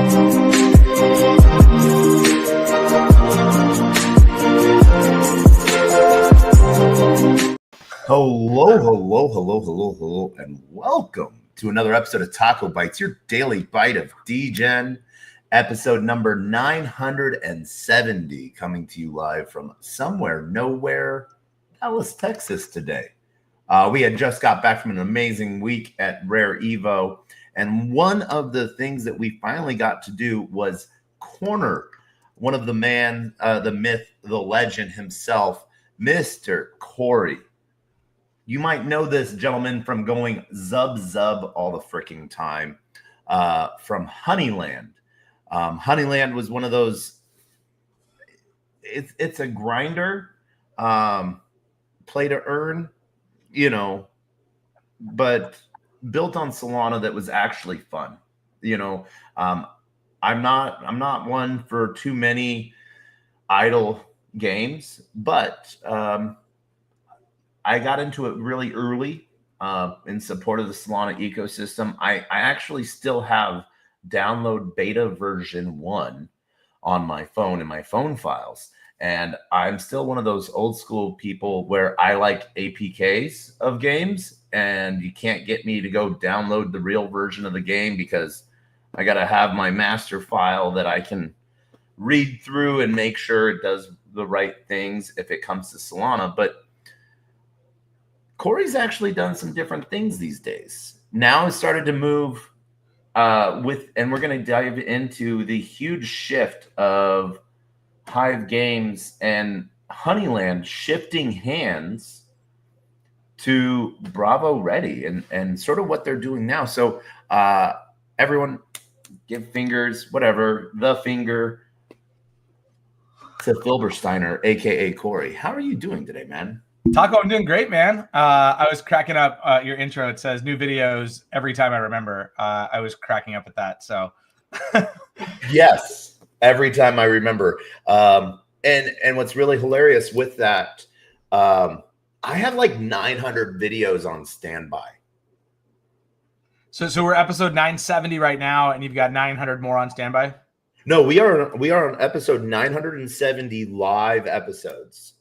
Hello, and welcome to another episode of TacoBytes, your daily bite of Degen, episode number 970, coming to you live from somewhere, nowhere, Dallas, Texas today. We had just got back from an amazing week at Rare Evo, and one of the things that we finally got to do was corner one of the man, the myth, the legend himself, Mr. Corey. You might know this gentleman from going zub all the freaking time from Honeyland. Honeyland was one of those, it's a grinder, play to earn, but built on Solana that was actually fun. I'm not one for too many idle games, but I got into it really early in support of the Solana ecosystem. I actually still have download beta version 1 on my phone in my phone files. And I'm still one of those old school people where I like APKs of games, and you can't get me to go download the real version of the game because I got to have my master file that I can read through and make sure it does the right things if it comes to Solana. But Corey's actually done some different things these days. Now it's started to move and we're going to dive into the huge shift of Hive Games and Honeyland shifting hands to Bravo Ready and sort of what they're doing now. So everyone give fingers, whatever, the finger to Filbersteiner, a.k.a. Corey. How are you doing today, man? Taco, I'm doing great, man. I was cracking up your intro. It says new videos every time I remember. I was cracking up at that. So yes, every time I remember. And what's really hilarious with that, I have like 900 videos on standby. So we're episode 970 right now, and you've got 900 more on standby? No, we are on episode 970 live episodes.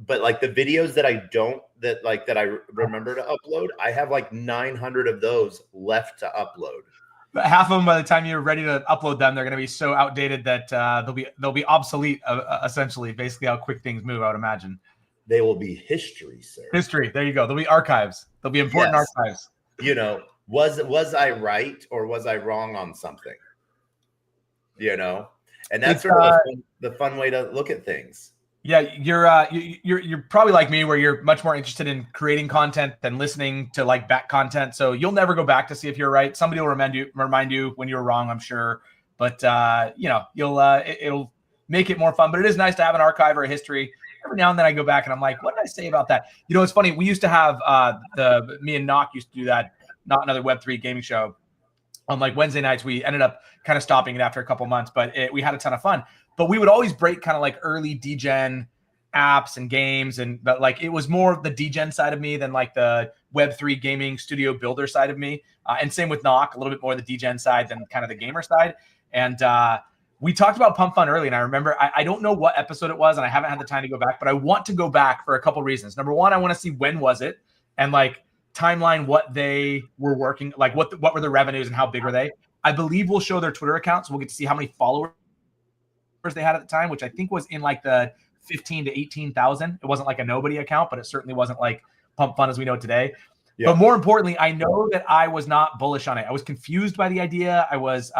But like the videos that I remember to upload, I have like 900 of those left to upload. But half of them, by the time you're ready to upload them, they're going to be so outdated that they'll be obsolete. Essentially, basically how quick things move, I would imagine. They will be history, sir. History. There you go. There'll be archives. There'll be important archives. Was I right or was I wrong on something? And that's sort of the fun way to look at things. Yeah, you're probably like me, where you're much more interested in creating content than listening to like back content. So you'll never go back to see if you're right. Somebody will remind you when you're wrong, I'm sure. But it'll make it more fun. But it is nice to have an archive or a history. Every now and then I go back and I'm like, what did I say about that? It's funny. We used to have me and Knock used to do that. Not another Web3 gaming show. On like Wednesday nights, we ended up kind of stopping it after a couple months, but we had a ton of fun. But we would always break kind of like early Degen apps and games, but like it was more the Degen side of me than like the Web3 gaming studio builder side of me. And same with Knock, a little bit more the Degen side than kind of the gamer side. And we talked about Pump Fun early, and I remember I don't know what episode it was, and I haven't had the time to go back, but I want to go back for a couple reasons. Number one, I want to see when was it, and like timeline what they were working, like what were the revenues and how big were they. I believe we'll show their Twitter accounts. So we'll get to see how many followers they had at the time, which I think was in like the 15 to 18,000. It wasn't like a nobody account, but it certainly wasn't like Pump Fun as we know it today. Yeah. But more importantly, I know that I was not bullish on it. I was confused by the idea. I was,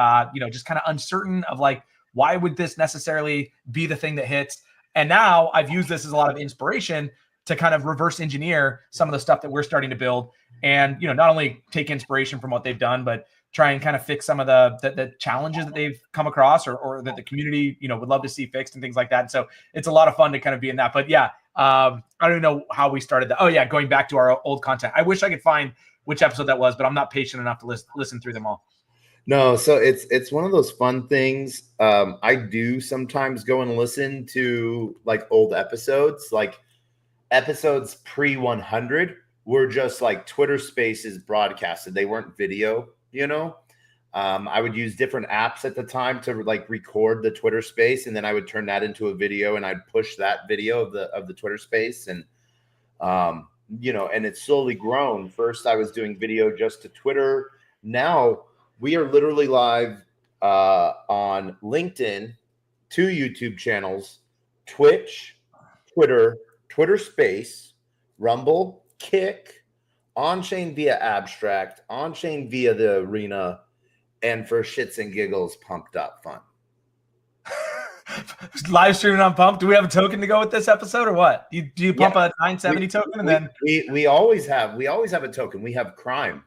just kind of uncertain of like, why would this necessarily be the thing that hits? And now I've used this as a lot of inspiration to kind of reverse engineer some of the stuff that we're starting to build, and not only take inspiration from what they've done, but try and kind of fix some of the challenges that they've come across or that the community, would love to see fixed and things like that. And so it's a lot of fun to kind of be in that. But yeah, I don't even know how we started that. Oh yeah, going back to our old content. I wish I could find which episode that was, but I'm not patient enough to listen through them all. No, so it's one of those fun things. I do sometimes go and listen to like old episodes, like episodes pre-100 were just like Twitter Spaces broadcasted. They weren't video, I would use different apps at the time to like record the Twitter space, and then I would turn that into a video, and I'd push that video of the Twitter space, and and it's slowly grown. First, I was doing video just to Twitter. Now we are literally live on LinkedIn, 2 YouTube channels, Twitch, Twitter Space, Rumble, Kick, on-chain via Abstract, on-chain via the Arena, and for shits and giggles, Pumped Up Fun. Live streaming on Pump. Do we have a token to go with this episode or what? Do you pump a 970 token and then we always have a token. We have Crime.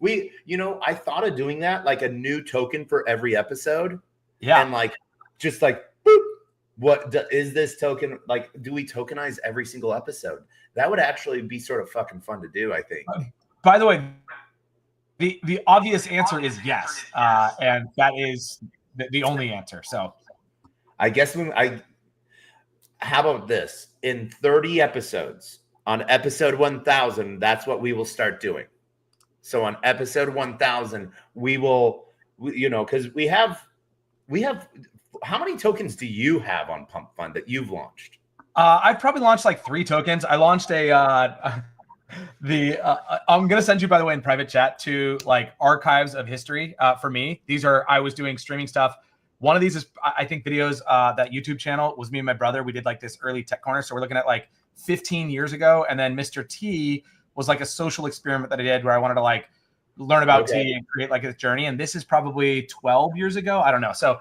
I thought of doing that, like a new token for every episode. Yeah. And like just like boop, what is this token? Like, do we tokenize every single episode? That would actually be sort of fucking fun to do, I think. By the way, the obvious answer is yes. And that is the only answer. So I guess how about this? In 30 episodes, on episode 1000, that's what we will start doing. So on episode 1000, we will, because we have, how many tokens do you have on Pump Fund that you've launched? I've probably launched like 3 tokens. I launched I'm going to send you, by the way, in private chat to like archives of history for me. I was doing streaming stuff. One of these is, I think, videos, that YouTube channel was me and my brother. We did like this early tech corner. So we're looking at like 15 years ago. And then Mr. T was like a social experiment that I did where I wanted to like learn about tea and create like a journey. And this is probably 12 years ago. I don't know. So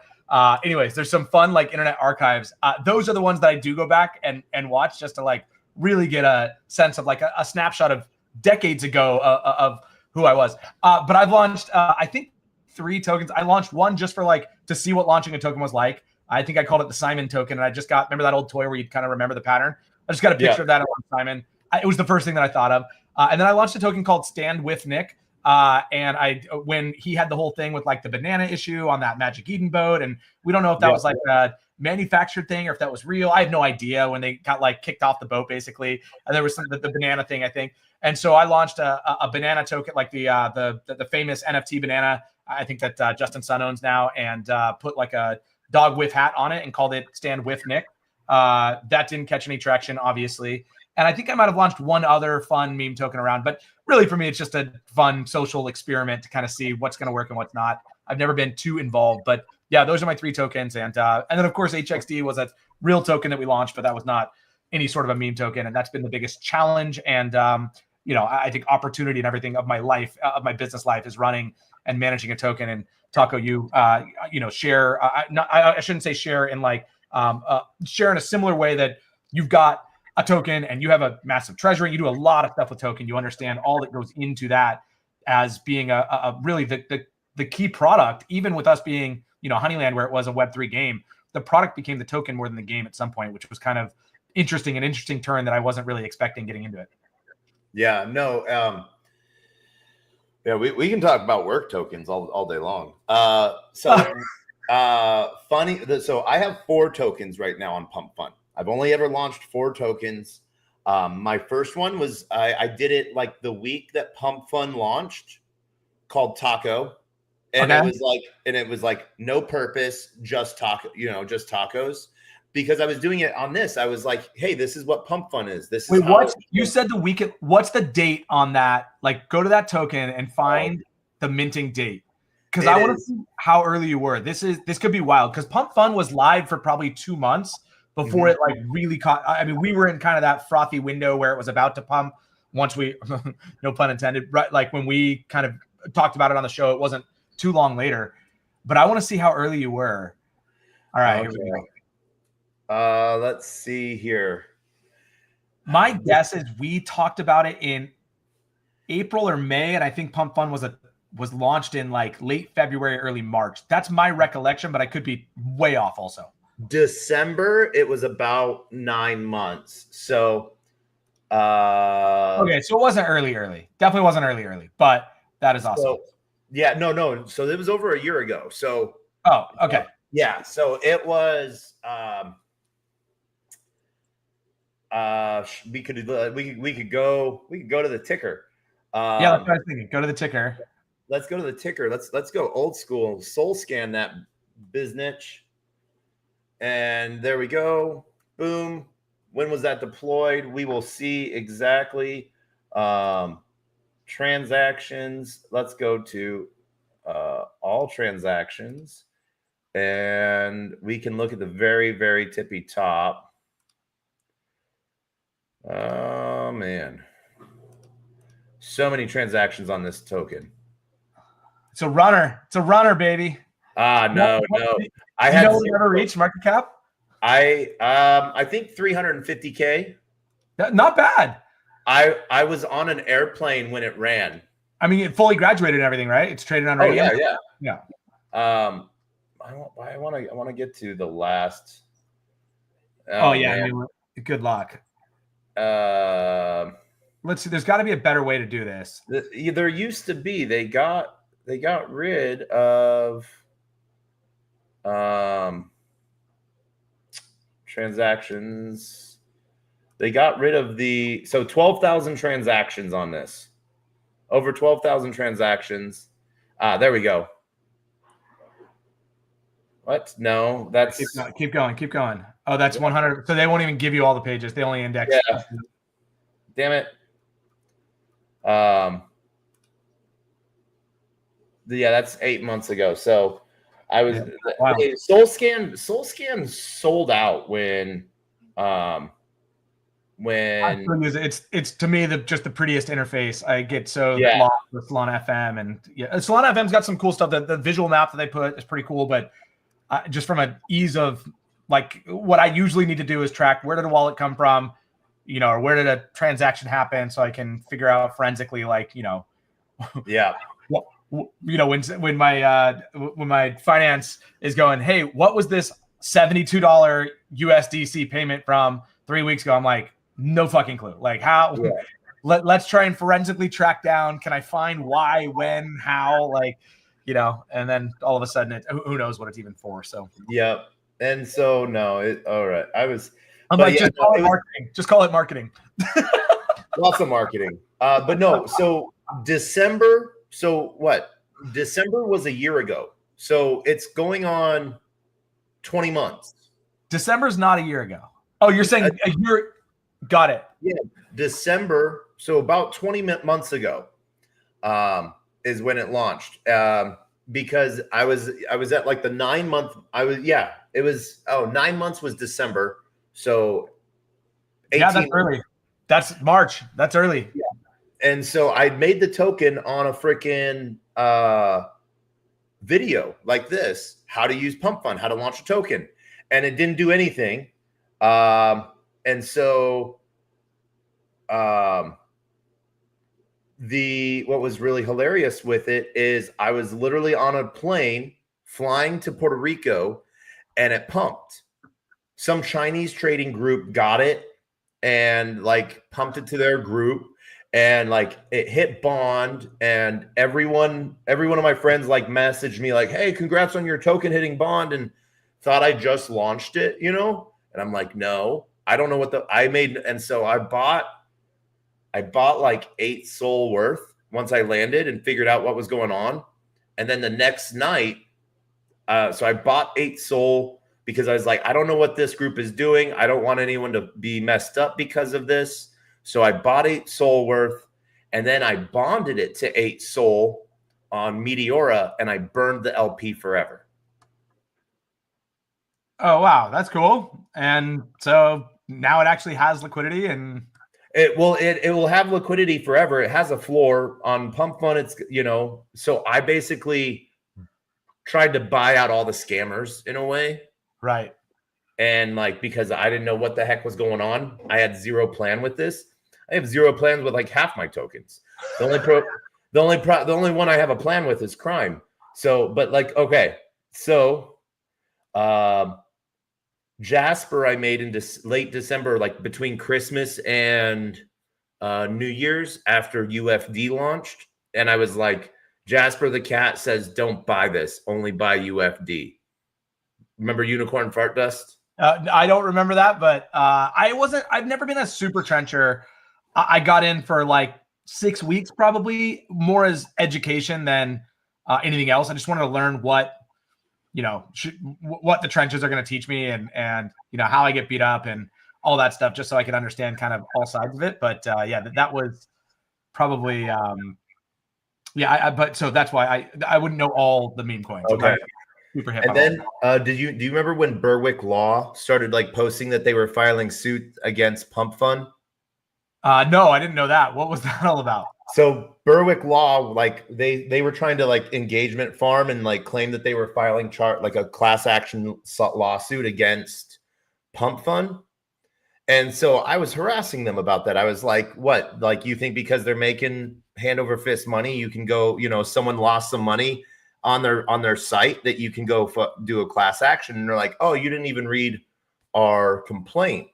anyways, there's some fun like internet archives. Those are the ones that I do go back and watch just to like really get a sense of like a snapshot of decades ago of who I was. But I've launched, I think, 3 tokens. I launched one just for like to see what launching a token was like. I think I called it the Simon token, and I just remember that old toy where you kind of remember the pattern. I just got a picture of that on Simon. It was the first thing that I thought of. And then I launched a token called Stand With Nick. And when he had the whole thing with like the banana issue on that Magic Eden boat, and we don't know if that was like a manufactured thing or if that was real. I have no idea when they got like kicked off the boat basically. And there was the banana thing, I think. And so I launched a banana token, like the famous NFT banana. I think that Justin Sun owns now, and put like a dog with hat on it and called it Stand With Nick. That didn't catch any traction, obviously. And I think I might have launched one other fun meme token around, but really for me, it's just a fun social experiment to kind of see what's going to work and what's not. I've never been too involved, but yeah, those are my 3 tokens. And then of course, HXD was a real token that we launched, but that was not any sort of a meme token. And that's been the biggest challenge. And, I think opportunity and everything of my life, of my business life is running and managing a token. And Taco, share, I shouldn't say share in like, share in a similar way that you've got a token and you have a massive treasury. You do a lot of stuff with token. You understand all that goes into that as being a really the key product, even with us being, Honeyland, where it was a Web3 game, the product became the token more than the game at some point, which was kind of an interesting turn that I wasn't really expecting getting into it. Yeah, no. We can talk about work tokens all day long. Funny. So I have 4 tokens right now on Pump Fund. I've only ever launched 4 tokens. My first one was I did it like the week that Pump Fund launched, called Taco, and it was like no purpose, just taco, just tacos. Because I was doing it on this, I was like, "Hey, this is what Pump Fun is." This is you said the weekend. What's the date on that? Like, go to that token and find the minting date, because I want to see how early you were. This could be wild, because Pump Fun was live for probably 2 months before it like really caught. I mean, we were in kind of that frothy window where it was about to pump. Once we, no pun intended, right? Like when we kind of talked about it on the show, it wasn't too long later. But I want to see how early you were. All right, here we go. Let's see here. My guess is we talked about it in April or May, and I think Pump Fun was launched in like late February, early March. That's my recollection, but I could be way off also. December, it was about 9 months. So okay, so it wasn't early. Definitely wasn't early, but that is awesome. So, yeah, no. So it was over a year ago. So okay. Yeah, so it was we could go to the ticker. Yeah, that's what I was thinking. Go to the ticker. let's go to the ticker. Let's go old school. Soul scan that biznitch. And there we go. Boom. When was that deployed? We will see exactly. Transactions. Let's go to all transactions. And we can look at the very, very tippy top. Oh, man. So many transactions on this token. It's a runner. It's a runner, baby. No. I had never reached market cap. I think 350K. Not bad. I was on an airplane when it ran. I mean, it fully graduated and everything, right? It's traded on radio. Yeah. I want to get to the last. Good luck. Let's see. There's got to be a better way to do this. There used to be. They got rid of transactions. They got rid of 12,000 transactions on this. Over 12,000 transactions. There we go. What? No, that's keep going. Oh, that's 100. So they won't even give you all the pages. They only index. Yeah. Damn it. That's 8 months ago. So I was Soul Scan sold out when it's to me just the prettiest interface. I get so lost with Solana FM, and Solana FM's got some cool stuff. The visual map that they put is pretty cool, but just from an ease of like what I usually need to do is track where did a wallet come from, or where did a transaction happen, so I can figure out forensically, when my finance is going, hey, what was this $72 USDC payment from 3 weeks ago? I'm like, no fucking clue. Like how? Yeah. Let's try and forensically track down. Can I find why, when, how? And then all of a sudden, who knows what it's even for? So and so no, all right. Just call it marketing. Lots of marketing. But no. So December. So what? December was a year ago. So it's going on 20 months. December's not a year ago. Oh, you're saying a year? Got it. Yeah, December. So about 20 months ago is when it launched. Because I was at like the 9 month. It was 9 months was December. So 18 that's early. That's March. That's early. Yeah. And so I made the token on a freaking video like this, how to use Pump Fund, how to launch a token. And it didn't do anything. And so what was really hilarious with it is I was literally on a plane flying to Puerto Rico and it pumped. Some Chinese trading group got it and pumped it to their group. And it hit bond, and every one of my friends messaged me hey, congrats on your token hitting bond, and thought I just launched it, And I'm like, no, I don't know what I made. And so I bought 8 SOL worth once I landed and figured out what was going on. And then the next night, so I bought 8 SOL because I was like, I don't know what this group is doing. I don't want anyone to be messed up because of this. So I bought 8 SOL worth, and then I bonded it to 8 SOL on Meteora, and I burned the LP forever. Oh, wow. That's cool. And so now it actually has liquidity, and it will have liquidity forever. It has a floor on Pump Fund. It's, so I basically tried to buy out all the scammers in a way. Right. And because I didn't know what the heck was going on. I had zero plan with this. I have zero plans with half my tokens. The only one I have a plan with is Crime. So, but okay. So, Jasper I made in late December, between Christmas and New Year's after UFD launched. And I was like, Jasper the cat says, don't buy this, only buy UFD. Remember Unicorn Fart Dust? I don't remember that, but I've never been a super trencher. I got in for 6 weeks, probably more as education than anything else. I just wanted to learn what the trenches are going to teach me, and how I get beat up and all that stuff, just so I can understand kind of all sides of it. But that was probably but so that's why I wouldn't know all the meme coins. Okay. Super hip. And then do you remember when Berwick Law started like posting that they were filing suit against Pump Fund? No, I didn't know that. What was that all about? So Berwick Law, like they were trying to like engagement farm and like claim that they were filing like a class action lawsuit against Pump Fund. And so I was harassing them about that. I was like, what? Like, you think because they're making hand over fist money, you can go, someone lost some money on their site that you can go do a class action. And they're like, oh, you didn't even read our complaint.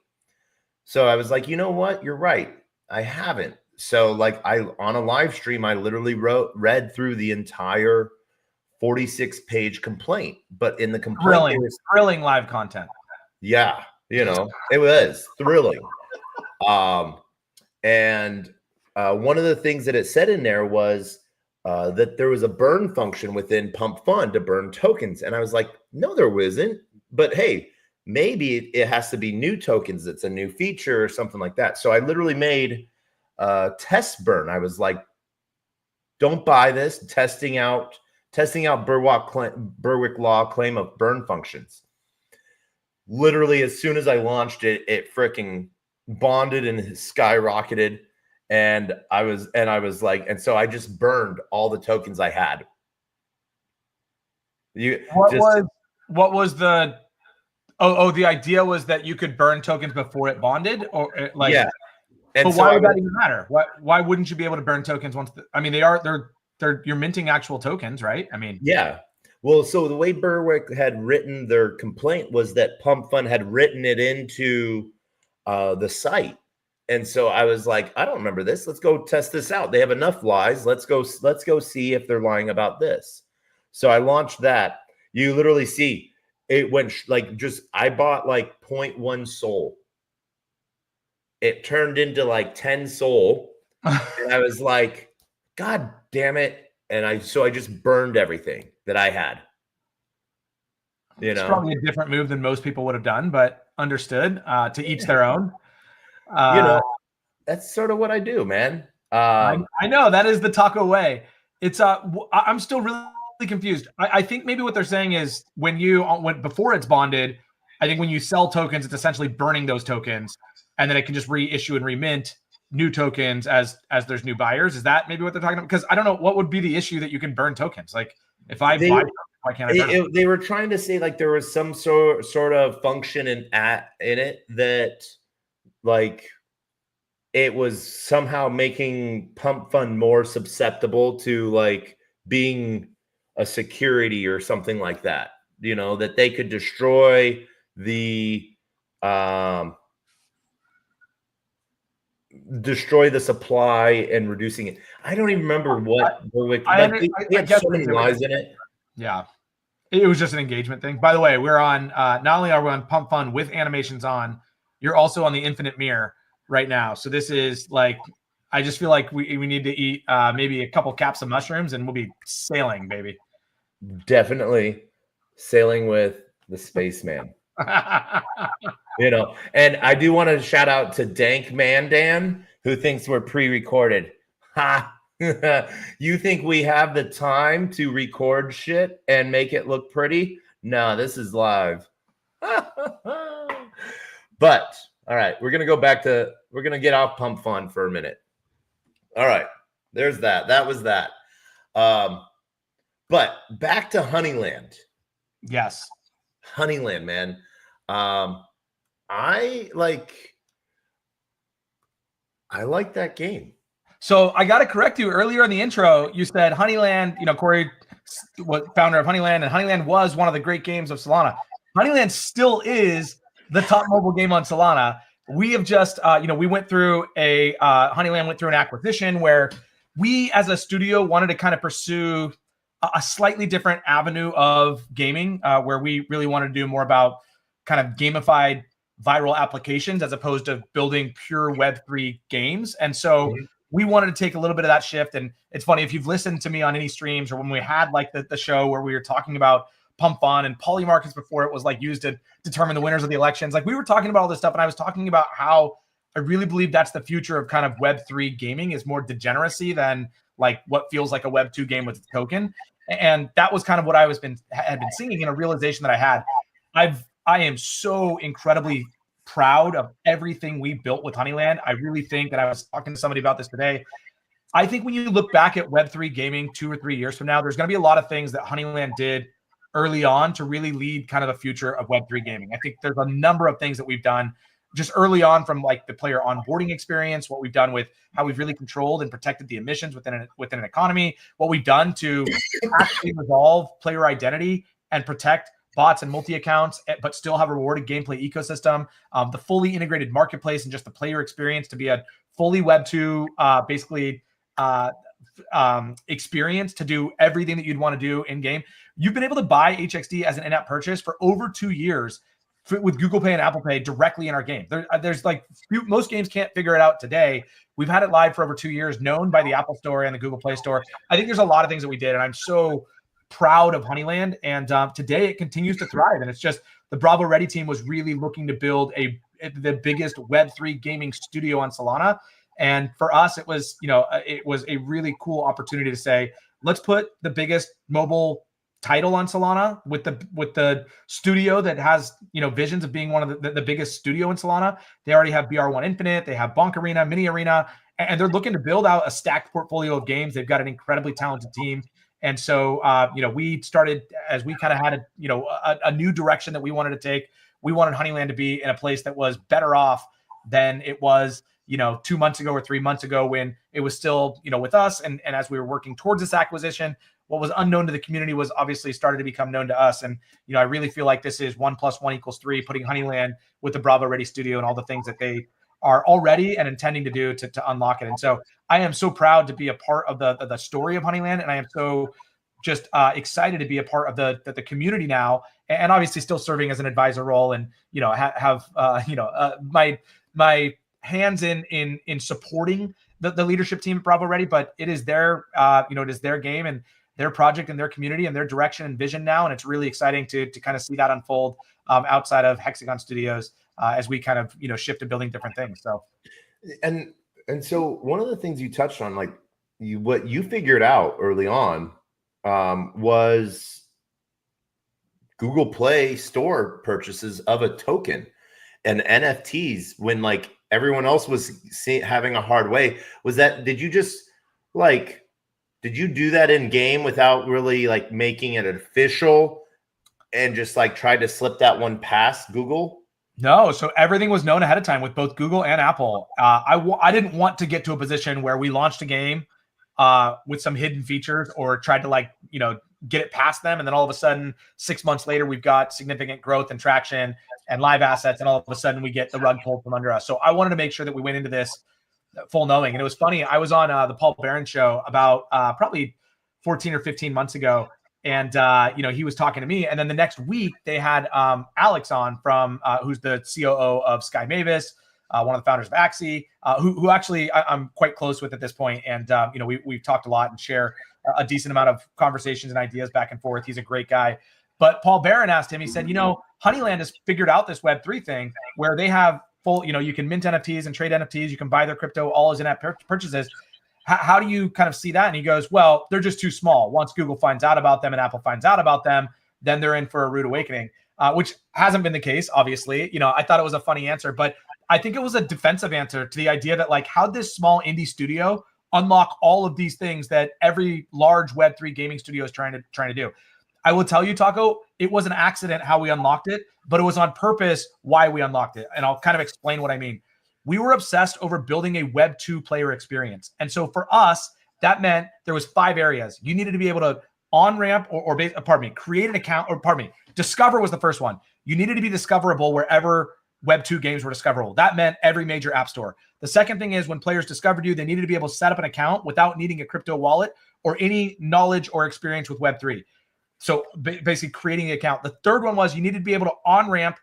So I was like, you know what? You're right. I haven't. So like on a live stream, I literally read through the entire 46-page complaint, but in the complaint, thrilling live content. Yeah. It was thrilling. And one of the things that it said in there was that there was a burn function within Pump Fund to burn tokens. And I was like, no, there wasn't. But hey, maybe it has to be new tokens. It's a new feature or something like that. So I literally made a test burn. I was like, don't buy this. Testing out Berwick Law claim of burn functions. Literally, as soon as I launched it, it freaking bonded and skyrocketed. And I was like, and so I just burned all the tokens I had. What was the the idea was that you could burn tokens before it bonded, or like, yeah. And but so why would that even matter? Why wouldn't you be able to burn tokens once? You're minting actual tokens, right? I mean, yeah. Well, so the way Berwick had written their complaint was that Pump Fund had written it into the site. And so I was like, I don't remember this. Let's go test this out. They have enough lies. Let's go see if they're lying about this. So I launched that. You literally see it went I bought like 0.1 soul. It turned into like 10 soul. And I was like, God damn it. And I just burned everything that I had. It's probably a different move than most people would have done, but understood. To each their own. That's sort of what I do, man. I know that is the taco way. It's I'm still really confused. I think maybe what they're saying is when before it's bonded, I think when you sell tokens, it's essentially burning those tokens, and then it can just reissue and remint new tokens as there's new buyers. Is that maybe what they're talking about? Because I don't know what would be the issue that you can burn tokens. Like if I buy, why can't I burn them? They were trying to say like there was some sort of function in it that like it was somehow making Pump Fund more susceptible to like being a security or something like that. That they could destroy the supply and reducing it. I don't even remember what Berwick. They had so many lies in it. Yeah, it was just an engagement thing. By the way, we're on. Not only are we on Pump Fund with animations on, you're also on the Infinite Mirror right now. So this is like, I just feel like we need to eat maybe a couple caps of mushrooms and we'll be sailing, baby. Definitely sailing with the spaceman. And I do want to shout out to Dank Mandan, who thinks we're pre-recorded. Ha! You think we have the time to record shit and make it look pretty? No, this is live. But all right, we're gonna get off Pump Fund for a minute. All right, there's that. That was that. But back to Honeyland. Yes, Honeyland, man. I like that game. So I got to correct you. Earlier in the intro, you said Honeyland. Corey was founder of Honeyland, and Honeyland was one of the great games of Solana. Honeyland still is the top mobile game on Solana. We have just, we went through Honeyland went through an acquisition where we as a studio wanted to kind of pursue a slightly different avenue of gaming, where we really wanted to do more about kind of gamified viral applications as opposed to building pure Web3 games. And so we wanted to take a little bit of that shift. And it's funny, if you've listened to me on any streams or when we had like the show where we were talking about pump fund and poly markets before it was like used to determine the winners of the elections, like we were talking about all this stuff. And I was talking about how I really believe that's the future of kind of Web3 gaming, is more degeneracy than like what feels like a Web2 game with a token. And that was kind of what I had been seeing, in a realization that I had. I am so incredibly proud of everything we built with Honeyland. I really think that, I was talking to somebody about this today, I think when you look back at Web3 gaming 2 or 3 years from now, there's going to be a lot of things that Honeyland did early on to really lead kind of the future of Web3 gaming. I think there's a number of things that we've done just early on, from like the player onboarding experience, what we've done with how we've really controlled and protected the emissions within an economy, what we've done to actually resolve player identity and protect bots and multi-accounts, but still have a rewarded gameplay ecosystem, the fully integrated marketplace, and just the player experience to be a fully Web2 experience to do everything that you'd want to do in game. You've been able to buy HXD as an in-app purchase for over 2 years with Google Pay and Apple Pay directly in our game. There's like most games can't figure it out today. We've had it live for over 2 years, known by the Apple Store and the Google Play Store. I think there's a lot of things that we did, and I'm so proud of Honeyland. And today it continues to thrive. And it's just, the Bravo Ready team was really looking to build the biggest Web3 gaming studio on Solana. And for us, it was a really cool opportunity to say, let's put the biggest mobile title on Solana with the studio that has visions of being one of the biggest studio in Solana. They already have BR1 Infinite, they have Bonk Arena, Mini Arena, and they're looking to build out a stacked portfolio of games. They've got an incredibly talented team. And so we started, as we kind of had a new direction that we wanted to take. We wanted Honeyland to be in a place that was better off than it was 2 months ago or 3 months ago, when it was still with us. And as we were working towards this acquisition, what was unknown to the community was obviously started to become known to us. And, I really feel like this is 1 + 1 = 3, putting Honeyland with the Bravo Ready Studio and all the things that they are already and intending to do to unlock it. And so I am so proud to be a part of the story of Honeyland. And I am so just excited to be a part of the community now, and obviously still serving as an advisor role, and, have my hands in supporting the leadership team at Bravo Ready. But it is their, it is their game and their project and their community and their direction and vision now. And it's really exciting to kind of see that unfold outside of Hexagon Studios as we kind of, shift to building different things. So, and so one of the things you touched on, like what you figured out early on was Google Play Store purchases of a token and NFTs, when like everyone else was having a hard way. Did you do that in game without really like making it official, and just like tried to slip that one past Google? No, so everything was known ahead of time with both Google and Apple. I didn't want to get to a position where we launched a game with some hidden features, or tried to get it past them, and then all of a sudden 6 months later we've got significant growth and traction and live assets, and all of a sudden we get the rug pulled from under us. So I wanted to make sure that we went into this full knowing. And it was funny, I was on the Paul Barron show about probably 14 or 15 months ago, and he was talking to me, and then the next week they had Alex on from who's the COO of Sky Mavis, one of the founders of Axie, who actually I'm quite close with at this point. And, we've talked a lot and share a decent amount of conversations and ideas back and forth. He's a great guy. But Paul Barron asked him, he said, Honeyland has figured out this Web3 thing where they have full, you can mint NFTs and trade NFTs. You can buy their crypto all as in-app purchases. How do you kind of see that? And he goes, well, they're just too small. Once Google finds out about them and Apple finds out about them, then they're in for a rude awakening, which hasn't been the case, obviously. I thought it was a funny answer, but I think it was a defensive answer to the idea that, like, how this small indie studio unlock all of these things that every large Web3 gaming studio is trying to do. I will tell you, Taco, it was an accident how we unlocked it, but it was on purpose why we unlocked it. And I'll kind of explain what I mean. We were obsessed over building a Web2 player experience. And so for us, that meant there was 5 areas. You needed to be able to on-ramp create an account, discover was the first one. You needed to be discoverable wherever Web2 games were discoverable. That meant every major app store. The second thing is, when players discovered you, they needed to be able to set up an account without needing a crypto wallet or any knowledge or experience with Web3. So basically creating an account. The third one was you needed to be able to on-ramp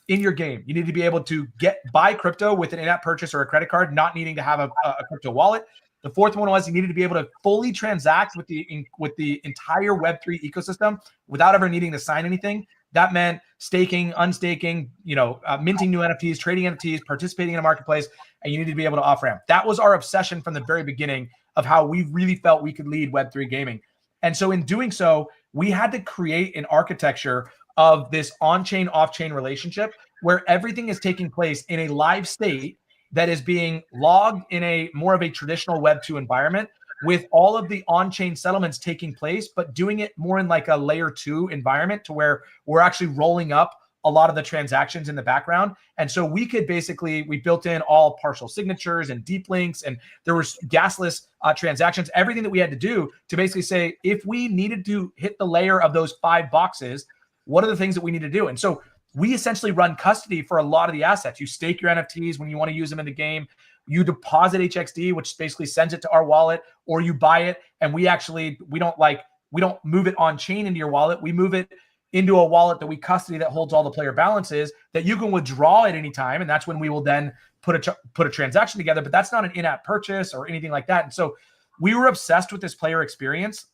in your game. You need to be able to buy crypto with an in-app purchase or a credit card, not needing to have a crypto wallet. The fourth one was you needed to be able to fully transact with the entire Web3 ecosystem without ever needing to sign anything. That meant staking, unstaking, minting new NFTs, trading NFTs, participating in a marketplace, and you needed to be able to off-ramp. That was our obsession from the very beginning of how we really felt we could lead Web3 gaming. And so in doing so, we had to create an architecture of this on-chain, off-chain relationship where everything is taking place in a live state that is being logged in a more of a traditional Web2 environment, with all of the on-chain settlements taking place, but doing it more in like a layer 2 environment to where we're actually rolling up a lot of the transactions in the background. And so we built in all partial signatures and deep links, and there was gasless transactions, everything that we had to do to basically say, if we needed to hit the layer of those 5 boxes, what are the things that we need to do? And so we essentially run custody for a lot of the assets. You stake your NFTs when you want to use them in the game. You deposit HXD, which basically sends it to our wallet, or you buy it. And we don't move it on chain into your wallet. We move it into a wallet that we custody that holds all the player balances that you can withdraw at any time. And that's when we will then put a transaction together. But that's not an in-app purchase or anything like that. And so we were obsessed with this player experience.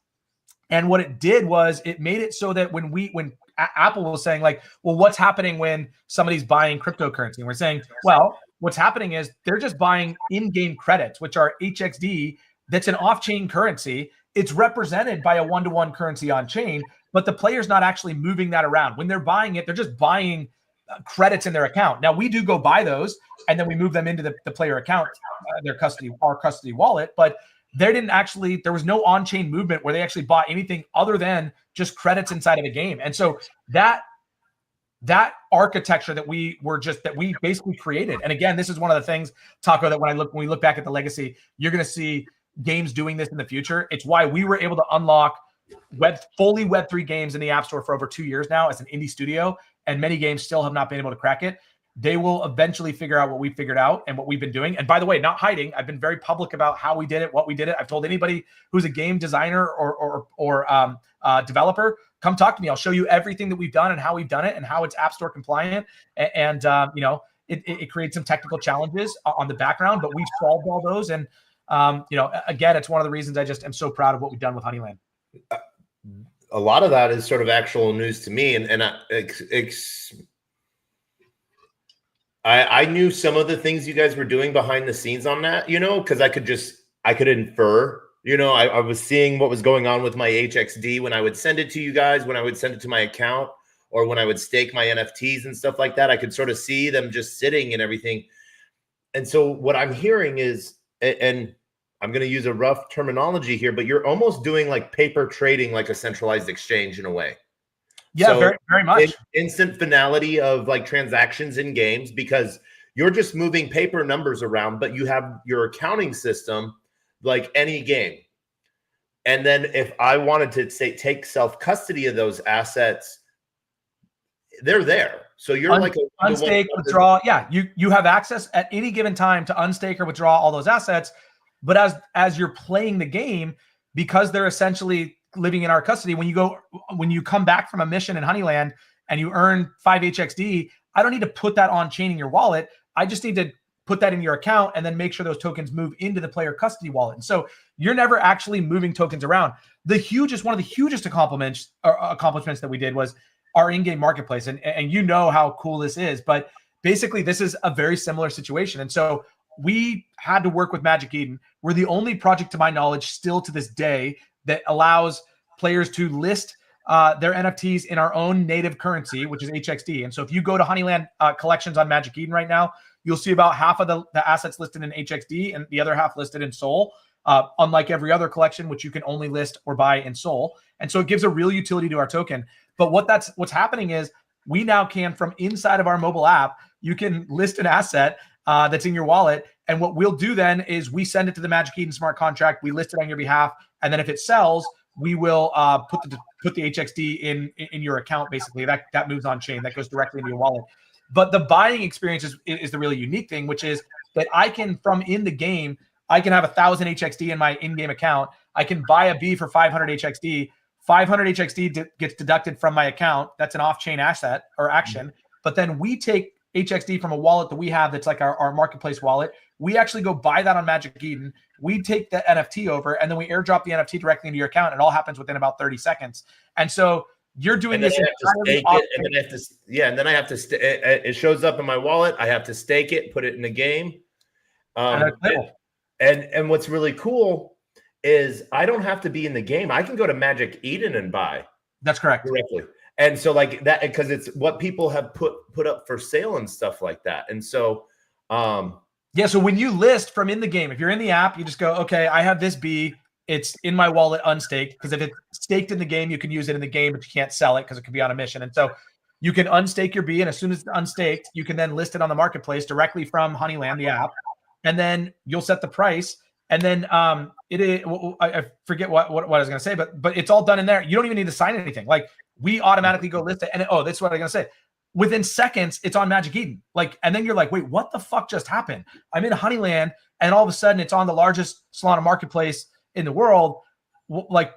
And what it did was it made it so that when Apple was saying like, well, what's happening when somebody's buying cryptocurrency? And we're saying, well, what's happening is they're just buying in-game credits, which are HXD. That's an off-chain currency. It's represented by a one-to-one currency on chain, but the player's not actually moving that around. When they're buying it, they're just buying credits in their account. Now we do go buy those and then we move them into the player account, our custody wallet, but there was no on-chain movement where they actually bought anything other than just credits inside of a game. And so that architecture that we basically created. And again, this is one of the things, Taco, that when we look back at the legacy, you're going to see games doing this in the future. It's why we were able to unlock fully Web3 games in the App Store for over 2 years now as an indie studio, and many games still have not been able to crack it. They will eventually figure out what we figured out and what we've been doing. And by the way, not hiding, I've been very public about how we did it, what we did it. I've told anybody who's a game designer or developer, come talk to me. I'll show you everything that we've done and how we've done it and how it's App Store compliant. And it creates some technical challenges on the background, but we've solved all those. And again, it's one of the reasons I just am so proud of what we've done with Honeyland. A lot of that is sort of actual news to me, and I knew some of the things you guys were doing behind the scenes on that, because I could infer, I was seeing what was going on with my HXD when I would send it to you guys, when I would send it to my account, or when I would stake my NFTs and stuff like that. I could sort of see them just sitting and everything. And so what I'm hearing is, and I'm going to use a rough terminology here, but you're almost doing like paper trading, like a centralized exchange in a way. Yeah, so very, very much. Instant finality of like transactions in games, because you're just moving paper numbers around, but you have your accounting system like any game. And then if I wanted to take self-custody of those assets, they're there. So you're like unstake, withdraw. Yeah, you have access at any given time to unstake or withdraw all those assets. But as you're playing the game, because they're essentially living in our custody, when you come back from a mission in Honeyland and you earn 5 HXD, I don't need to put that on chain in your wallet. I just need to put that in your account and then make sure those tokens move into the player custody wallet. And so you're never actually moving tokens around. One of the hugest accomplishments that we did was our in-game marketplace. And you know how cool this is, but basically this is a very similar situation. And so we had to work with Magic Eden. We're the only project, to my knowledge, still to this day, that allows players to list their NFTs in our own native currency, which is HXD. And so if you go to Honeyland collections on Magic Eden right now, you'll see about half of the assets listed in HXD and the other half listed in Sol, unlike every other collection, which you can only list or buy in Sol. And so it gives a real utility to our token. But what's happening is we now can, from inside of our mobile app, you can list an asset that's in your wallet. And what we'll do then is we send it to the Magic Eden smart contract. We list it on your behalf. And then if it sells, we will put the HXD in your account. Basically, that moves on chain. That goes directly into your wallet. But the buying experience is the really unique thing, which is that I can, from in the game, I can have 1,000 HXD in my in-game account. I can buy a B for 500 HXD. 500 HXD gets deducted from my account. That's an off-chain asset or action. But then we take HXD from a wallet that we have that's like our marketplace wallet. We actually go buy that on Magic Eden. We take the NFT over, and then we airdrop the NFT directly into your account. It all happens within about 30 seconds. And so you're doing this entirely off. And then I have to, and then I have to, it shows up in my wallet. I have to stake it, put it in the game. And what's really cool is I don't have to be in the game. I can go to Magic Eden and buy. That's correct. Directly. And so like that, because it's what people have put up for sale and stuff like that. And so, yeah. So when you list from in the game, if you're in the app, you just go, okay, I have this B. It's in my wallet unstaked, because if it's staked in the game, you can use it in the game, but you can't sell it because it could be on a mission. And so you can unstake your B, and as soon as it's unstaked, you can then list it on the marketplace directly from Honeyland, the app, and then you'll set the price. And then I forget what I was going to say, but it's all done in there. You don't even need to sign anything. Like, we automatically go list it, and that's what I'm going to say. Within seconds, it's on Magic Eden. Like, and then you're like, wait, what the fuck just happened? I'm in Honeyland, and all of a sudden, it's on the largest Solana marketplace in the world. Like,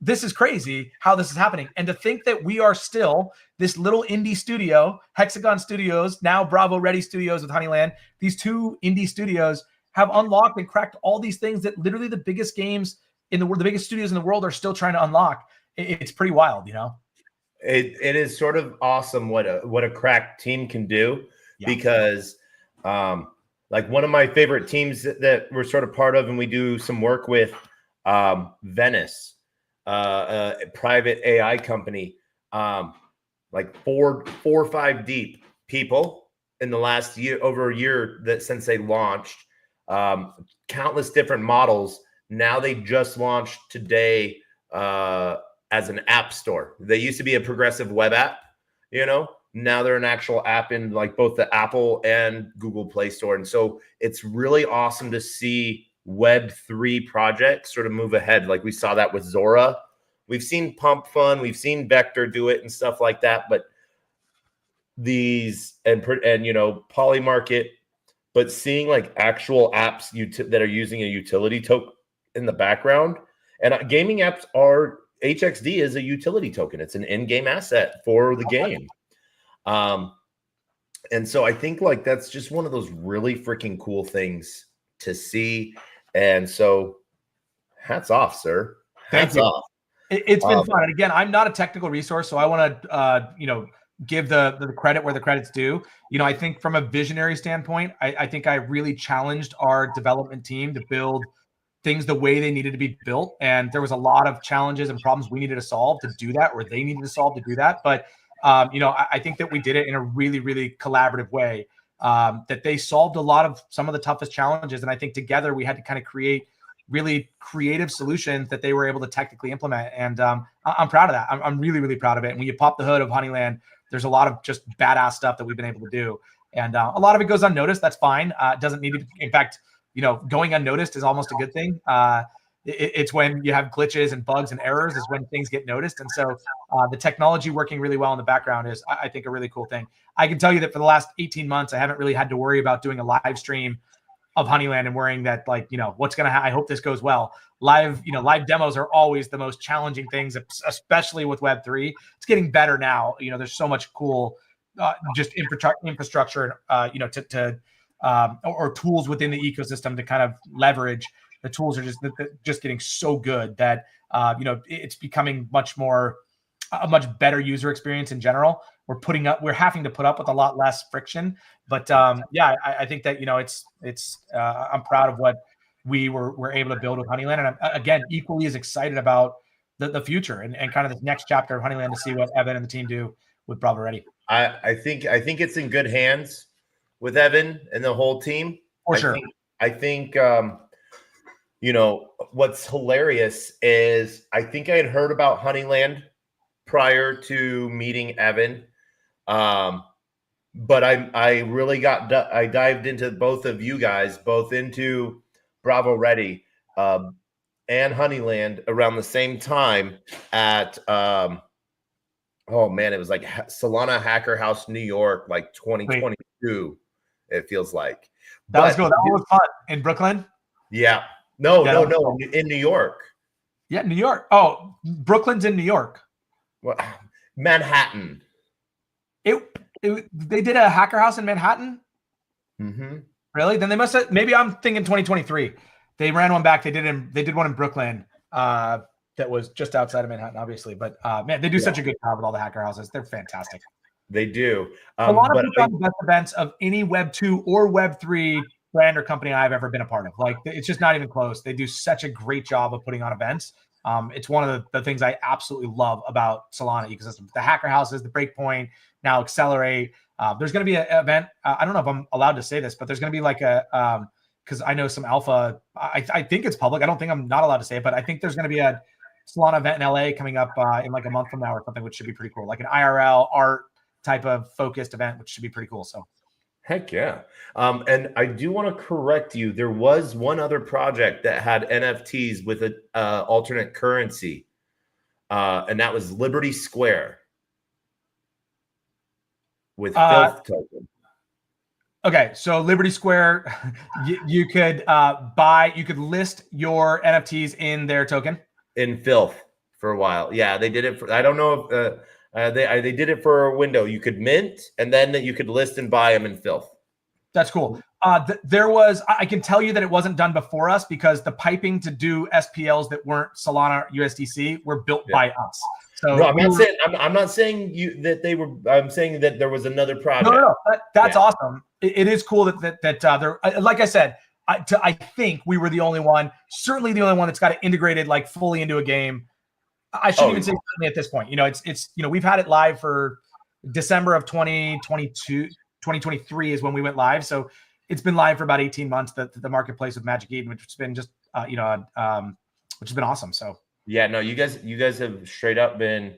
this is crazy how this is happening. And to think that we are still this little indie studio, Hexagon Studios, now Bravo Ready Studios with Honeyland, these two indie studios have unlocked and cracked all these things that literally the biggest games in the world, the biggest studios in the world, are still trying to unlock. It's pretty wild, you know? It is sort of awesome what a cracked team can do, because like one of my favorite teams that we're sort of part of and we do some work with, Venice, a private AI company, like four or five deep people in the last year, over a year that since they launched, countless different models. Now they just launched today as an app store. They used to be a progressive web app, you know. Now they're an actual app in like both the Apple and Google Play Store. And so it's really awesome to see Web3 projects sort of move ahead. Like we saw that with Zora. We've seen Pump Fun, we've seen Vector do it and stuff like that. But these and you know, Polymarket, but seeing like actual apps that are using a utility token in the background, and gaming apps are, HXD is a utility token. It's an in-game asset for the game. And so I think like that's just one of those really freaking cool things to see. And so hats off, sir. Hats off. It's been fun. And again, I'm not a technical resource, so I want to, give the credit where the credit's due. You know, I think from a visionary standpoint, I think I really challenged our development team to build things the way they needed to be built. And there was a lot of challenges and problems we needed to solve to do that, or they needed to solve to do that. But, I think that we did it in a really, really collaborative way, that they solved some of the toughest challenges. And I think together we had to kind of create really creative solutions that they were able to technically implement. And I'm proud of that. I'm really, really proud of it. And when you pop the hood of Honeyland, there's a lot of just badass stuff that we've been able to do. And a lot of it goes unnoticed. That's fine. It doesn't need to, in fact, going unnoticed is almost a good thing. It's when you have glitches and bugs and errors is when things get noticed. And so the technology working really well in the background is, I think, a really cool thing. I can tell you that for the last 18 months, I haven't really had to worry about doing a live stream of Honeyland and worrying that, like, what's going to happen. I hope this goes well. Live demos are always the most challenging things, especially with Web3. It's getting better now. There's so much cool just infrastructure, or tools within the ecosystem to kind of leverage. The tools are just getting so good that it's becoming a much better user experience in general. We're having to put up with a lot less friction, but I think that I'm proud of what we were able to build with Honeyland, and I'm again equally as excited about the future and kind of this next chapter of Honeyland to see what Evan and the team do with Bravo Ready. I think it's in good hands with Evan and the whole team. For sure. I think what's hilarious is I think I had heard about Honeyland prior to meeting Evan. But I really I dived into both of you guys, both into Bravo Ready and Honeyland around the same time at it was like Solana Hacker House, New York, like 2022. It feels like that was good. That was fun in Brooklyn. Yeah. No, in New York. Yeah, New York. Oh, Brooklyn's in New York. Well, Manhattan. They did a hacker house in Manhattan. Mm-hmm. Really? Then they must have. Maybe I'm thinking 2023. They ran one back. They did one in Brooklyn. That was just outside of Manhattan, obviously. But man, they do such a good job with all the hacker houses. They're fantastic. They do. Solana puts on the best events of any Web 2 or Web 3 brand or company I've ever been a part of. Like, it's just not even close. They do such a great job of putting on events. It's one of the things I absolutely love about Solana ecosystem. The hacker houses, the Breakpoint, now Accelerate. There's going to be an event. I don't know if I'm allowed to say this, but there's going to be like a because I know some alpha. I think it's public. I don't think I'm not allowed to say it, but I think there's going to be a Solana event in LA coming up in like a month from now or something, which should be pretty cool. Like an IRL art type of focused event, which should be pretty cool. So, heck yeah. And I do want to correct you. There was one other project that had NFTs with an alternate currency, and that was Liberty Square with Filth token. Okay, so Liberty Square, you could list your NFTs in their token. In Filth for a while. Yeah, they did it for, I don't know if they did it for a window. You could mint, and then you could list and buy them in Filth. That's cool. There was, I can tell you that it wasn't done before us because the piping to do SPLs that weren't Solana USDC were built by us. So no, I'm not saying that they were. I'm saying that there was another project. No. That's awesome. It is cool that there. Like I said, I think we were the only one. Certainly the only one that's got it integrated like fully into a game. I shouldn't even say certainly at this point. It's we've had it live for December of 2022. 2023 is when we went live. So it's been live for about 18 months. The marketplace with Magic Eden, which has been just which has been awesome. So. Yeah, no, you guys have straight up been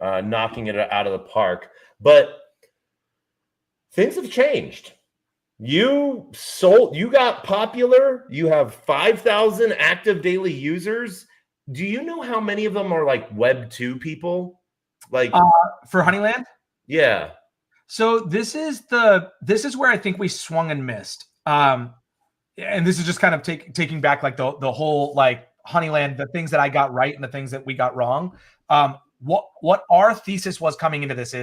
knocking it out of the park. But things have changed. You got popular. You have 5,000 active daily users. Do you know how many of them are like Web 2 people? Like for Honeyland? Yeah. So this is where I think we swung and missed. And this is just kind of taking back like the whole like Honeyland, the things that I got right and the things that we got wrong. What our thesis was coming into this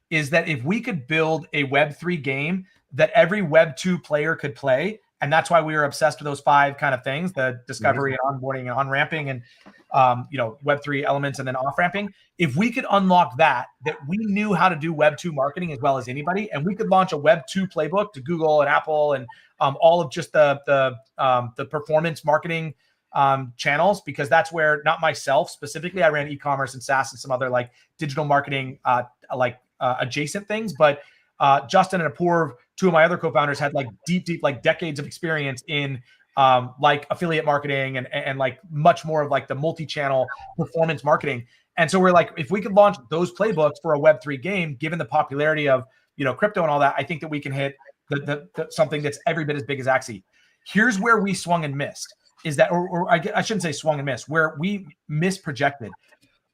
is that if we could build a Web3 game that every Web2 player could play, and that's why we were obsessed with those 5 kind of things: the discovery and onboarding and on-ramping and Web3 elements and then off-ramping. If we could unlock that we knew how to do Web2 marketing as well as anybody, and we could launch a Web2 playbook to Google and Apple and all of just the performance marketing channels, because that's where, not myself specifically, I ran e-commerce and SaaS and some other like digital marketing adjacent things, but Justin and Apoorv, 2 of my other co-founders, had like deep like decades of experience in like affiliate marketing and like much more of like the multi-channel performance marketing. And so we're like, if we could launch those playbooks for a Web3 game, given the popularity of crypto and all that, I think that we can hit the something that's every bit as big as Axie. Here's where we swung and missed. Is that, or I shouldn't say swung and missed, where we misprojected.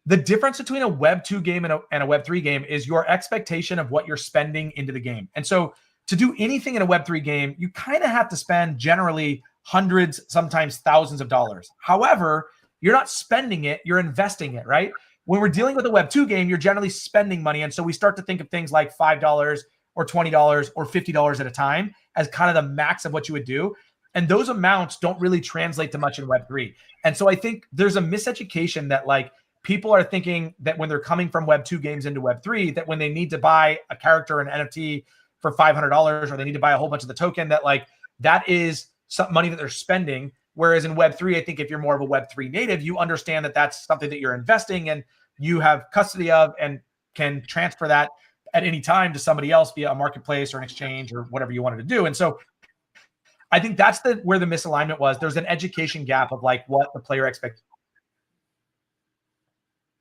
The difference between a Web 2 game and a Web 3 game is your expectation of what you're spending into the game. And so to do anything in a Web 3 game, you kind of have to spend generally hundreds, sometimes thousands of dollars. However, you're not spending it, you're investing it, right? When we're dealing with a Web 2 game, you're generally spending money. And so we start to think of things like $5 or $20 or $50 at a time as kind of the max of what you would do. And those amounts don't really translate to much in Web 3. And so I think there's a miseducation that like people are thinking that when they're coming from Web 2 games into Web 3, that when they need to buy a character, an NFT for $500, or they need to buy a whole bunch of the token, that like that is some money that they're spending. Whereas in Web 3, I think if you're more of a Web 3 native, you understand that that's something that you're investing in, you have custody of, and can transfer that at any time to somebody else via a marketplace or an exchange or whatever you wanted to do. And so I think that's where the misalignment was. There's an education gap of like what the player expects.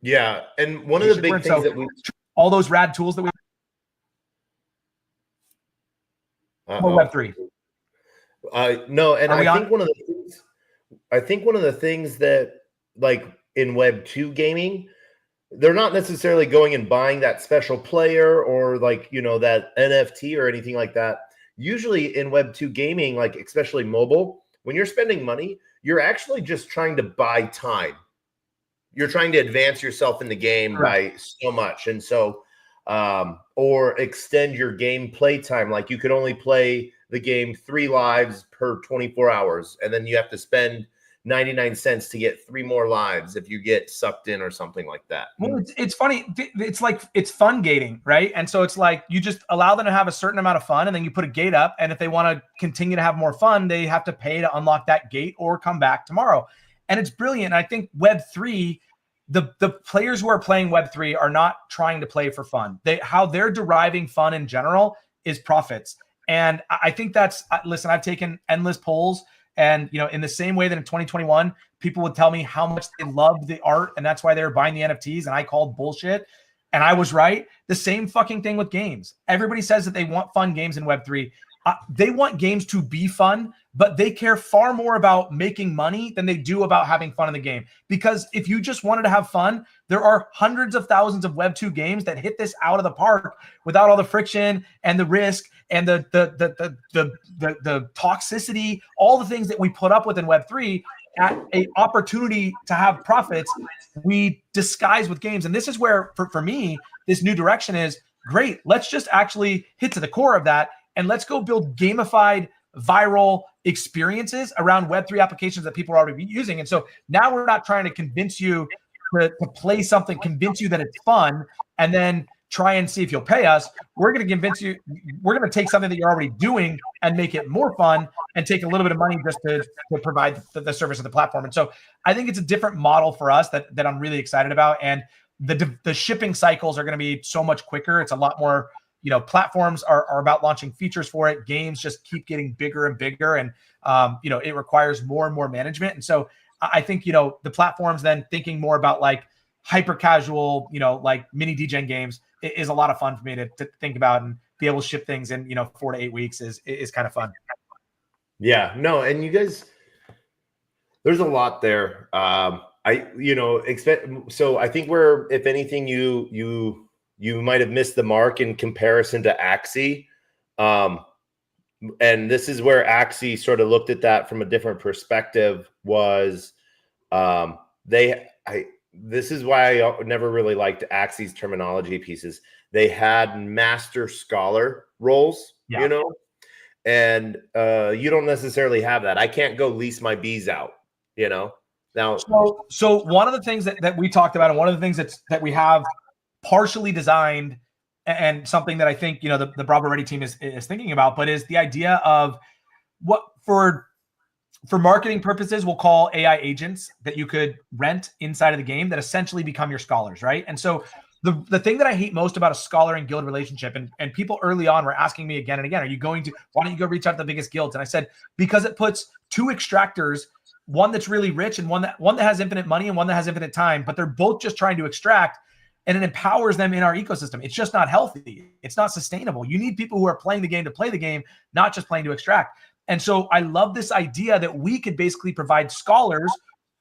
Yeah, and one of the big things that we all those rad tools that we Web 3. No, and I think one of the things that like in Web 2 gaming, they're not necessarily going and buying that special player or like, that NFT or anything like that. Usually in Web 2 gaming, like especially mobile, when you're spending money, you're actually just trying to buy time. You're trying to advance yourself in the game by so much. And so, or extend your game play time. Like you could only play the game 3 lives per 24 hours, and then you have to spend 99 cents to get 3 more lives if you get sucked in or something like that. Well, it's funny. It's like it's fun gating, right? And so it's like you just allow them to have a certain amount of fun, and then you put a gate up. And if they want to continue to have more fun, they have to pay to unlock that gate or come back tomorrow. And it's brilliant. I think Web3, the players who are playing Web3 are not trying to play for fun. How they're deriving fun in general is profits. And I think that's, listen, I've taken endless polls, and in the same way that in 2021, people would tell me how much they loved the art and that's why they were buying the NFTs, and I called bullshit, and I was right. The same fucking thing with games. Everybody says that they want fun games in Web3. They want games to be fun, but they care far more about making money than they do about having fun in the game. Because if you just wanted to have fun, there are hundreds of thousands of Web2 games that hit this out of the park without all the friction and the risk and the toxicity, all the things that we put up with in Web3. At an opportunity to have profits, we disguise with games. And this is where, for me, this new direction is great. Let's just actually hit to the core of that, and let's go build gamified viral experiences around Web3 applications that people are already using. And so now we're not trying to convince you to play something, convince you that it's fun, and then try and see if you'll pay us. We're going to convince you, we're going to take something that you're already doing and make it more fun and take a little bit of money just to provide the service of the platform. And so I think it's a different model for us that I'm really excited about. And the shipping cycles are going to be so much quicker. It's a lot more, platforms are about launching features for it. Games just keep getting bigger and bigger, and it requires more and more management. And so I think the platforms then thinking more about like hyper casual, like mini Degen games is a lot of fun for me to think about, and be able to ship things in 4 to 8 weeks is kind of fun. Yeah, no, and you guys, there's a lot there. So I think if anything, you might have missed the mark in comparison to Axie. And this is where Axie sort of looked at that from a different perspective. Was this is why I never really liked Axie's terminology pieces. They had master scholar roles, and you don't necessarily have that. I can't go lease my bees out, now. So one of the things that we talked about, and one of the things that we have partially designed, and something that I think the Bravo Ready team is thinking about, but is the idea of what for marketing purposes we'll call AI agents that you could rent inside of the game that essentially become your scholars, right? And so the thing that I hate most about a scholar and guild relationship, and people early on were asking me again and again, why don't you go reach out to the biggest guilds? And I said, because it puts 2 extractors, one that's really rich and one that has infinite money and one that has infinite time, but they're both just trying to extract, and it empowers them in our ecosystem. It's just not healthy. It's not sustainable. You need people who are playing the game to play the game, not just playing to extract. And so I love this idea that we could basically provide scholars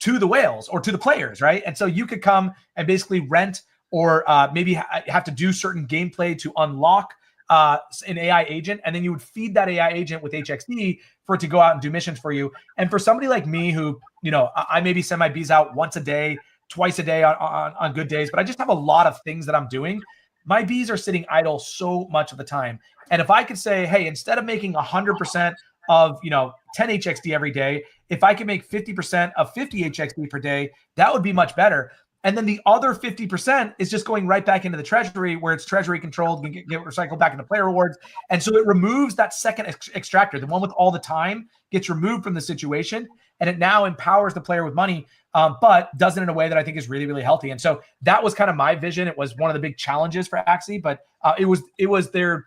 to the whales or to the players, right? And so you could come and basically rent, or maybe have to do certain gameplay to unlock an AI agent, and then you would feed that AI agent with HXD for it to go out and do missions for you. And for somebody like me who, I maybe send my bees out once a day, twice a day on good days, but I just have a lot of things that I'm doing. My bees are sitting idle so much of the time. And if I could say, hey, instead of making 100% of 10 HXD every day, if I could make 50% of 50 HXD per day, that would be much better. And then the other 50% is just going right back into the treasury, where it's treasury controlled and get recycled back into player rewards. And so it removes that second extractor, the one with all the time, gets removed from the situation, and it now empowers the player with money, but does it in a way that I think is really, really healthy. And so that was kind of my vision. It was one of the big challenges for Axie, but it was the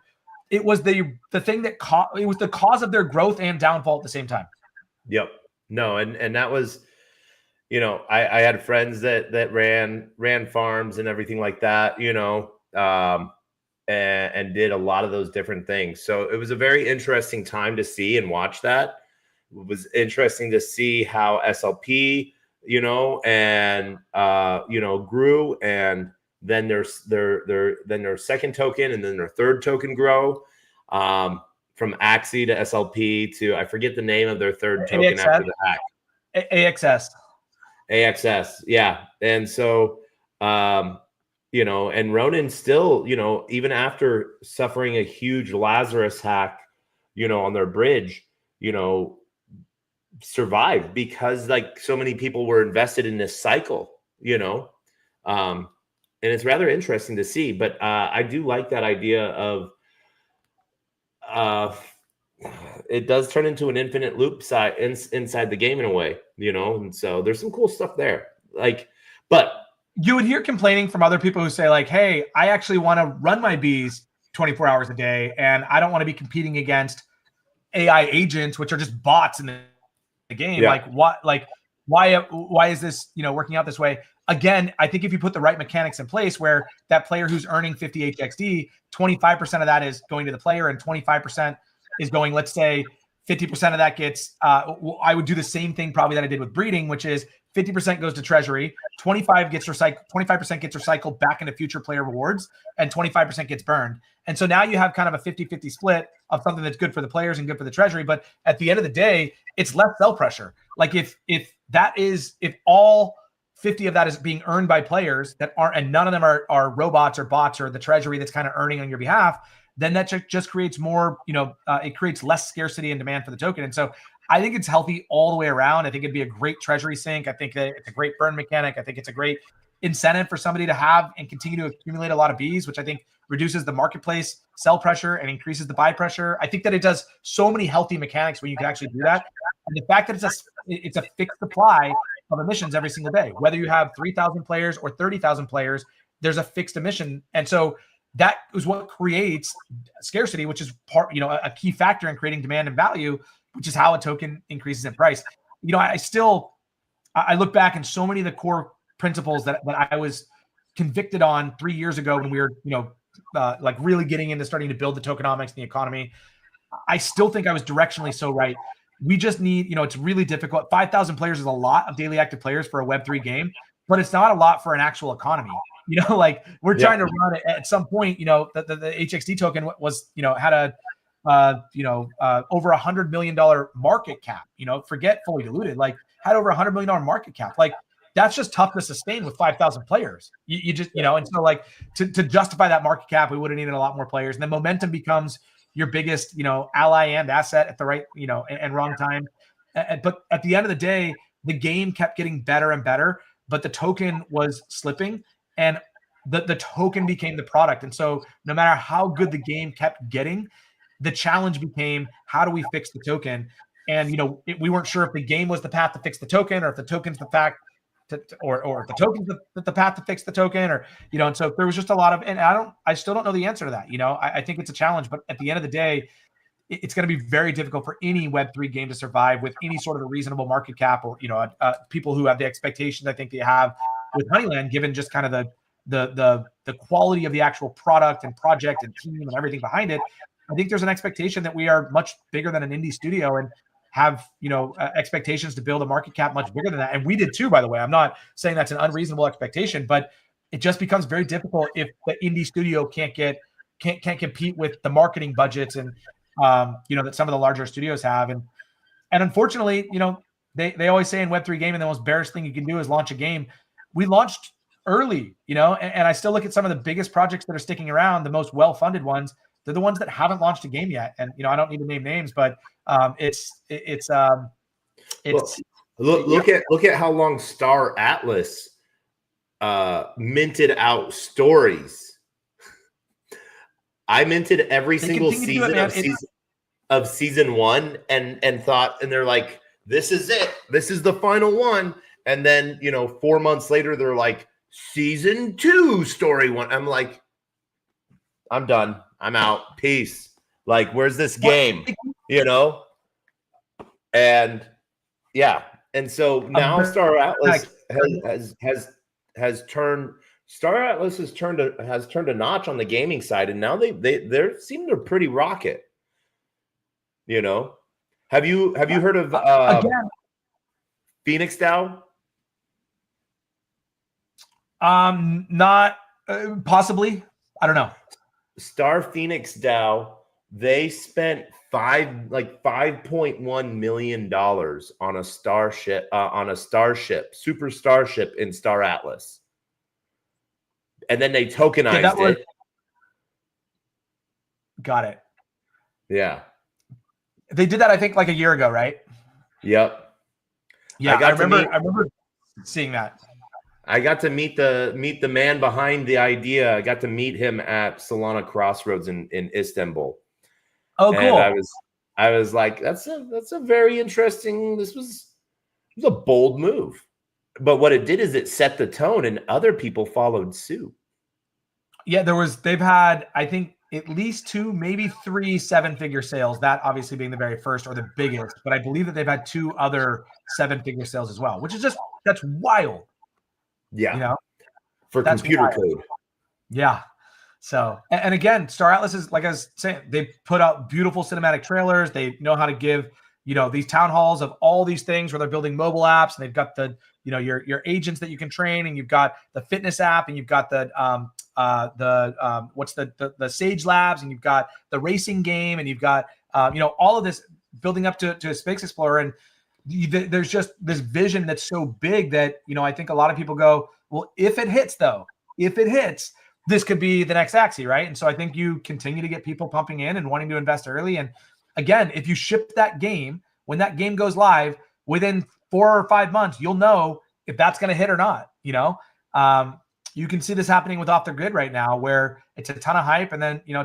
thing that it was the cause of their growth and downfall at the same time. Yep. No, and that was, I had friends that ran farms and everything like that, and did a lot of those different things. So it was a very interesting time to see and watch that. It was interesting to see how SLP, and grew, and then their second token, and then their third token grow, from Axie to SLP to, I forget the name of their third token after the hack. AXS. Yeah. And so, and Ronin still, even after suffering a huge Lazarus hack, on their bridge, survived because like so many people were invested in this cycle, and it's rather interesting to see. But I do like that idea of it does turn into an infinite loop inside the game in a way, and so there's some cool stuff there. But you would hear complaining from other people who say like, hey, I actually want to run my bees 24 hours a day, and I don't want to be competing against AI agents, which are just bots in the game. Yeah. Like what? Like why is this working out this way? Again, I think if you put the right mechanics in place, where that player who's earning 50 HXD, 25% of that is going to the player, and 25% is going. Let's say 50% of that gets. I would do the same thing probably that I did with breeding, which is 50% goes to treasury, 25% gets recycled back into future player rewards, and 25% gets burned. And so now you have kind of a 50-50 split of something that's good for the players and good for the treasury. But at the end of the day, it's less sell pressure. Like if all 50 of that is being earned by players that aren't, and none of them are robots or bots or the treasury that's kind of earning on your behalf, then that just creates more, it creates less scarcity and demand for the token. And so I think it's healthy all the way around. I think it'd be a great treasury sync. I think that it's a great burn mechanic. I think it's a great incentive for somebody to have and continue to accumulate a lot of bees, which I think reduces the marketplace sell pressure and increases the buy pressure. I think that it does so many healthy mechanics when you can actually do that. And the fact that it's a fixed supply of emissions every single day, whether you have 3,000 players or 30,000 players, there's a fixed emission. And so that is what creates scarcity, which is a key factor in creating demand and value, which is how a token increases in price. I look back and so many of the core principles that I was convicted on 3 years ago when we were, like really getting into starting to build the tokenomics and the economy. I still think I was directionally so right. We just need, it's really difficult. 5,000 players is a lot of daily active players for a Web3 game, but it's not a lot for an actual economy. Like we're trying to run it at some point, the HXD token was, had a, over $100 million market cap, forget fully diluted, like had over $100 million market cap. Like that's just tough to sustain with 5,000 players. You just, and so like to justify that market cap, we would have needed a lot more players. And then momentum becomes your biggest, ally and asset at the right, and wrong time. But at the end of the day, the game kept getting better and better, but the token was slipping, and the token became the product. And so no matter how good the game kept getting, the challenge became, how do we fix the token? And, we weren't sure if the game was the path to fix the token, or if the token's the fact or if the token's the path to fix the token, or, and so there was just a lot of, and I still don't know the answer to that. I think it's a challenge, but at the end of the day, it's going to be very difficult for any Web3 game to survive with any sort of a reasonable market cap, or, people who have the expectations I think they have with Honeyland, given just kind of the quality of the actual product and project and team and everything behind it. I think there's an expectation that we are much bigger than an indie studio and have, expectations to build a market cap much bigger than that. And we did too, by the way. I'm not saying that's an unreasonable expectation, but it just becomes very difficult if the indie studio can't compete with the marketing budgets and, that some of the larger studios have. And unfortunately, they always say in Web3 gaming, the most bearish thing you can do is launch a game. We launched early, and I still look at some of the biggest projects that are sticking around, the most well-funded ones. They're the ones that haven't launched a game yet. And, I don't need to name names, but look at how long Star Atlas minted out stories. I minted every single season of season one and thought, and they're like, this is it. This is the final one. And then, 4 months later, they're like, season 2 story 1. I'm like, I'm done. I'm out. Peace. Like, where's this game? And yeah. And so now Star Atlas has turned a notch on the gaming side, and now they seem to pretty rocket. Have you heard of Phoenix DAO? Not possibly. I don't know. Star Phoenix DAO, they spent $5.1 million on a starship, super starship in Star Atlas, and then they tokenized it. Got it. Yeah. They did that, I think, like a year ago, right? Yep. Yeah, I remember seeing that. I got to meet the man behind the idea. I got to meet him at Solana Crossroads in Istanbul. Oh, cool. And I was like, that's a very interesting. It was a bold move. But what it did is it set the tone, and other people followed suit. Yeah, they've had, I think, at least 2, maybe 3 7-figure sales. That obviously being the very first or the biggest, but I believe that they've had 2 other 7-figure sales as well, which is that's wild. Yeah, for computer code. Yeah. So, and again, Star Atlas is, like I was saying, they put out beautiful cinematic trailers. They know how to give, these town halls of all these things where they're building mobile apps, and they've got the, your agents that you can train, and you've got the fitness app, and you've got the Sage Labs, and you've got the racing game, and you've got, all of this building up to a Space Explorer. And there's just this vision that's so big that, I think a lot of people go, well, if it hits, this could be the next Axie, right? And so I think you continue to get people pumping in and wanting to invest early. And again, if you ship that game, when that game goes live, within 4 or 5 months, you'll know if that's going to hit or not. You can see this happening with Off the Grid right now, where it's a ton of hype, and then and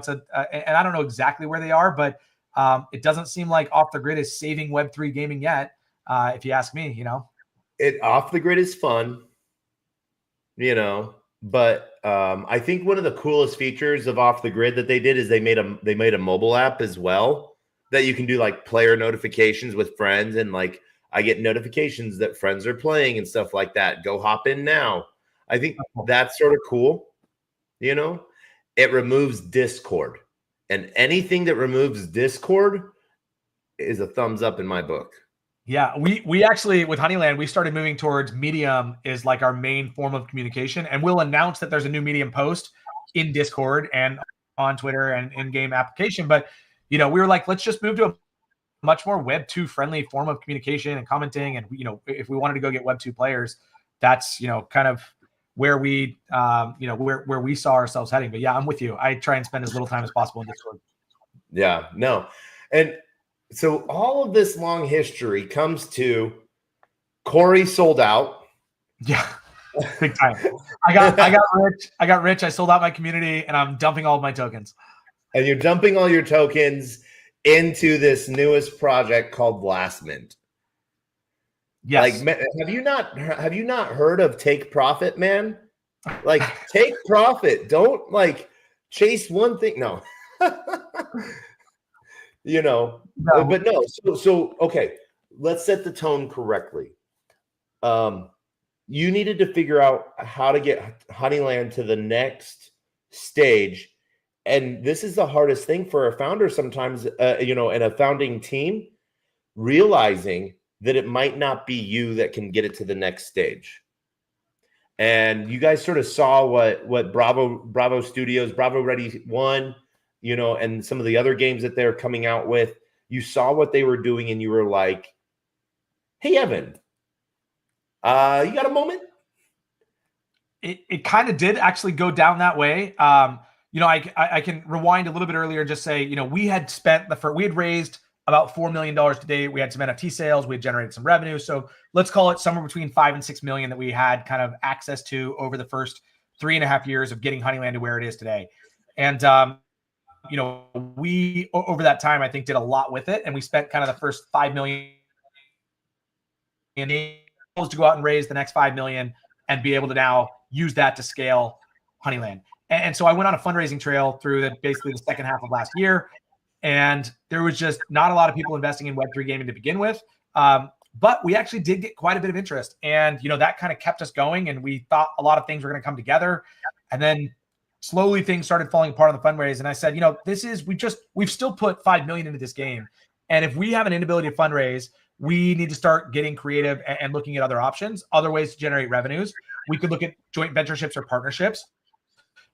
I don't know exactly where they are, but it doesn't seem like Off the Grid is saving Web3 gaming yet. If you ask me, Off the Grid is fun, but I think one of the coolest features of Off the Grid that they did is they made a mobile app as well that you can do like player notifications with friends, and like I get notifications that friends are playing and stuff like that. Go hop in now. I think that's sort of cool. It removes Discord, and anything that removes Discord is a thumbs up in my book. Yeah, we actually, with Honeyland, we started moving towards Medium is like our main form of communication, and we'll announce that there's a new Medium post in Discord and on Twitter and in-game application. But we were like, let's just move to a much more Web 2 friendly form of communication and commenting. And if we wanted to go get Web 2 players, that's kind of where we where we saw ourselves heading. But yeah, I'm with you. I try and spend as little time as possible in Discord. Yeah, no, and so all of this long history comes to Corey sold out. Yeah, big time. I got rich. I sold out my community, and I'm dumping all of my tokens. And you're dumping all your tokens into this newest project called LastMint. Yes. Like, have you not heard of Take Profit, man? Like, take profit. Don't like chase one thing. No. No. But no. So okay, let's set the tone correctly. You needed to figure out how to get Honeyland to the next stage. And this is the hardest thing for a founder sometimes, and a founding team, realizing that it might not be you that can get it to the next stage. And you guys sort of saw what Bravo Studios, Bravo Ready 1, and some of the other games that they're coming out with. You saw what they were doing, and you were like, hey, Evan, you got a moment? It kind of did actually go down that way. I can rewind a little bit earlier and just say, we had raised about $4 million today. We had some NFT sales. We had generated some revenue. So let's call it somewhere between 5 and 6 million that we had kind of access to over the first 3.5 years of getting Honeyland to where it is today. And, we, over that time, I think did a lot with it. And we spent kind of the first 5 million to go out and raise the next 5 million and be able to now use that to scale Honeyland. And so I went on a fundraising trail through basically the second half of last year. And there was just not a lot of people investing in Web3 gaming to begin with. But we actually did get quite a bit of interest. And, that kind of kept us going. And we thought a lot of things were going to come together. And then slowly things started falling apart on the fundraise. And I said, we've still put 5 million into this game. And if we have an inability to fundraise, we need to start getting creative and looking at other options, other ways to generate revenues. We could look at joint ventureships or partnerships.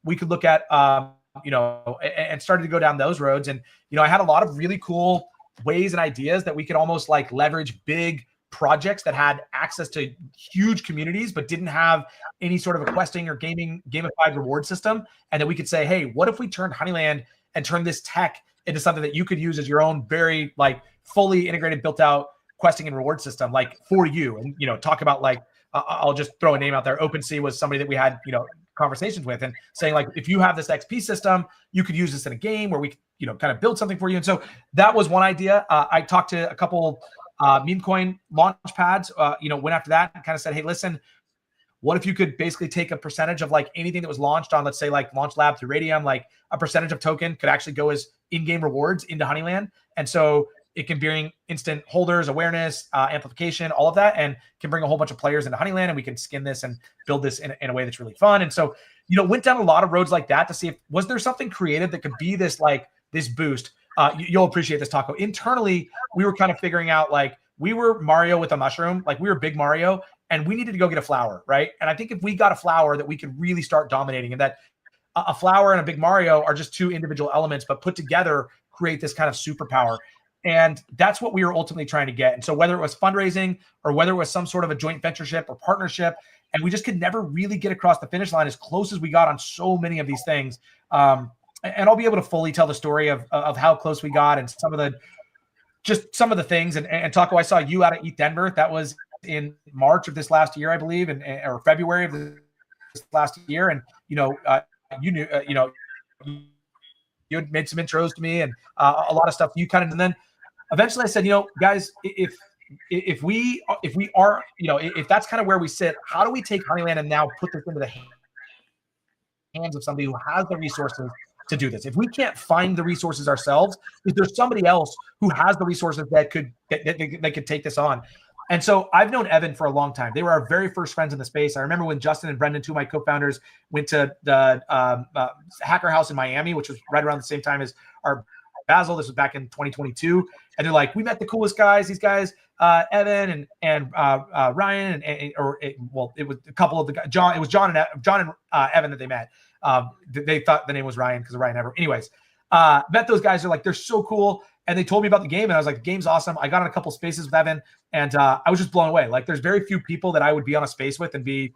We could look at, and started to go down those roads. And, I had a lot of really cool ways and ideas that we could almost like leverage big projects that had access to huge communities, but didn't have any sort of a questing or gamified reward system. And that we could say, hey, what if we turned Honeyland and turned this tech into something that you could use as your own very like fully integrated, built out questing and reward system, like for you. And, you know, talk about like, I'll just throw a name out there. OpenSea was somebody that we had, you know, conversations with, and saying like, if you have this XP system, you could use this in a game where we, you know, kind of build something for you. And so that was one idea. I talked to a couple meme coin launch pads, you know, went after that and kind of said, hey, listen, what if you could basically take a percentage of like anything that was launched on, let's say like Launch Lab through Radium, like a percentage of token could actually go as in-game rewards into Honeyland. And so it can bring instant holders, awareness, amplification, all of that, and can bring a whole bunch of players into Honeyland, and we can skin this and build this in a way that's really fun. And so, you know, went down a lot of roads like that to see if, was there something creative that could be this, like this boost? You'll appreciate this, Taco. Internally, we were kind of figuring out, like, we were Mario with a mushroom, like we were big Mario, and we needed to go get a flower, right? And I think if we got a flower that we could really start dominating, and that a flower and a big Mario are just two individual elements, but put together create this kind of superpower. And that's what we were ultimately trying to get. And so whether it was fundraising or whether it was some sort of a joint ventureship or partnership, and we just could never really get across the finish line as close as we got on so many of these things. And I'll be able to fully tell the story of how close we got and some of the things. And Taco, I saw you out at ETH Denver. That was in March of this last year, I believe, or February of this last year. And, you know, you knew, you know, you had made some intros to me and a lot of stuff you kind of, and then eventually I said, you know, guys, if we are, you know, if that's kind of where we sit, how do we take Honeyland and now put this into the hands of somebody who has the resources to do this? If we can't find the resources ourselves, if there's somebody else who has the resources that could take this on. And so I've known Evan for a long time. They were our very first friends in the space. I remember when Justin and Brendan, two of my co-founders, went to the Hacker House in Miami, which was right around the same time as our Basil. This was back in 2022. And they're like, we met the coolest guys, these guys, Evan and Ryan, it was a couple of the guys, John and Evan that they met. They thought the name was Ryan because of Ryan Ever. Anyways, met those guys. They're like, they're so cool. And they told me about the game, and I was like, the game's awesome. I got on a couple spaces with Evan, and I was just blown away. Like, there's very few people that I would be on a space with and be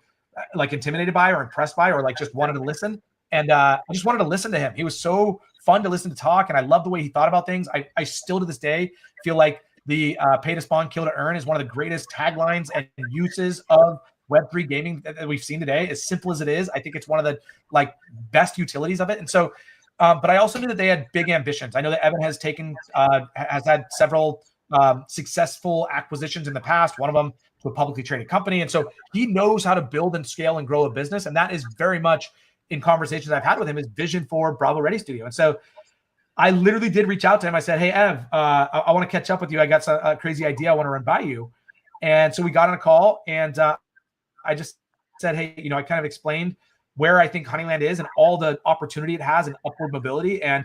like intimidated by or impressed by, or like just wanted to listen. And I just wanted to listen to him. He was so fun to listen to talk, and I love the way he thought about things. I still to this day feel like the pay to spawn, kill to earn is one of the greatest taglines and uses of Web3 gaming that we've seen today. As simple as it is, I think it's one of the like best utilities of it. And so, but I also knew that they had big ambitions. I know that Evan has had several successful acquisitions in the past, one of them to a publicly traded company. And so he knows how to build and scale and grow a business. And that is very much in conversations I've had with him, his vision for Bravo Ready Studio. And so I literally did reach out to him. I said, hey, Ev, I want to catch up with you. I got a crazy idea I want to run by you. And so we got on a call, and I just said, hey, you know, I kind of explained where I think Honeyland is and all the opportunity it has and upward mobility, and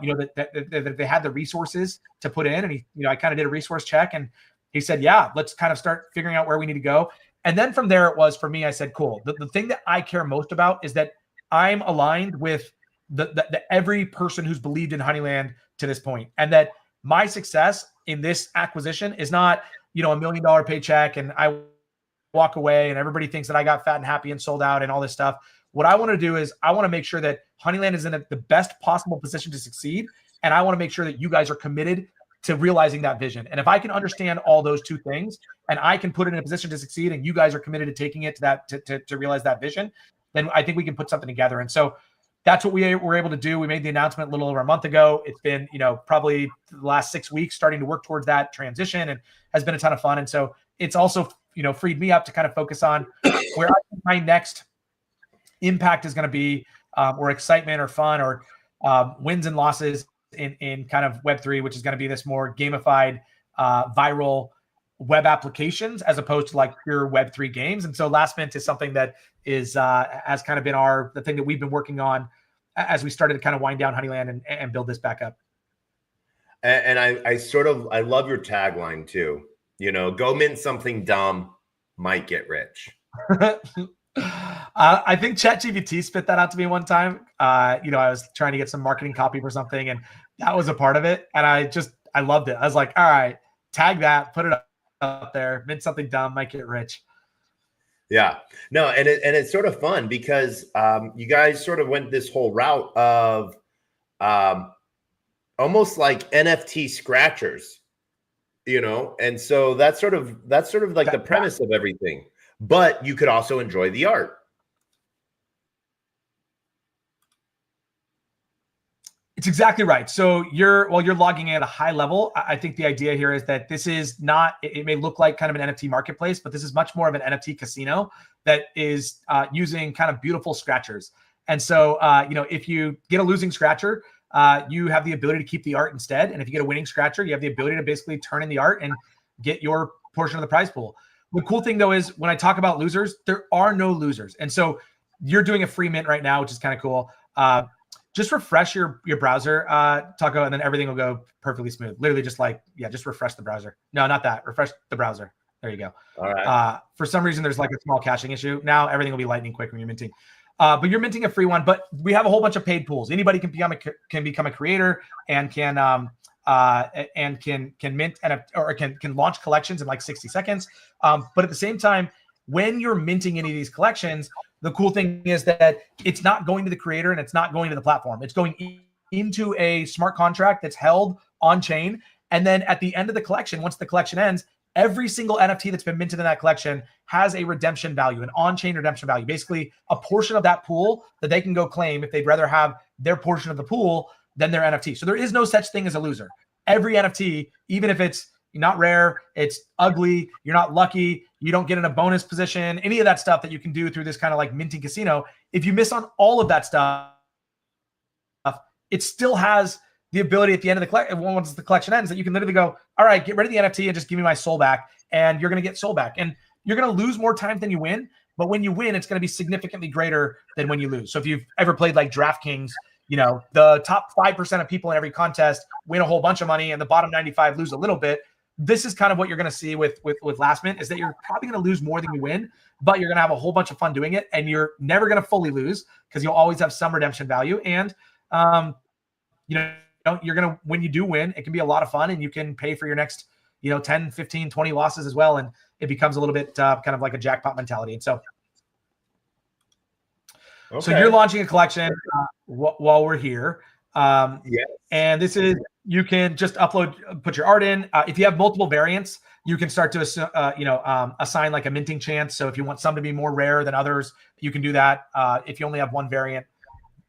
you know, that they had the resources to put in. And he, you know, I kind of did a resource check, and he said, yeah, let's kind of start figuring out where we need to go. And then from there, it was for me, I said, cool. The thing that I care most about is that I'm aligned with the every person who's believed in Honeyland to this point, and that my success in this acquisition is not, you know, $1 million paycheck and I walk away and everybody thinks that I got fat and happy and sold out and all this stuff. What I want to do is I want to make sure that Honeyland is in the best possible position to succeed. And I want to make sure that you guys are committed to realizing that vision. And if I can understand all those two things, and I can put it in a position to succeed, and you guys are committed to taking it to that, to realize that vision, then I think we can put something together. And so that's what we were able to do. We made the announcement a little over a month ago. It's been, you know, probably the last 6 weeks starting to work towards that transition, and has been a ton of fun. And so it's also, you know, freed me up to kind of focus on where I think my next impact is going to be, or excitement or fun, or wins and losses in kind of Web3, which is going to be this more gamified, viral web applications as opposed to like pure Web3 games. And so LastMint is something that is has kind of been the thing that we've been working on as we started to kind of wind down Honeyland and build this back up. And I love your tagline too. You know, go mint something dumb, might get rich. I think ChatGPT spit that out to me one time. You know, I was trying to get some marketing copy for something, and that was a part of it. And I loved it. I was like, all right, tag that, put it up there, mint something dumb, might get rich. Yeah, no, and it's sort of fun because you guys sort of went this whole route of, almost like NFT scratchers, and so that's sort of like the premise of everything. But you could also enjoy the art. It's exactly right. So while you're logging in at a high level, I think the idea here is that this is not, it may look like kind of an NFT marketplace, but this is much more of an NFT casino that is using kind of beautiful scratchers. And so, if you get a losing scratcher, you have the ability to keep the art instead. And if you get a winning scratcher, you have the ability to basically turn in the art and get your portion of the prize pool. The cool thing though is when I talk about losers, there are no losers. And so you're doing a free mint right now, which is kind of cool. Just refresh your browser, Taco, and then everything will go perfectly smooth. Literally just just refresh the browser. No, not that. Refresh the browser. There you go. All right. For some reason, there's like a small caching issue. Now everything will be lightning quick when you're minting. But you're minting a free one, but we have a whole bunch of paid pools. Anybody can become a creator and can mint or can launch collections in like 60 seconds. But at the same time, when you're minting any of these collections, the cool thing is that it's not going to the creator and it's not going to the platform. It's going into a smart contract that's held on chain. And then at the end of the collection, once the collection ends, every single NFT that's been minted in that collection has a redemption value, an on-chain redemption value, basically a portion of that pool that they can go claim if they'd rather have their portion of the pool than their NFT. So there is no such thing as a loser. Every NFT, even if it's not rare, it's ugly, you're not lucky, you don't get in a bonus position, any of that stuff that you can do through this kind of like minting casino, if you miss on all of that stuff, it still has the ability at the end of the collection, once the collection ends, that you can literally go, all right, get rid of the NFT and just give me my soul back, and you're going to get soul back. And you're going to lose more times than you win, but when you win, it's going to be significantly greater than when you lose. So if you've ever played like DraftKings, the top 5% of people in every contest win a whole bunch of money and the bottom 95 lose a little bit. This is kind of what you're going to see with LastMint, is that you're probably going to lose more than you win, but you're going to have a whole bunch of fun doing it, and you're never going to fully lose because you'll always have some redemption value. And you're going to, when you do win, it can be a lot of fun, and you can pay for your next 10, 15, 20 losses as well, and it becomes a little bit kind of like a jackpot mentality. And so So you're launching a collection while we're here. Yes. And this is, you can just put your art in. If you have multiple variants, you can start to assign like a minting chance. So if you want some to be more rare than others, you can do that. If you only have one variant,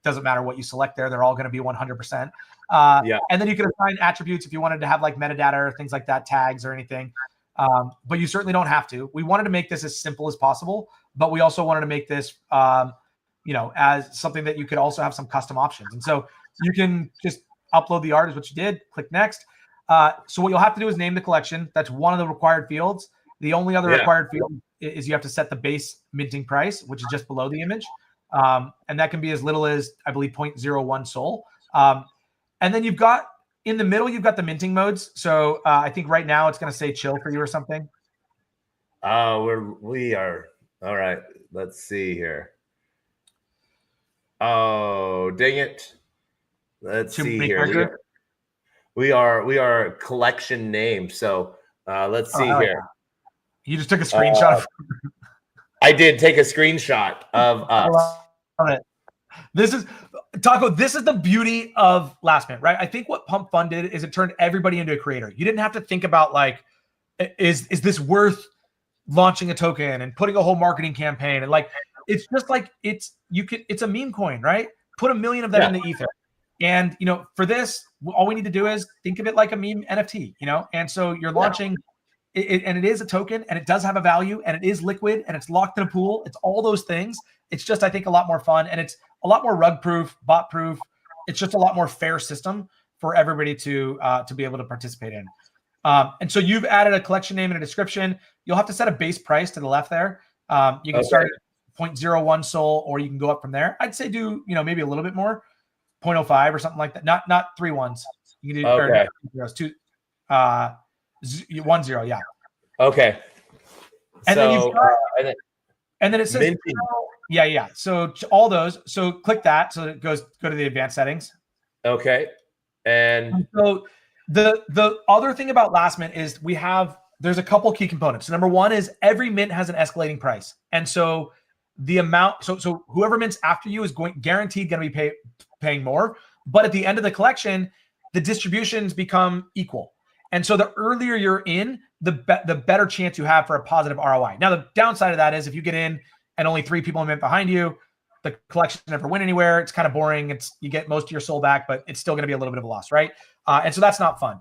doesn't matter what you select there. They're all going to be 100%. And then you can assign attributes if you wanted to have like metadata or things like that, tags or anything. But you certainly don't have to. We wanted to make this as simple as possible, but we also wanted to make this, as something that you could also have some custom options. And so you can just upload the art is what you did, click next. So what you'll have to do is name the collection. That's one of the required fields. The only other required field is you have to set the base minting price, which is just below the image. And that can be as little as, I believe, 0.01 Sol. And then you've got, in the middle, you've got the minting modes. So I think right now it's going to say chill for you or something. We are. All right. Let's see here. Oh, dang it. Let's see here. We are collection name. So let's see here. Yeah. You just took a screenshot. I did take a screenshot of us. I love it. This is Taco. This is the beauty of LastMint, right? I think what Pump Fund did is it turned everybody into a creator. You didn't have to think about like, is this worth launching a token and putting a whole marketing campaign, and like it's just like it's a meme coin, right? Put 1 million of them in the ether. And for this, all we need to do is think of it like a meme NFT, and so you're launching it, and it is a token, and it does have a value, and it is liquid, and it's locked in a pool. It's all those things. It's just, I think, a lot more fun, and it's a lot more rug proof, bot proof. It's just a lot more fair system for everybody to be able to participate in. And so you've added a collection name and a description. You'll have to set a base price to the left there. You can start at 0.01 Sol, or you can go up from there. I'd say do maybe a little bit more, 0.05 or something like that. Not 3 ones. You can do 1 0. Yeah. Okay. And then you've got, and then it says minting. Yeah. So all those. So click that. So it go to the advanced settings. Okay. And so the other thing about LastMint is there's a couple key components. So number one is every mint has an escalating price. And so the amount, so whoever mints after you is guaranteed going to be paying more. But at the end of the collection, the distributions become equal. And so the earlier you're in, the better chance you have for a positive ROI. Now, the downside of that is if you get in and only 3 people mint behind you, the collection never went anywhere. It's kind of boring. You get most of your soul back, but it's still going to be a little bit of a loss, right? And so that's not fun.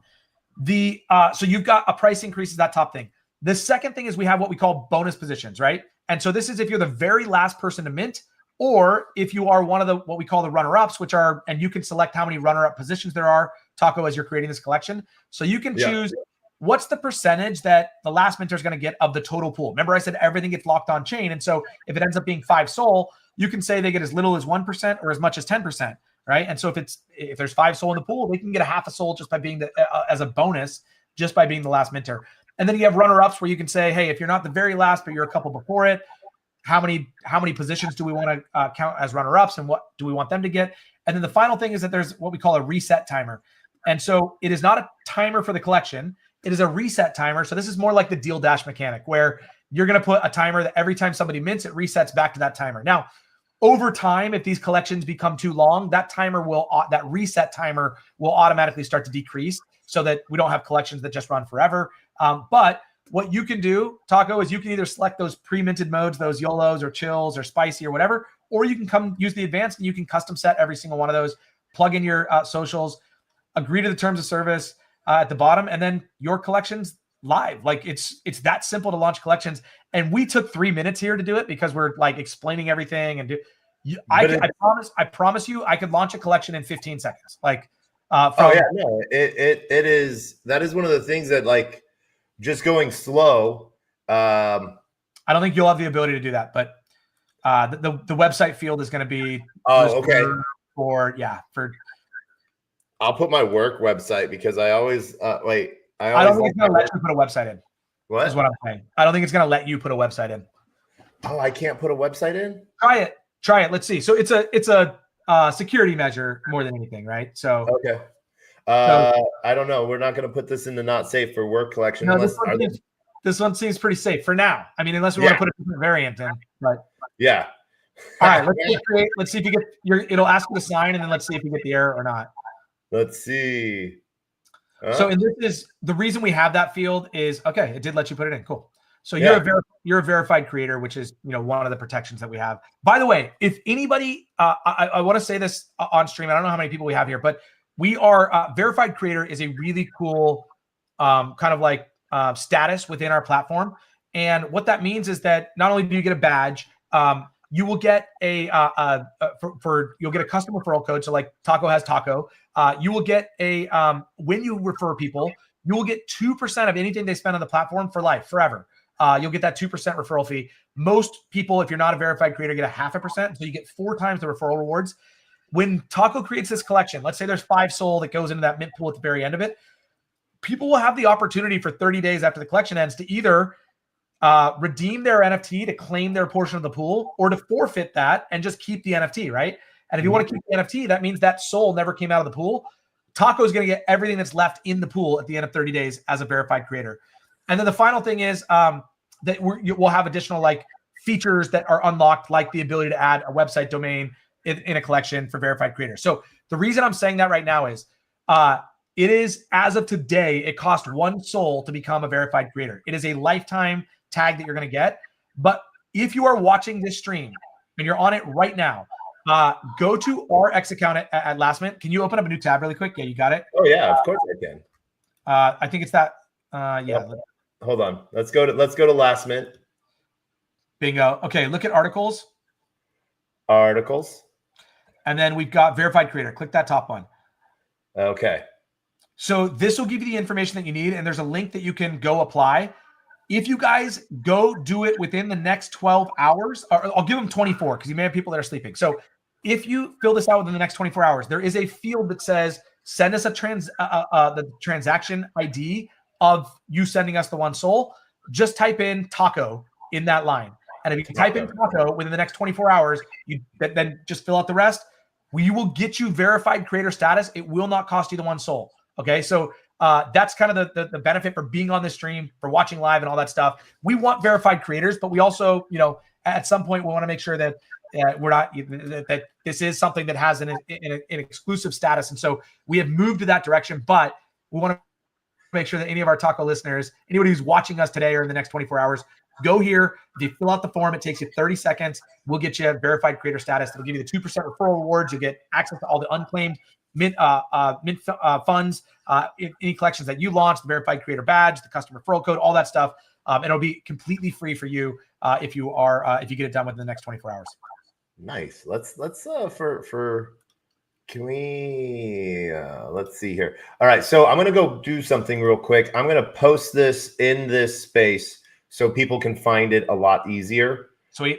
So you've got a price increase is that top thing. The second thing is we have what we call bonus positions, right? And so this is if you're the very last person to mint, or if you are one of the what we call the runner-ups, which are, and you can select how many runner-up positions there are, Taco, as you're creating this collection. So you can choose what's the percentage that the last minter is going to get of the total pool. Remember I said everything gets locked on chain. And so if it ends up being 5 soul, you can say they get as little as 1% or as much as 10%, right? And so if there's 5 soul in the pool, they can get a half a soul just by being as a bonus, just by being the last minter. And then you have runner-ups where you can say, hey, if you're not the very last, but you're a couple before it, how many positions do we want to count as runner-ups, and what do we want them to get? And then the final thing is that there's what we call a reset timer. And so it is not a timer for the collection. It is a reset timer. So this is more like the deal dash mechanic where you're going to put a timer that every time somebody mints, it resets back to that timer. Now, over time, if these collections become too long, that reset timer will automatically start to decrease so that we don't have collections that just run forever. But what you can do, Taco, is you can either select those pre-minted modes, those YOLOs or chills or spicy or whatever, or you can come use the advanced and you can custom set every single one of those, plug in your socials, agree to the terms of service at the bottom, and then your collection's live. Like it's that simple to launch collections. And we took 3 minutes here to do it because we're like explaining everything. And I promise you, I could launch a collection in 15 seconds. Like, it is. That is one of the things that like just going slow. I don't think you'll have the ability to do that, but the website field is going to be I'll put my work website because I always I don't think it's going to let you put a website in. What is what I'm saying? I don't think it's going to let you put a website in. Oh, I can't put a website in? Try it. Let's see. So it's a security measure more than anything, right? So okay. I don't know. We're not going to put this in the not safe for work collection. No, this one seems pretty safe for now. I mean, unless we want to put a different variant in. But yeah. All right. Let's see if you get it'll ask you to sign, and then let's see if you get the error or not. Let's see. So, and this is the reason we have that field is okay. It did let you put it in. Cool. So you're a verified creator, which is one of the protections that we have. By the way, if anybody, I want to say this on stream. I don't know how many people we have here, but we are verified creator is a really cool kind of like status within our platform. And what that means is that not only do you get a badge, you will get you'll get a custom referral code. So like Taco has Taco. You will get when you refer people, you will get 2% of anything they spend on the platform for life, forever. You'll get that 2% referral fee. Most people, if you're not a verified creator, get 0.5%. So you get 4 times the referral rewards. When Taco creates this collection, let's say there's 5 soul that goes into that mint pool at the very end of it. People will have the opportunity for 30 days after the collection ends to either redeem their NFT to claim their portion of the pool, or to forfeit that and just keep the NFT, right? And if you want to keep the NFT, that means that soul never came out of the pool. Taco is going to get everything that's left in the pool at the end of 30 days as a verified creator. And then the final thing is that we'll have additional like features that are unlocked, like the ability to add a website domain in a collection for verified creators. So the reason I'm saying that right now is it is, as of today, it costs 1 soul to become a verified creator. It is a lifetime tag that you're going to get. But if you are watching this stream and you're on it right now, go to our X account at LastMint. Can you open up a new tab really quick? Yeah, you got it? Oh, yeah, of course I can. I think it's that. Yeah. Oh, hold on. Let's go to LastMint. Bingo. Okay, look at articles. Articles. And then we've got verified creator. Click that top one. Okay. So this will give you the information that you need, and there's a link that you can go apply. If you guys go do it within the next 12 hours, or I'll give them 24 because you may have people that are sleeping. So if you fill this out within the next 24 hours, there is a field that says, send us the transaction ID of you sending us the 1 soul. Just type in Taco in that line. And if you can type in Taco within the next 24 hours, you then just fill out the rest. We will get you verified creator status. It will not cost you the 1 soul. Okay, so that's kind of the benefit for being on this stream, for watching live and all that stuff. We want verified creators, but we also, at some point we want to make sure that we're not that this is something that has an exclusive status, and so we have moved to that direction. But we want to make sure that any of our Taco listeners, anybody who's watching us today or in the next 24 hours, go here. If you fill out the form, it takes you 30 seconds. We'll get you verified creator status. It'll give you the 2% referral rewards. You'll get access to all the unclaimed mint funds, any collections that you launch, the verified creator badge, the customer referral code, all that stuff. And it'll be completely free for you if you get it done within the next 24 hours. Nice. Let's can we let's see here. All right, so I'm gonna go do something real quick. I'm gonna post this in this space so people can find it a lot easier. Sweet.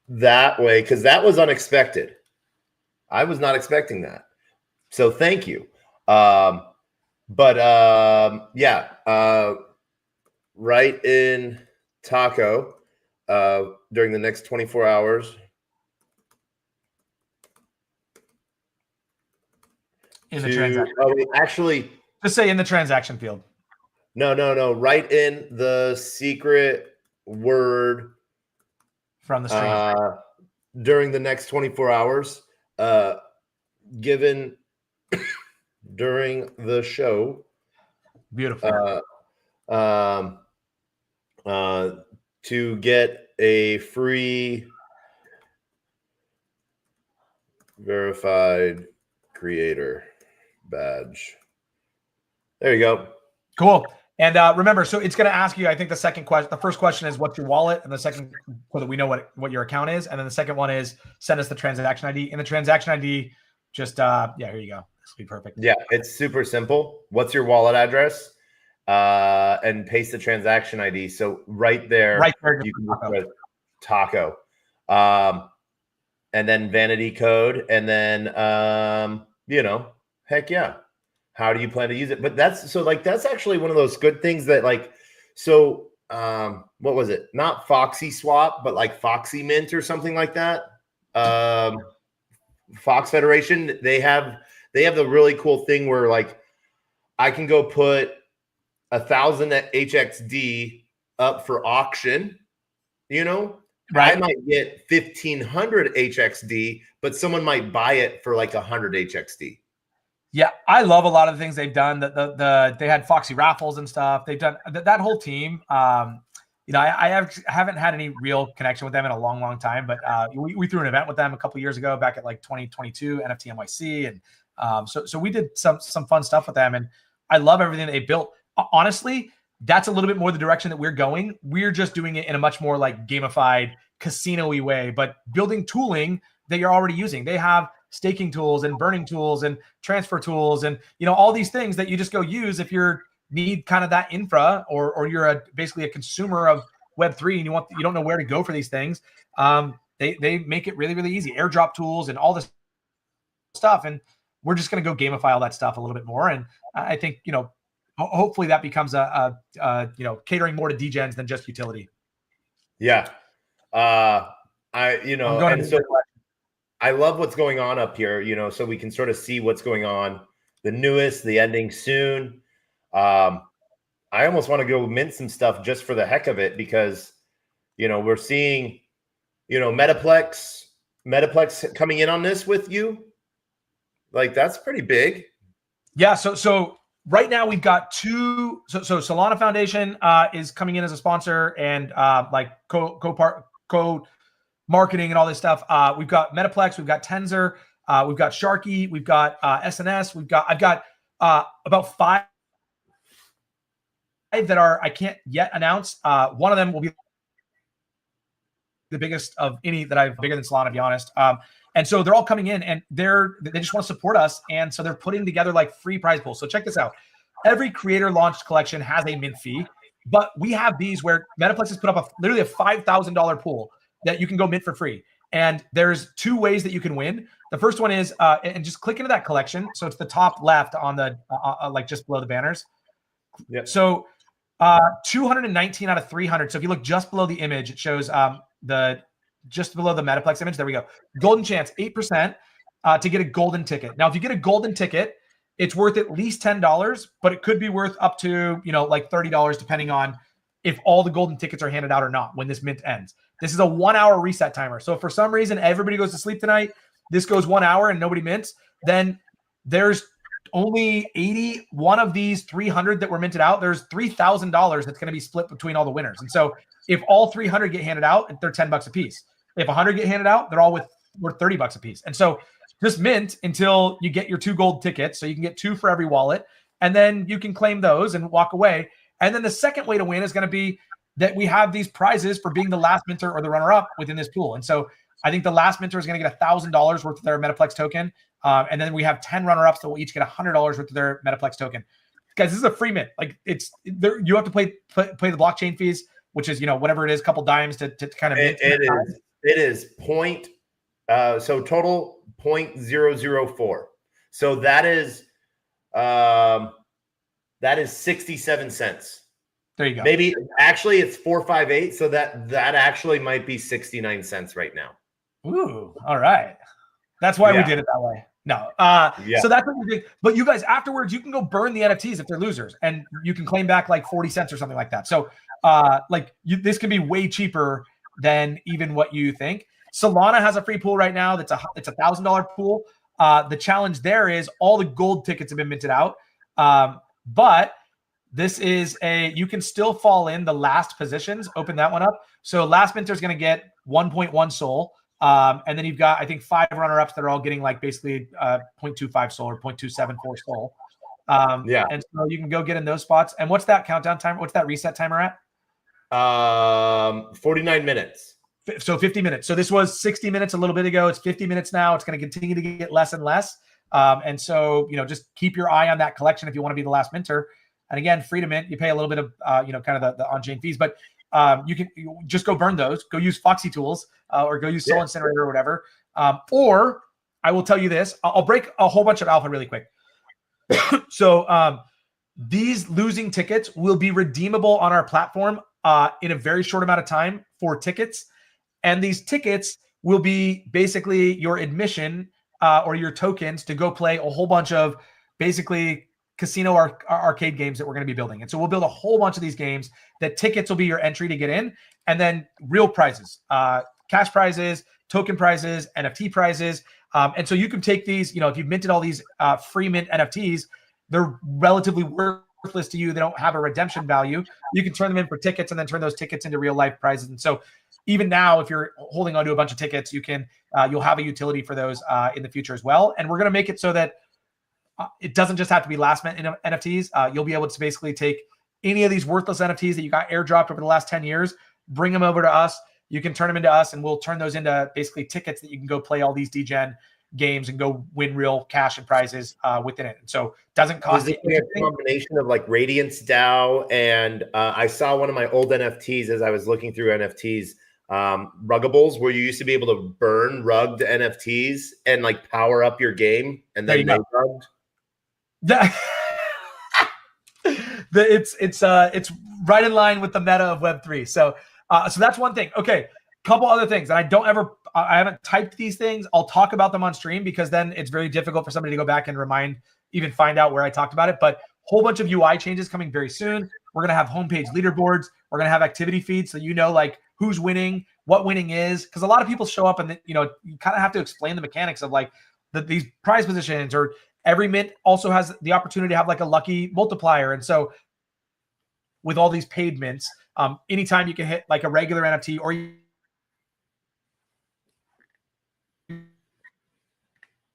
That way, because that was unexpected. I was not expecting that. So thank you. Yeah, right in Taco during the next 24 hours. In the transaction. Actually, just say in the transaction field. No. Right in the secret word from the stream during the next 24 hours, given during the show. Beautiful. To get a free verified creator badge. There you go. Cool. And remember, so it's going to ask you, I think the first question is what's your wallet? And the second, so that we know what your account is. And then the second one is send us the transaction ID. And the transaction ID, just, here you go. This will be perfect. Yeah, it's super simple. What's your wallet address? And paste the transaction ID. So right there you can put Taco. And then vanity code. And then, heck yeah. How do you plan to use it? But that's actually one of those good things that what was it? Not Foxy Swap, but like Foxy Mint or something like that. Fox Federation, they have the really cool thing where I can go put 1,000 HXD up for auction, right? I might get 1,500 HXD, but someone might buy it for 100 HXD. Yeah, I love a lot of the things they've done. They had Foxy raffles and stuff. They've done that whole team. I haven't had any real connection with them in a long, long time. But we threw an event with them a couple years ago, back at 2022 NFT NYC, and so we did some fun stuff with them. And I love everything they built. Honestly, that's a little bit more the direction that we're going. We're just doing it in a much more gamified, casino-y way, but building tooling that you're already using. They have staking tools and burning tools and transfer tools and all these things that you just go use if you need kind of that infra or you're basically a consumer of Web3 and you don't know where to go for these things. They make it really, really easy. Airdrop tools and all this stuff, and we're just going to go gamify all that stuff a little bit more. And I think hopefully that becomes a catering more to degens than just utility. Yeah, I love what's going on up here, so we can sort of see what's going on. The newest, the ending soon. I almost want to go mint some stuff just for the heck of it because, we're seeing, Metaplex coming in on this with you. That's pretty big. Yeah. So right now we've got two. So Solana Foundation is coming in as a sponsor and marketing and all this stuff. We've got Metaplex, we've got Tensor, we've got Sharky, we've got SNS, I've got about 5 that I can't yet announce. One of them will be the biggest of any that I've bigger than Solana, to be honest. And so they're all coming in and they just want to support us. And so they're putting together free prize pools. So check this out. Every creator launched collection has a mint fee, but we have these where Metaplex has put up literally a $5,000 pool that you can go mint for free. And there's 2 ways that you can win. The first one is, and just click into that collection. So it's the top left on the, just below the banners. Yep. So 219 out of 300. So if you look just below the image, it shows just below the Metaplex image. There we go. Golden chance, 8% to get a golden ticket. Now, if you get a golden ticket, it's worth at least $10, but it could be worth up to, $30 depending on if all the golden tickets are handed out or not when this mint ends. This is a 1 hour reset timer. So if for some reason everybody goes to sleep tonight, this goes 1 hour and nobody mints, then there's only 81 of these 300 that were minted out. There's $3,000 that's going to be split between all the winners. And so if all 300 get handed out, they're $10 a piece. If 100 get handed out, they're all worth $30 a piece. And so just mint until you get your 2 gold tickets. So you can get 2 for every wallet, and then you can claim those and walk away. And then the second way to win is going to be that we have these prizes for being the last minter or the runner-up within this pool. And so I think the last minter is going to get $1,000 worth of their Metaplex token. And then we have 10 runner-ups that will each get $100 worth of their Metaplex token. Guys, this is a free mint. Like you have to pay the blockchain fees, which is, whatever it is, a couple dimes to kind of mint. It is point. So total 0.004. So that is 67 cents. There you go. Maybe actually it's 458. So that actually might be 69 cents right now. Ooh, all right. That's why we did it that way. No. So that's what we did. But you guys, afterwards, you can go burn the NFTs if they're losers, and you can claim back like 40 cents or something like that. So this can be way cheaper than even what you think. Solana has a free pool right now. It's a $1,000 pool. The challenge there is all the gold tickets have been minted out. But this is you can still fall in the last positions. Open that one up. So last minter is going to get 1.1 SOL. And then you've got, I think, 5 runner-ups that are all getting like basically 0.25 SOL or 0.274 SOL. And so you can go get in those spots. And what's that countdown timer? What's that reset timer at? 49 minutes. So 50 minutes. So this was 60 minutes a little bit ago. It's 50 minutes now. It's going to continue to get less and less. And so, just keep your eye on that collection if you want to be the last minter. And again, free to mint, you pay a little bit of, kind of the on-chain fees, but you just go burn those, go use Foxy tools or go use Soul Incinerator or whatever. Or I will tell you this, I'll break a whole bunch of alpha really quick. So these losing tickets will be redeemable on our platform in a very short amount of time for tickets. And these tickets will be basically your admission or your tokens to go play a whole bunch of basically casino arcade games that we're going to be building. And so we'll build a whole bunch of these games that tickets will be your entry to get in, and then real prizes, cash prizes, token prizes, NFT prizes. And so you can take these, if you've minted all these free mint NFTs, they're relatively worthless to you. They don't have a redemption value. You can turn them in for tickets and then turn those tickets into real life prizes. And so even now, if you're holding onto a bunch of tickets, you'll have a utility for those in the future as well. And we're going to make it so that it doesn't just have to be LastMint NFTs. You'll be able to basically take any of these worthless NFTs that you got airdropped over the last 10 years, bring them over to us. You can turn them into us, and we'll turn those into basically tickets that you can go play all these Degen games and go win real cash and prizes within it. And so it doesn't cost you anything. A combination of like Radiance DAO and I saw one of my old NFTs as I was looking through NFTs, Ruggables, where you used to be able to burn rugged NFTs and like power up your game and then they rugged. It's right in line with the meta of Web3. So that's one thing. Okay, couple other things. And I haven't typed these things. I'll talk about them on stream because then it's very difficult for somebody to go back and even find out where I talked about it. But whole bunch of UI changes coming very soon. We're gonna have homepage leaderboards. We're gonna have activity feeds so like who's winning, what winning is, because a lot of people show up and you kind of have to explain the mechanics of like these prize positions, or every mint also has the opportunity to have like a lucky multiplier. And so with all these paid mints, anytime you can hit like a regular NFT or you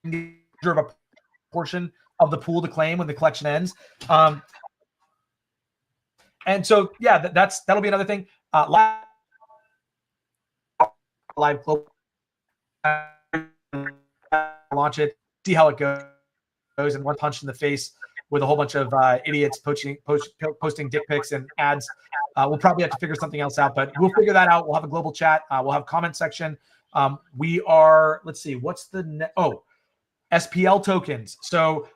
reserve a portion of the pool to claim when the collection ends. And so, that'll be another thing. Live launch it, see how it goes, and one punch in the face with a whole bunch of idiots posting dick pics and ads. We'll probably have to figure something else out, but we'll figure that out. We'll have a global chat. We'll have a comment section. We are, let's see, what's the SPL tokens. So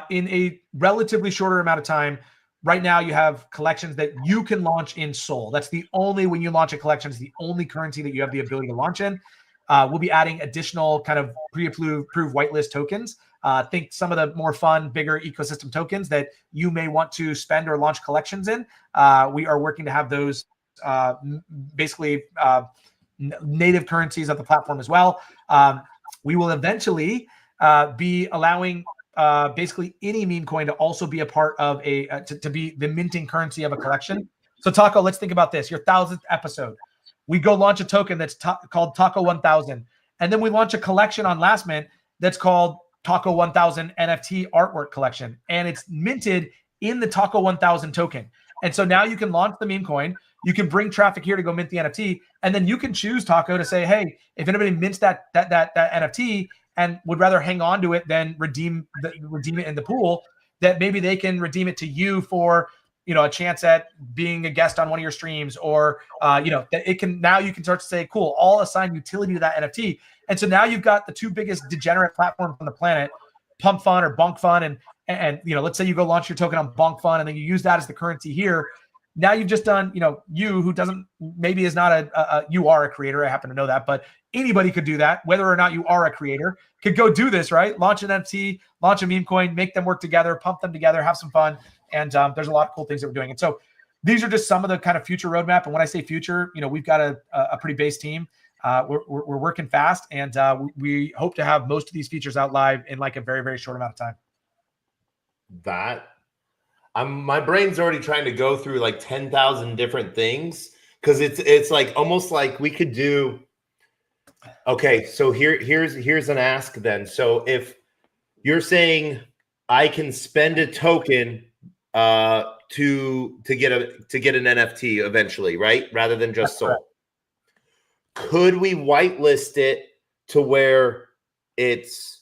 in a relatively shorter amount of time, right now you have collections that you can launch in Sol. That's the only, when you launch a collection, it's the only currency that you have the ability to launch in. We'll be adding additional kind of pre-approved whitelist tokens Think some of the more fun, bigger ecosystem tokens that you may want to spend or launch collections in. We are working to have those basically native currencies of the platform as well. We will eventually be allowing basically any meme coin to also be a part of to be the minting currency of a collection. So Taco, let's think about this. Your 1000th episode. We go launch a token that's called Taco 1000. And then we launch a collection on LastMint that's called Taco 1000 NFT artwork collection. And it's minted in the Taco 1000 token. And so now you can launch the meme coin. You can bring traffic here to go mint the NFT. And then you can choose, Taco, to say, hey, if anybody mints that NFT and would rather hang on to it than redeem it in the pool, that maybe they can redeem it to you for, a chance at being a guest on one of your streams, or that it can, now you can start to say, cool, I'll assign utility to that NFT. And so now you've got the two biggest degenerate platforms on the planet, Pump Fun or Bonk Fun, and let's say you go launch your token on Bonk Fun and then you use that as the currency here. Now you've just done, you who doesn't, maybe is not you are a creator, I happen to know that, but anybody could do that, whether or not you are a creator, could go do this, right? Launch an NFT, launch a meme coin, make them work together, pump them together, have some fun. And there's a lot of cool things that we're doing. And so these are just some of the kind of future roadmap. And when I say future, we've got a pretty base team. We're working fast, and we hope to have most of these features out live in like a very, very short amount of time. My brain's already trying to go through like 10,000 different things, because it's like almost like we could do. Okay, so here's an ask then. So if you're saying I can spend a token to get an NFT eventually, right? Rather than just sold. Could we whitelist it to where it's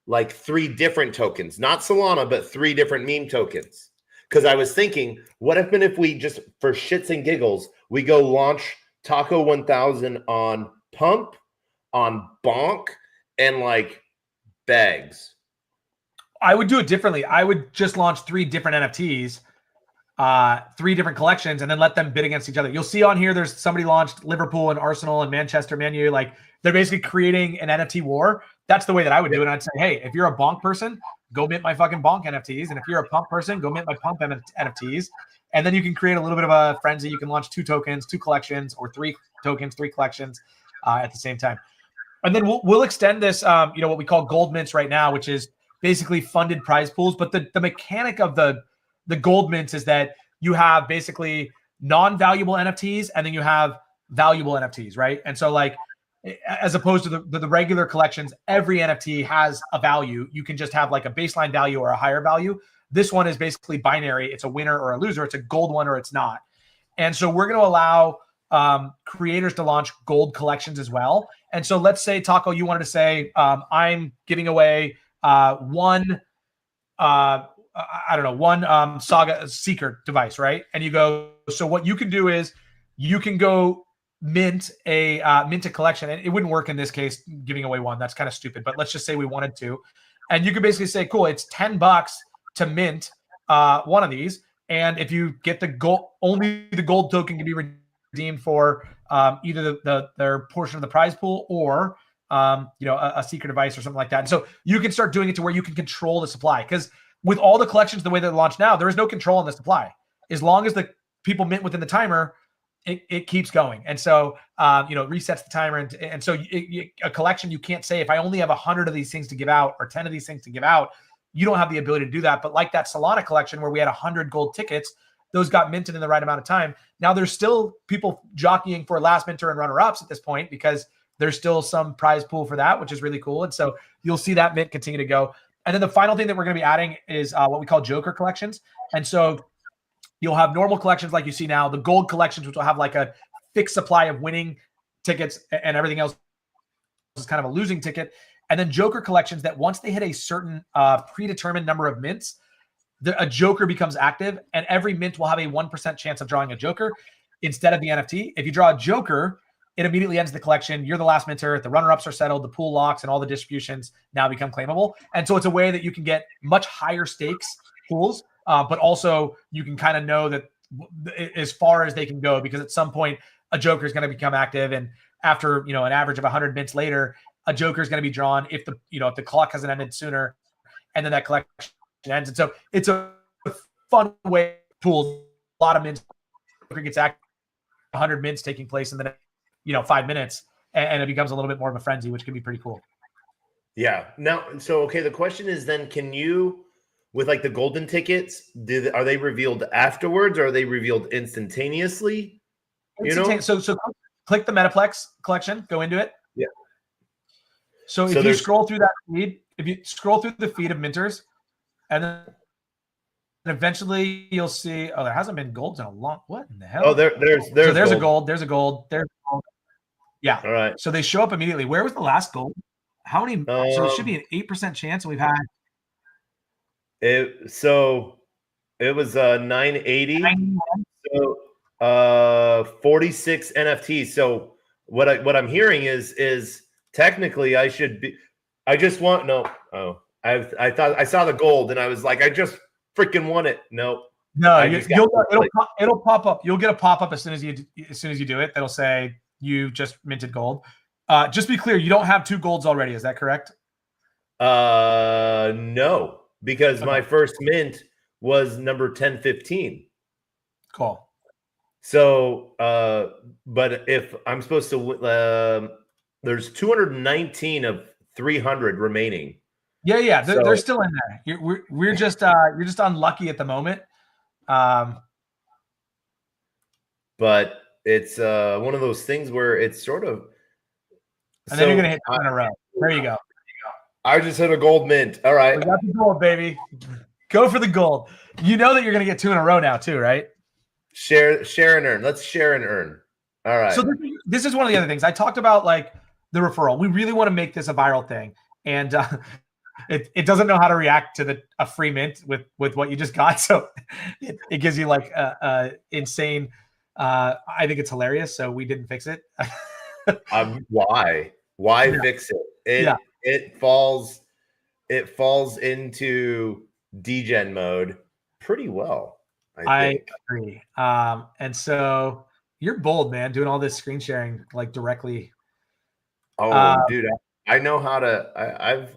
like 3 different tokens, not Solana, but 3 different meme tokens? Because I was thinking, what if we just, for shits and giggles, we go launch Taco 1000 on Pump, on Bonk, and like Bags? I would do it differently. I would just launch 3 different NFTs, 3 different collections, and then let them bid against each other. You'll see on here, there's somebody launched Liverpool and Arsenal and Manchester, Man U. Like, they're basically creating an NFT war. That's the way that I would do it. And I'd say, hey, if you're a Bonk person, go mint my fucking Bonk NFTs. And if you're a Pump person, go mint my Pump NFTs. And then you can create a little bit of a frenzy. You can launch 2 tokens, 2 collections, or 3 tokens, 3 collections at the same time. And then we'll extend this, what we call gold mints right now, which is basically funded prize pools. But the mechanic of the gold mints is that you have basically non-valuable NFTs and then you have valuable NFTs, right? And so like, as opposed to the regular collections, every NFT has a value. You can just have like a baseline value or a higher value. This one is basically binary. It's a winner or a loser. It's a gold one or it's not. And so we're going to allow creators to launch gold collections as well. And so let's say, Taco, you wanted to say, I'm giving away one Saga Seeker device, right? And you go, so what you can do is you can go mint a collection, and it wouldn't work in this case, giving away one. That's kind of stupid, but let's just say we wanted to. And you could basically say, cool, it's $10 to mint one of these. And if you get the gold, only the gold token can be redeemed for either their portion of the prize pool or a secret device or something like that. And so you can start doing it to where you can control the supply, because with all the collections the way they're launched now, there is no control on the supply. As long as the people mint within the timer, it keeps going. And so it resets the timer. And so a collection, you can't say, if I only have 100 of these things to give out or 10 of these things to give out, you don't have the ability to do that. But like that Solana collection where we had 100 gold tickets, those got minted in the right amount of time. Now there's still people jockeying for last minter and runner-ups at this point, because there's still some prize pool for that, which is really cool. And so you'll see that mint continue to go. And then the final thing that we're going to be adding is what we call Joker collections. And so you'll have normal collections like you see now, the gold collections, which will have like a fixed supply of winning tickets, and everything else is kind of a losing ticket. And then Joker collections that once they hit a certain predetermined number of mints, a Joker becomes active, and every mint will have a 1% chance of drawing a Joker instead of the NFT. If you draw a Joker, it immediately ends the collection. You're the last minter. The runner-ups are settled. The pool locks and all the distributions now become claimable. And so it's a way that you can get much higher stakes pools, but also you can kind of know that as far as they can go, because at some point a Joker is going to become active. And after, an average of 100 mints later, a Joker is going to be drawn. If the clock hasn't ended sooner, and then that collection ends. And so it's a fun way to pool a lot of mints. Gets 100 mints taking place in the next, 5 minutes, and it becomes a little bit more of a frenzy, which can be pretty cool. Yeah. Now, so okay, the question is then, can you, with like the golden tickets, are they revealed afterwards, or are they revealed instantaneously? So click the Metaplex collection, go into it. Yeah. So if you scroll through that feed, if you scroll through the feed of minters, and then eventually you'll see, there hasn't been golds in a long, what in the hell? Oh, there's a gold. There's a gold. Yeah. All right. So they show up immediately. Where was the last gold? How many? So it should be an 8% chance. And we've had it. So it was 980. So 46 NFTs. So what I'm hearing is technically I should be. I just want I thought I saw the gold and I was like, I just freaking won it. No, it'll pop up. You'll get a pop up as soon as you do it. That'll say you just minted gold. Just be clear, you don't have 2 golds already. Is that correct? No, because my first mint was number 1015. Cool. So, but if I'm supposed to, there's 219 of 300 remaining. Yeah, they're still in there. We're just you're just unlucky at the moment. But it's one of those things where it's sort of. And then you're gonna hit 2 in a row. There you go. I just hit a gold mint. All right, we got the gold, baby. Go for the gold. You know that you're gonna get 2 in a row now, too, right? Share and earn. Let's share and earn. All right. So this is one of the other things I talked about, like the referral. We really want to make this a viral thing, and it doesn't know how to react to a free mint with what you just got. So it gives you like insane. I think it's hilarious. So we didn't fix it. Why? Why fix it? It falls into degen mode pretty well. I agree. And so you're bold, man, doing all this screen sharing like directly. Oh, dude, I know how to.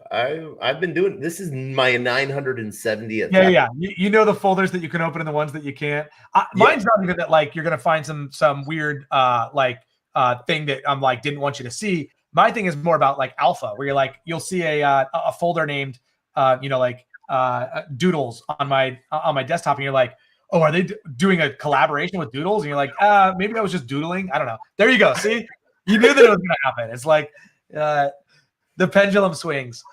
I've been doing. This is my 970th. Yeah. You know the folders that you can open and the ones that you can't. Mine's not even that. Like you're gonna find some weird thing that I'm like didn't want you to see. My thing is more about like alpha, where you're like you'll see a folder named Doodles on my desktop, and you're like, oh, are they doing a collaboration with Doodles? And you're like, maybe I was just doodling. I don't know. There you go. See, you knew that it was gonna happen. It's like the pendulum swings.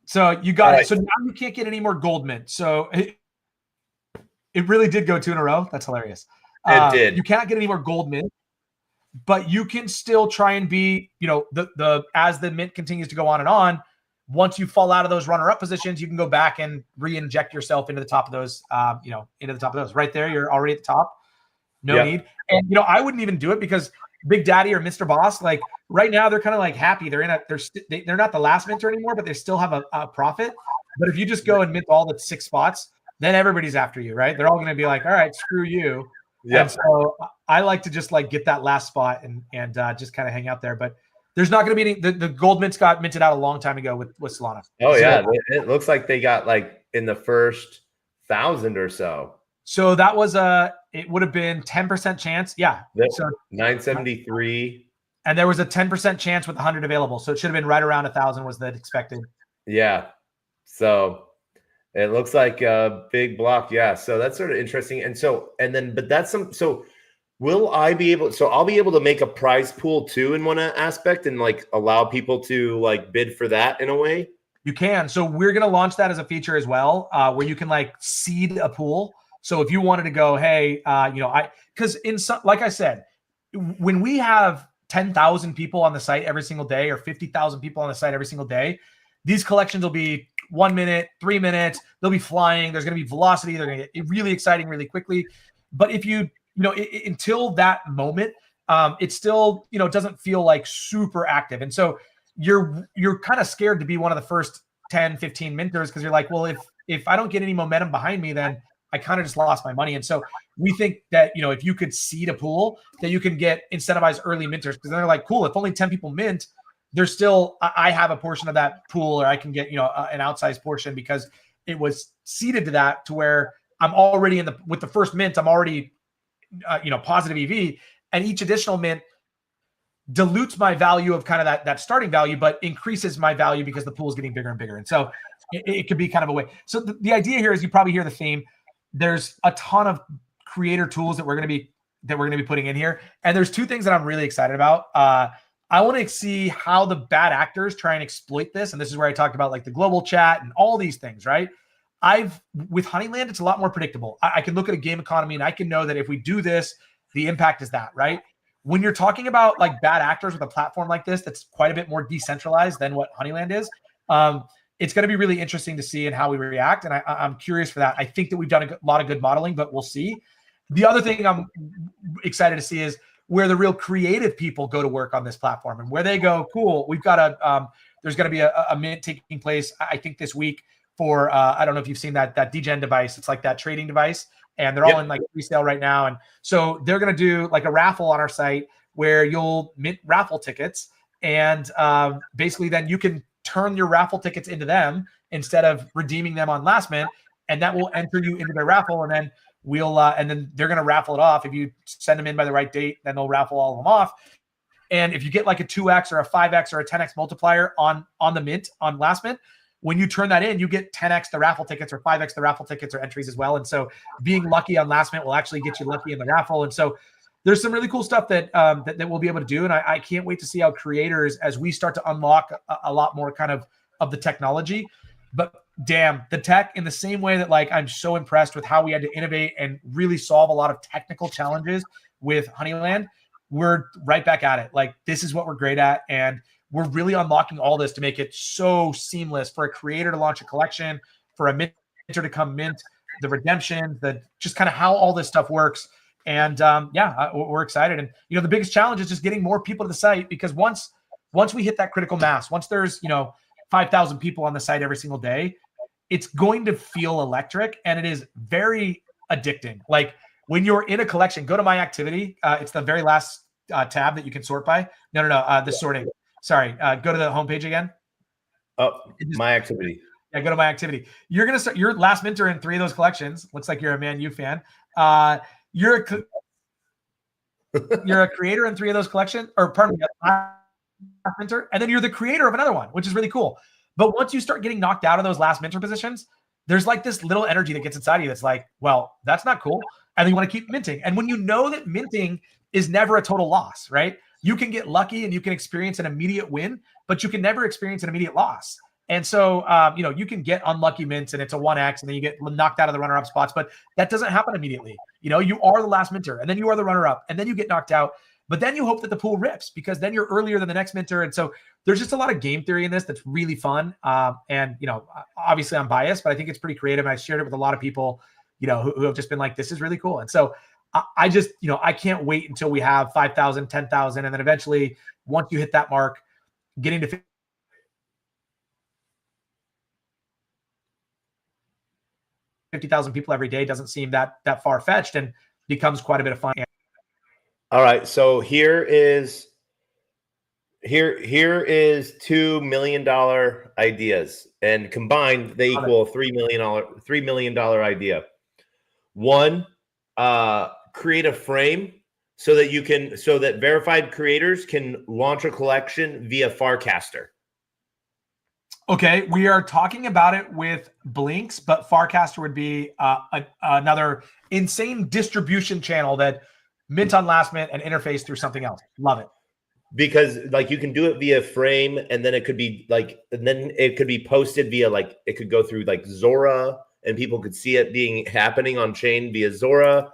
So you got it. So now you can't get any more gold mint. So it really did go 2 in a row. That's hilarious. It did. You can't get any more gold mint, but you can still try and be, the as the mint continues to go on and on. Once you fall out of those runner-up positions, you can go back and re-inject yourself into the top of those. Into the top of those. Right there, you're already at the top. No need. And I wouldn't even do it because Big Daddy or Mr. Boss, like right now, they're kind of like happy. They're not the last minter anymore, but they still have a profit. But if you just go and mint all the 6 spots, then everybody's after you, right? They're all going to be like, all right, screw you. Yeah. And so I like to just like get that last spot and just kind of hang out there. But there's not going to be any. The gold mints got minted out a long time ago with Solana. Oh yeah, it looks like they got like in the first 1,000 or so. So that was it would have been 10% chance. Yeah. So 973. And there was a 10% chance with 100 available. So it should have been right around 1,000 was the expected. Yeah. So it looks like a big block. Yeah. So that's sort of interesting. But that's so will I be able, so I'll be able to make a prize pool too in one aspect and like allow people to like bid for that in a way? You can. So we're going to launch that as a feature as well, where you can like seed a pool. So if you wanted to go, hey, because like I said, when we have 10,000 people on the site every single day or 50,000 people on the site every single day, these collections will be 1 minute, 3 minutes. They'll be flying. There's going to be velocity. They're going to get really exciting really quickly. But if until that moment, it still, doesn't feel like super active. And so you're kind of scared to be one of the first 10, 15 minters because you're like, well, if I don't get any momentum behind me, then I kind of just lost my money. And so we think that, if you could seed a pool, that you can get incentivized early minters because they're like, cool, if only 10 people mint, there's still, I have a portion of that pool, or I can get, an outsized portion because it was seeded to that, to where I'm already with the first mint, I'm already, positive EV, and each additional mint dilutes my value of kind of that starting value, but increases my value because the pool is getting bigger and bigger. And so it could be kind of a way. So the idea here is, you probably hear the theme. There's a ton of creator tools that we're going to be putting in here. And there's two things that I'm really excited about. I want to see how the bad actors try and exploit this. And this is where I talked about like the global chat and all these things, right? With Honeyland, it's a lot more predictable. I can look at a game economy and I can know that if we do this, the impact is that, right? When you're talking about like bad actors with a platform like this, that's quite a bit more decentralized than what Honeyland is. It's going to be really interesting to see and how we react. And I'm curious for that. I think that we've done a lot of good modeling, but we'll see. The other thing I'm excited to see is where the real creative people go to work on this platform, and where they go, cool, we've got there's going to be a mint taking place, I think this week, for, I don't know if you've seen that Degen device. It's like that trading device, and they're all in like resale right now. And so they're going to do like a raffle on our site where you'll mint raffle tickets. And basically then you can turn your raffle tickets into them instead of redeeming them on LastMint, and that will enter you into their raffle. And then and then they're going to raffle it off. If you send them in by the right date, then they'll raffle all of them off. And if you get like a 2x or a 5x or a 10x multiplier on the mint, on LastMint, when you turn that in, you get 10x the raffle tickets or 5x the raffle tickets or entries as well. And so being lucky on LastMint will actually get you lucky in the raffle. And so there's some really cool stuff that we'll be able to do. And I can't wait to see how creators, as we start to unlock a lot more kind of the technology. But damn, the tech, in the same way that like I'm so impressed with how we had to innovate and really solve a lot of technical challenges with Honeyland, we're right back at it. Like, this is what we're great at. And we're really unlocking all this to make it so seamless for a creator to launch a collection, for a minter to come mint, the redemption, just kind of how all this stuff works. And we're excited. And, the biggest challenge is just getting more people to the site, because once we hit that critical mass, once there's, 5,000 people on the site every single day, it's going to feel electric, and it is very addicting. Like, when you're in a collection, go to my activity. It's the very last tab that you can sort by. No, the sorting. Sorry. Go to the homepage again. Oh, my activity. Yeah, go to my activity. You're going to start your last minter in 3 of those collections. Looks like you're a Man U fan. You're a creator in 3 of those collections, or pardon me, last minter, and then you're the creator of another one, which is really cool. But once you start getting knocked out of those last minter positions, there's like this little energy that gets inside you that's like, well, that's not cool. And then you want to keep minting. And when you know that minting is never a total loss, right? You can get lucky and you can experience an immediate win, but you can never experience an immediate loss. And so, you can get unlucky mints and it's a 1x, and then you get knocked out of the runner-up spots, but that doesn't happen immediately. You are the last minter, and then you are the runner-up, and then you get knocked out. But then you hope that the pool rips, because then you're earlier than the next minter. And so there's just a lot of game theory in this that's really fun. And obviously I'm biased, but I think it's pretty creative. And I shared it with a lot of people, who have just been like, this is really cool. And so I just, I can't wait until we have 5,000, 10,000. And then eventually, once you hit that mark, getting to 50,000 people every day doesn't seem that far-fetched, and becomes quite a bit of fun. All right, so here is $2 million ideas, and combined they equal $3 million idea. One, create a frame so that verified creators can launch a collection via Farcaster. Okay, we are talking about it with Blinks, but Farcaster would be another insane distribution channel that mint on LastMint and interface through something else. Love it. Because like you can do it via frame, and then it could be posted via, like, it could go through like Zora, and people could see it happening on chain via Zora.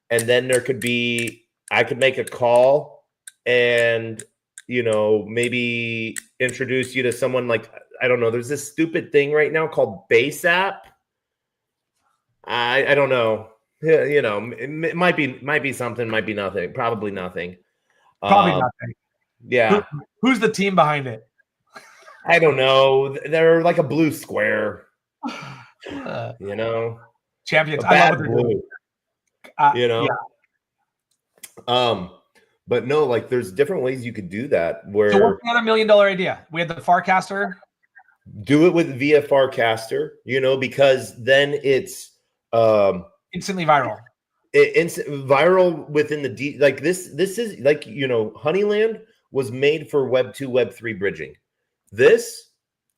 And then I could make a call and, maybe introduce you to someone, like, I don't know. There's this stupid thing right now called Base App. I don't know. It might be something, might be nothing. Probably nothing. Probably nothing. Yeah. Who's the team behind it? I don't know. They're like a blue square. Champions. I love blue. Yeah. But no, like there's different ways you could do that. Where so what's another $1 million idea? We had the Farcaster. Do it with via Farcaster, because then it's instantly viral. Viral within the like this is like Honeyland was made for Web 2, Web 3 bridging. This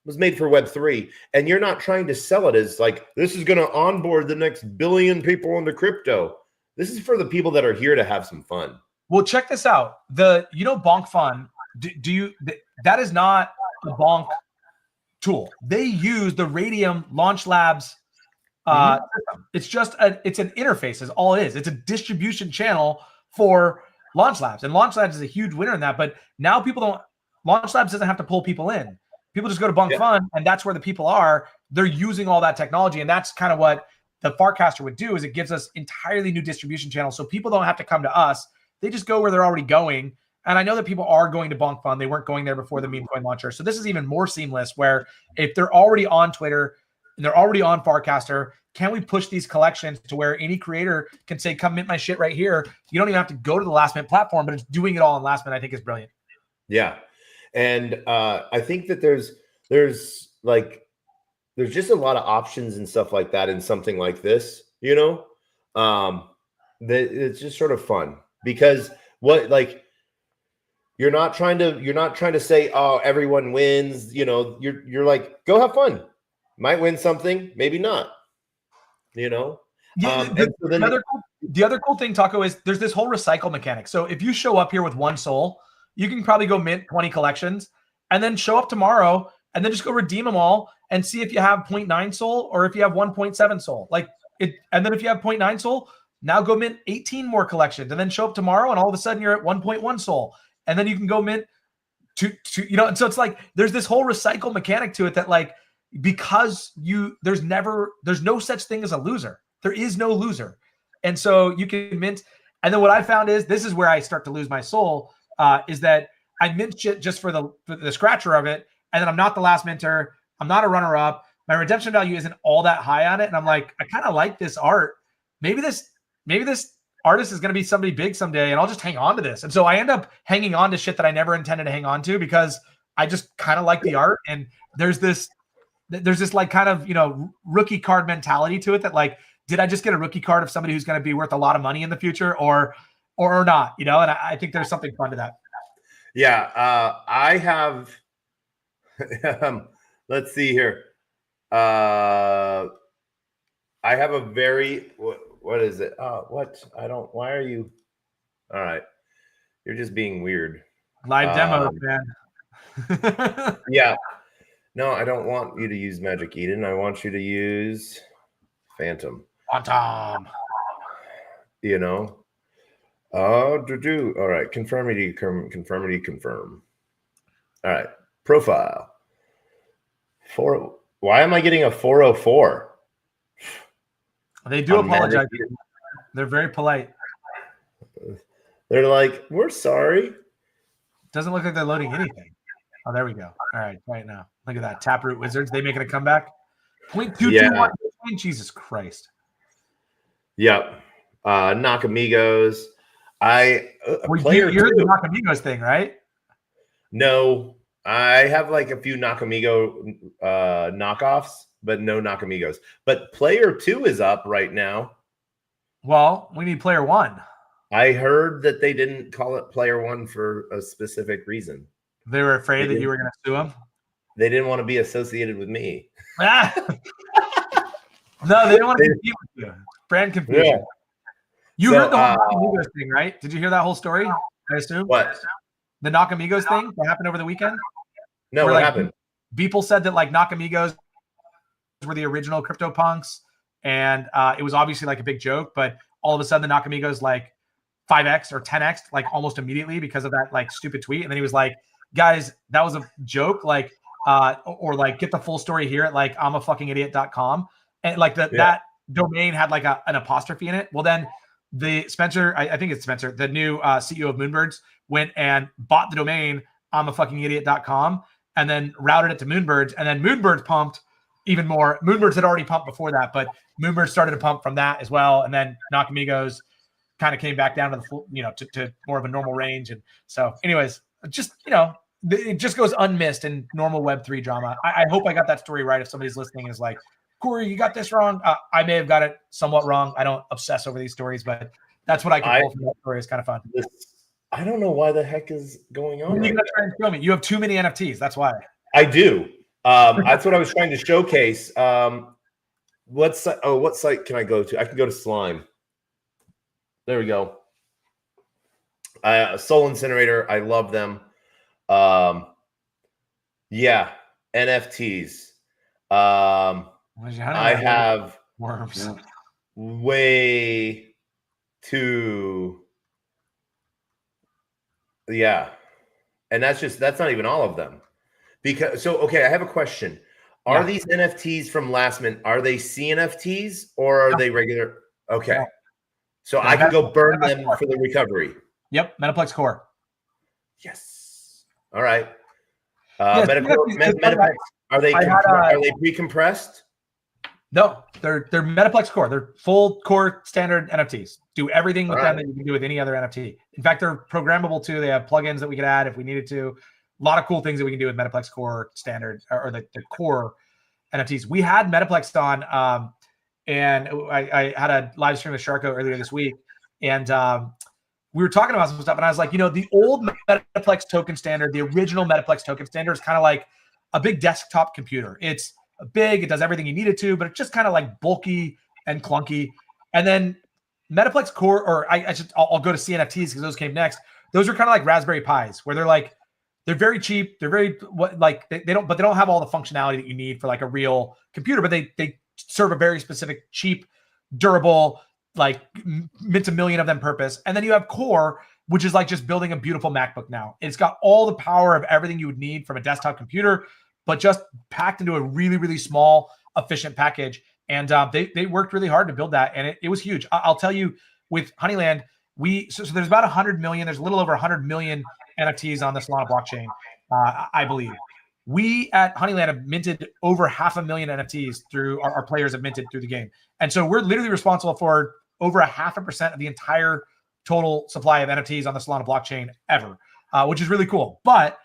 was made for Web 3, and you're not trying to sell it as like this is going to onboard the next billion people into crypto. This is for the people that are here to have some fun. Well, check this out. Bonk Fun. That is not a Bonk tool. They use the Radium Launch Labs system. It's just it's an interface is all it is. It's a distribution channel for Launch Labs, and Launch Labs is a huge winner in that. But now Launch Labs doesn't have to pull people in. People just go to Bonk Fun, and that's where the people are. They're using all that technology, and that's kind of what the Farcaster would do. Is it gives us entirely new distribution channels, so people don't have to come to us. They just go where they're already going. And I know that people are going to Bonk Fun. They weren't going there before the meme coin launcher. So this is even more seamless, where if they're already on Twitter and they're already on Farcaster, can we push these collections to where any creator can say, come mint my shit right here? You don't even have to go to the LastMint platform, but it's doing it all on LastMint. I think is brilliant. Yeah. And I think that there's just a lot of options and stuff like that in something like this, that it's just sort of fun because you're not trying to say, oh, everyone wins, you're like, go have fun. Might win something, maybe not, Yeah, the other cool thing, Taco, is there's this whole recycle mechanic. So if you show up here with 1 soul, you can probably go mint 20 collections and then show up tomorrow and then just go redeem them all and see if you have 0.9 soul or if you have 1.7 soul. And then if you have 0.9 soul, now go mint 18 more collections and then show up tomorrow and all of a sudden you're at 1.1 soul. And then you can go mint and so it's like there's this whole recycle mechanic to it that because there's no such thing as a loser. There is no loser. And so you can mint. And then what I found is this is where I start to lose my soul, is that I mint shit just for the scratcher of it. And then I'm not the last minter. I'm not a runner up. My redemption value isn't all that high on it. And I'm like, I kind of like this art. Maybe this artist is going to be somebody big someday and I'll just hang on to this. And so I end up hanging on to shit that I never intended to hang on to because I just kind of like the art. And there's this kind of, rookie card mentality to it that did I just get a rookie card of somebody who's going to be worth a lot of money in the future or not, and I think there's something fun to that. Yeah. I have, let's see here. I have a very, what is it? Why are you? All right. You're just being weird. Live demo, man. Yeah. No, I don't want you to use Magic Eden. I want you to use Phantom. All right. Conformity, confirm. All right. Profile. Why am I getting a 404? They do apologize. They're very polite. They're like, we're sorry. Doesn't look like they're loading anything. Oh, there we go. All right now. Look at that. Taproot Wizards. They making a comeback. 0.221. Jesus Christ. Yep. Nakamigos. You heard the Nakamigos thing, right? No. I have a few Nakamigo knockoffs, but no Nakamigos. But player 2 is up right now. Well, we need player 1. I heard that they didn't call it player 1 for a specific reason. They were afraid that you were going to sue them? They didn't want to be associated with me. No, they don't want to compete with you. Brand confusion. Yeah. You heard the whole Nakamigos thing, right? Did you hear that whole story? I assume. What? The Nakamigos thing that happened over the weekend? No, what happened? People said that Nakamigos were the original CryptoPunks, and it was obviously a big joke, but all of a sudden the Nakamigos 5x or 10x almost immediately because of that stupid tweet. And then he was like, guys, that was a joke, get the full story here at I'mAfuckingidiot.com. And that domain had an apostrophe in it. Well, then the Spencer, I think it's Spencer, the new CEO of Moonbirds, went and bought the domain I'mAfuckingidiot.com and then routed it to Moonbirds, and then Moonbirds pumped even more. Moonbirds had already pumped before that, but Moonbirds started to pump from that as well. And then Nakamigos kind of came back down to the full, to more of a normal range. And so anyways, just, it just goes unmissed in normal Web3 drama. I hope I got that story right. If somebody's listening and is like, Corey, you got this wrong. I may have got it somewhat wrong. I don't obsess over these stories, but that's what I can pull from that story. It's kind of fun. I don't know why the heck is going on. You gotta try and show me. You have too many NFTs. That's why. I do. That's what I was trying to showcase. What site can I go to? I can go to Slime. There we go. Soul Incinerator. I love them. Yeah, NFTs. I have worms. Way too. Yeah. And that's not even all of them. Okay, I have a question. Are these NFTs from LastMint, are they CNFTs or are they regular? Okay. Yeah. So I can go burn them for the recovery. Yep, Metaplex Core. Yes. All right. Metaplex, are they pre-compressed? No, they're Metaplex Core. They're full core standard NFTs. Do everything with them that you can do with any other NFT. In fact, they're programmable too. They have plugins that we could add if we needed to. A lot of cool things that we can do with Metaplex Core standard or the core NFTs. We had Metaplex on, and I had a live stream with Sharko earlier this week, and we were talking about some stuff, and I was like, the old Metaplex token standard, the original Metaplex token standard is kind of like a big desktop computer. It's big, it does everything you need it to, but it's just kind of like bulky and clunky. And then Metaplex Core, or I'll go to CNFTs because those came next. Those are kind of like Raspberry Pis, where they're very cheap. They're very they don't have all the functionality that you need for like a real computer, but they serve a very specific, cheap, durable, like mint a million of them purpose. And then you have Core, which is like just building a beautiful MacBook now. It's got all the power of everything you would need from a desktop computer, but just packed into a really, really small, efficient package. And they worked really hard to build that. And it was huge. I'll tell you, with Honeyland, so there's about 100 million, there's a little over 100 million NFTs on the Solana blockchain, I believe. We at Honeyland have minted over 500,000 NFTs through our players have minted through the game. And so we're literally responsible for over 0.5% of the entire total supply of NFTs on the Solana blockchain ever, which is really cool. But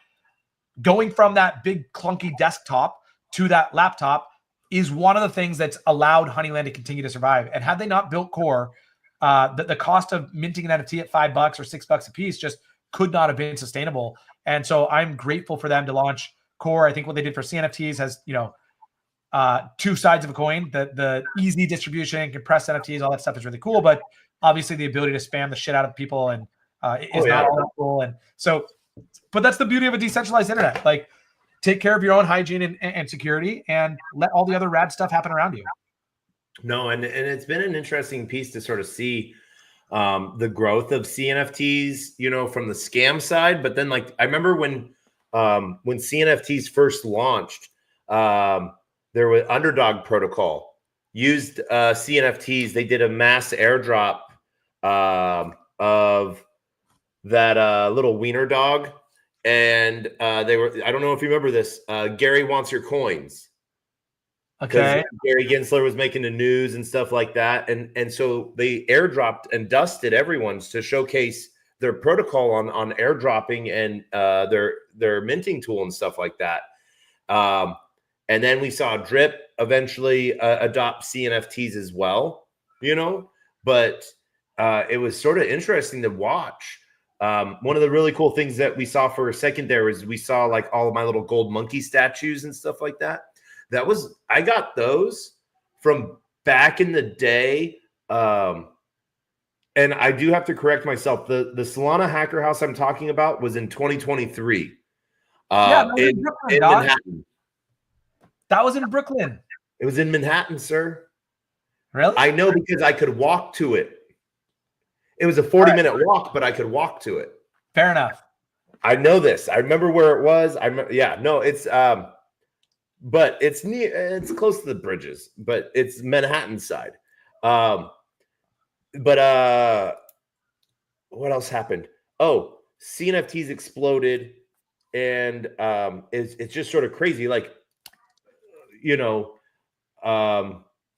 going from that big clunky desktop to that laptop is one of the things that's allowed Honeyland to continue to survive. And had they not built Core, the cost of minting an NFT at $5 or $6 a piece just could not have been sustainable. And so I'm grateful for them to launch Core. I think what they did for CNFTs has, two sides of a coin. The easy distribution, compressed NFTs, all that stuff is really cool. But obviously the ability to spam the shit out of people and is not all that cool. And so, but that's the beauty of a decentralized internet. Like, take care of your own hygiene and security, and let all the other rad stuff happen around you. No, and it's been an interesting piece to sort of see the growth of CNFTs, from the scam side. But then, like, I remember when CNFTs first launched, there was Underdog Protocol used CNFTs. They did a mass airdrop of that little wiener dog. And they were, I don't know if you remember this, Gary wants your coins. Okay. Gary Gensler was making the news and stuff like that. And so they airdropped and dusted everyone to showcase their protocol on airdropping and their minting tool and stuff like that. And then we saw Drip eventually adopt CNFTs as well, but it was sort of interesting to watch. One of the really cool things that we saw for a second there was we saw like all of my little gold monkey statues and stuff like that. I got those from back in the day. And I do have to correct myself. The Solana Hacker House I'm talking about was in 2023. In Manhattan. That was in Brooklyn. It was in Manhattan, sir. Really? I know because I could walk to it. It was a 40-minute walk, but I could walk to it. Fair enough. I know this. I remember where it was. It's but it's near. It's close to the bridges, but it's Manhattan side. But what else happened? Oh, CNFTs exploded, and it's just sort of crazy. Like,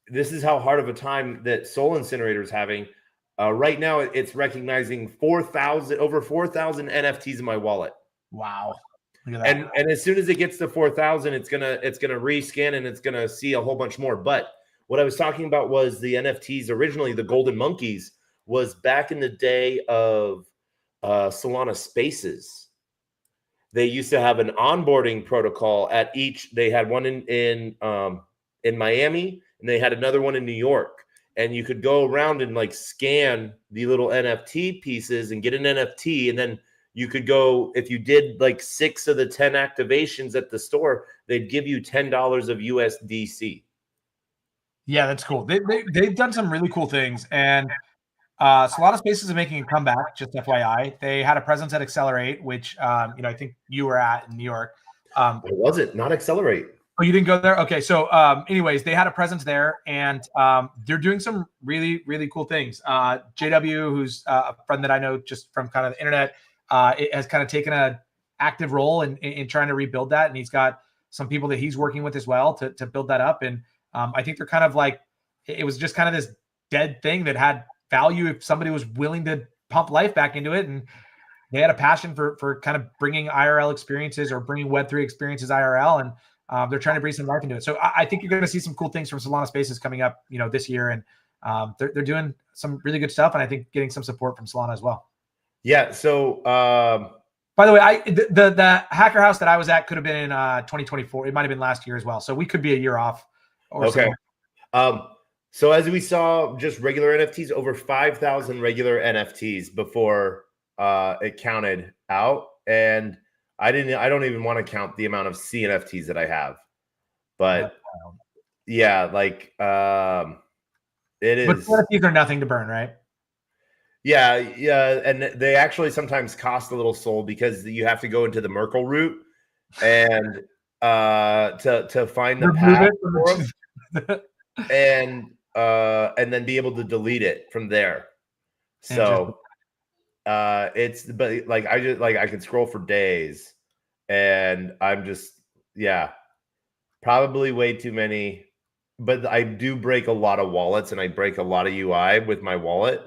this is how hard of a time that Soul Incinerator is having. Right now, it's recognizing over 4,000 NFTs in my wallet. Wow. Look at that. And as soon as it gets to 4,000, it's gonna rescan and it's gonna see a whole bunch more. But what I was talking about was the NFTs. Originally, the golden monkeys was back in the day of Solana Spaces. They used to have an onboarding protocol at each. They had one in Miami, and they had another one in New York. And you could go around and like scan the little NFT pieces and get an NFT, and then you could go, if you did like 6 of the 10 activations at the store, they'd give you $10 of USDC. Yeah, that's cool. They've done some really cool things, and Solana Spaces is making a comeback. Just FYI, they had a presence at Accelerate, which I think you were at in New York. What was it? Not Accelerate. Oh, you didn't go there? Okay, so anyways, they had a presence there, and they're doing some really, really cool things. JW, who's a friend that I know just from kind of the internet, it has kind of taken an active role in trying to rebuild that, and he's got some people that he's working with as well to build that up. And I think they're kind of like, it was just kind of this dead thing that had value if somebody was willing to pump life back into it, and they had a passion for kind of bringing IRL experiences or bringing Web3 experiences IRL, and they're trying to breathe some life into it. So I think you're going to see some cool things from Solana Spaces coming up, this year, and they're doing some really good stuff, and I think getting some support from Solana as well. Yeah. So, by the way, the Hacker House that I was at could have been in 2024. It might have been last year as well. So we could be a year off. Okay. So as we saw, just regular NFTs, over 5,000 regular NFTs before it counted out, and I don't even want to count the amount of CNFTs that I have, but yeah, like it is. But CNFTs are nothing to burn, right? Yeah, and they actually sometimes cost a little soul because you have to go into the Merkle route and to find the path for them, and then be able to delete it from there. So but like I could scroll for days, and I'm just probably way too many. But I do break a lot of wallets, and I break a lot of UI with my wallet.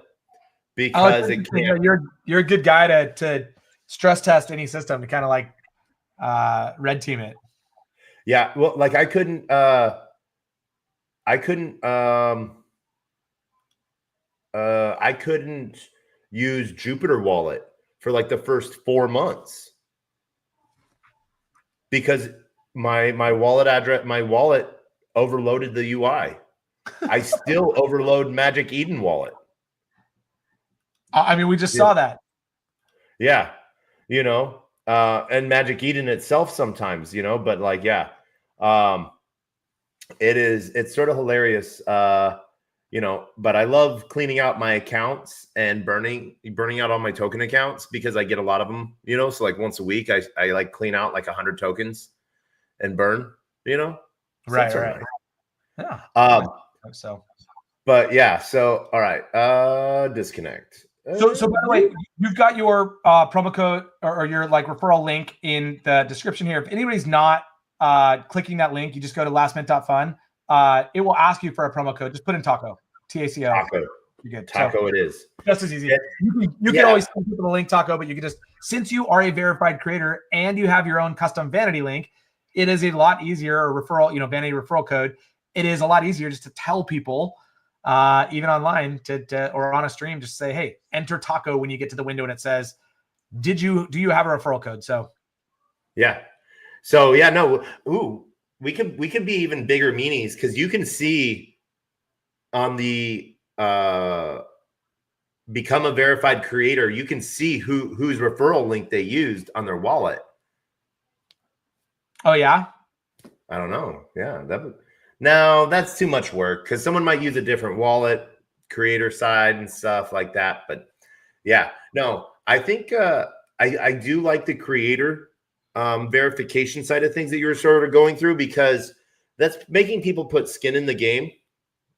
Because you're a good guy to stress test any system to kind of like red team it. Yeah, well, like I couldn't use Jupiter Wallet for like the first 4 months because my wallet overloaded the UI. I still overload Magic Eden Wallet. I mean, we just saw that. Yeah. And Magic Eden itself sometimes, but like, it's sort of hilarious, but I love cleaning out my accounts and burning out all my token accounts because I get a lot of them, so like once a week, I like clean out like 100 tokens and burn, Right. Yeah. But yeah. So, all right. Disconnect. So by the way, you've got your promo code or your like referral link in the description here. If anybody's not clicking that link, you just go to lastmint.fun. It will ask you for a promo code. Just put in Taco, TACO. Taco. You're good. Taco, it is. Just as easy. You can always send people the link, Taco, but you can just, since you are a verified creator and you have your own custom vanity link, it is a lot easier, or referral, vanity referral code. It is a lot easier just to tell people, even online or on a stream, just say, hey, enter Taco when you get to the window and it says, do you have a referral code? So we could be even bigger meanies because you can see on the become a verified creator, you can see whose referral link they used on their wallet. Oh yeah, I don't know. Yeah, no, that's too much work because someone might use a different wallet, creator side and stuff like that. But yeah, no, I think I do like the creator verification side of things that you're sort of going through because that's making people put skin in the game,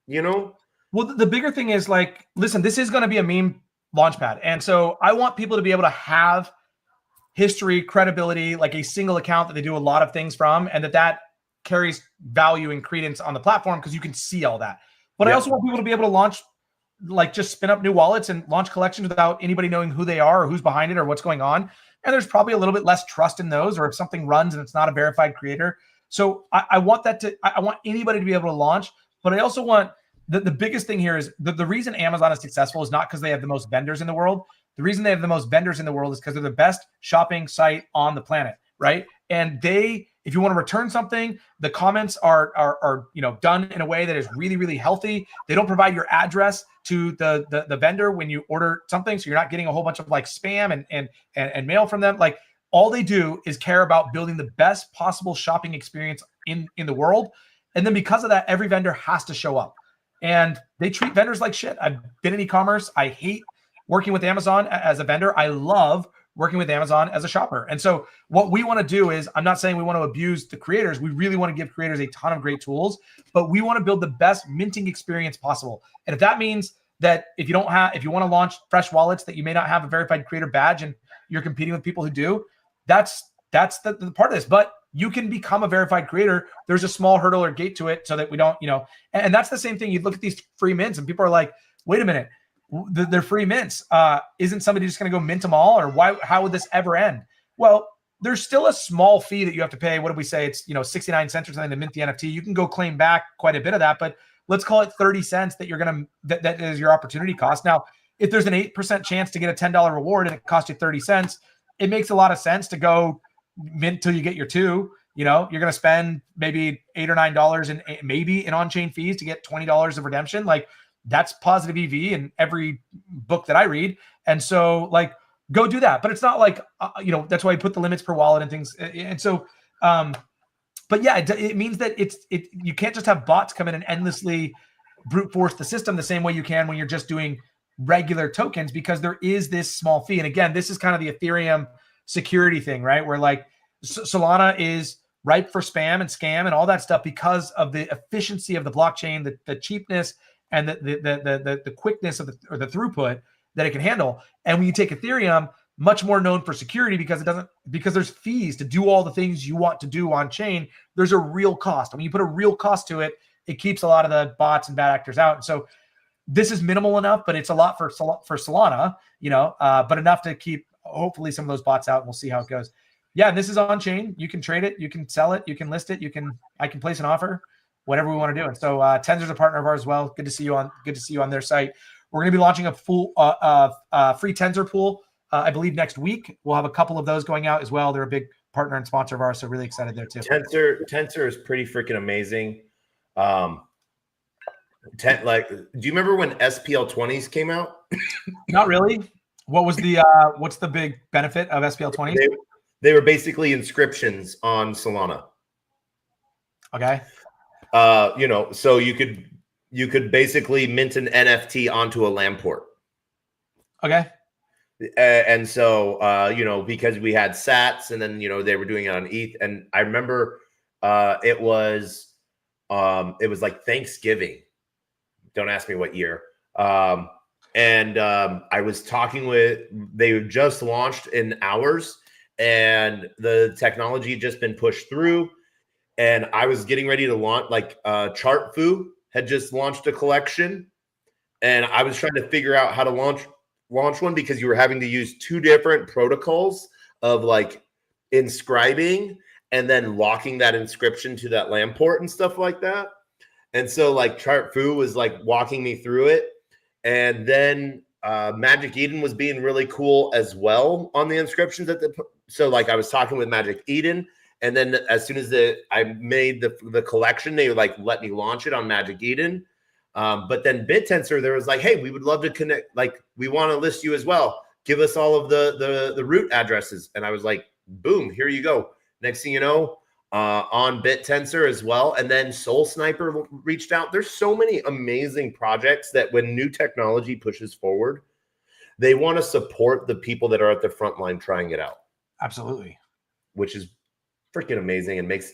Well, the bigger thing is like, listen, this is going to be a meme launchpad. And so I want people to be able to have history, credibility, like a single account that they do a lot of things from, and that carries value and credence on the platform because you can see all that. But I also want people to be able to launch like just spin up new wallets and launch collections without anybody knowing who they are or who's behind it or what's going on. And there's probably a little bit less trust in those, or if something runs and it's not a verified creator. So I want anybody to be able to launch, but I also want the biggest thing here is the reason Amazon is successful is not because they have the most vendors in the world. The reason they have the most vendors in the world is because they're the best shopping site on the planet, right? And if you want to return something, the comments are done in a way that is really, really healthy. They don't provide your address to the vendor when you order something, so you're not getting a whole bunch of like spam and mail from them. Like, all they do is care about building the best possible shopping experience in the world. And then because of that, every vendor has to show up. And they treat vendors like shit. I've been in e-commerce. I hate working with Amazon as a vendor. I love working with Amazon as a shopper. And so what we want to do is, I'm not saying we want to abuse the creators. We really want to give creators a ton of great tools, but we want to build the best minting experience possible. And if that means that if you want to launch fresh wallets that you may not have a verified creator badge and you're competing with people who do, that's the part of this. But you can become a verified creator. There's a small hurdle or gate to it so that we don't, and that's the same thing. You look at these free mints and people are like, wait a minute, they're free mints. Isn't somebody just going to go mint them all? Or how would this ever end? Well, there's still a small fee that you have to pay. What did we say? It's 69 cents or something to mint the NFT. You can go claim back quite a bit of that, but let's call it 30 cents that is your opportunity cost. Now, if there's an 8% chance to get a $10 reward and it costs you 30 cents, it makes a lot of sense to go mint till you get your two. You're going to spend maybe $8 or $9 and maybe in on-chain fees to get $20 of redemption. Like, that's positive EV in every book that I read. And so, like, go do that. But it's not like, that's why I put the limits per wallet and things. And so, but yeah, it means that you can't just have bots come in and endlessly brute force the system the same way you can when you're just doing regular tokens, because there is this small fee. And again, this is kind of the Ethereum security thing, right? Where like Solana is ripe for spam and scam and all that stuff because of the efficiency of the blockchain, the cheapness, and the quickness of the throughput that it can handle. And when you take Ethereum, much more known for security because there's fees to do all the things you want to do on chain. There's a real cost. When you put a real cost to it, it keeps a lot of the bots and bad actors out. And so this is minimal enough, but it's a lot for Solana, but enough to keep hopefully some of those bots out, and we'll see how it goes. Yeah, this is on chain. You can trade it, you can sell it, you can list it, I can place an offer, whatever we want to do. And so Tenzor's a partner of ours as well. Good to see you on their site. We're going to be launching a full free Tenzor pool, I believe next week. We'll have a couple of those going out as well. They're a big partner and sponsor of ours, so really excited there too. Tenzor is pretty freaking amazing. Do you remember when SPL20s came out? Not really. What was what's the big benefit of SPL20s? They were basically inscriptions on Solana. Okay. So you could basically mint an NFT onto a Lamport. Okay. And so, because we had sats and then, they were doing it on ETH. And I remember it was like Thanksgiving. Don't ask me what year. And I was talking they just launched in hours and the technology had just been pushed through. And I was getting ready to launch, Chartfu had just launched a collection. And I was trying to figure out how to launch one because you were having to use two different protocols of like inscribing and then locking that inscription to that Lamport and stuff like that. And so like Chartfu was like walking me through it. And then Magic Eden was being really cool as well on the inscriptions so like I was talking with Magic Eden, and then as soon as I made the collection, they would like let me launch it on Magic Eden. But then BitTensor, there was like, hey, we would love to connect. Like, we want to list you as well. Give us all of the root addresses. And I was like, boom, here you go. Next thing you know, on BitTensor as well. And then Soul Sniper reached out. There's so many amazing projects that when new technology pushes forward, they want to support the people that are at the front line trying it out. Absolutely. Which is freaking amazing and makes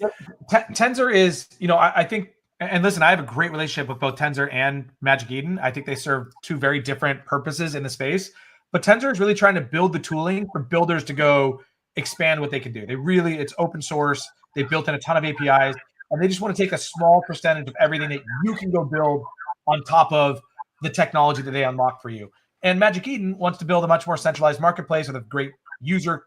Tensor is, I think, and listen, I have a great relationship with both Tensor and Magic Eden. I think they serve two very different purposes in the space, but Tensor is really trying to build the tooling for builders to go expand what they can do. It's open source. They built in a ton of APIs, and they just want to take a small percentage of everything that you can go build on top of the technology that they unlock for you. And Magic Eden wants to build a much more centralized marketplace with a great user,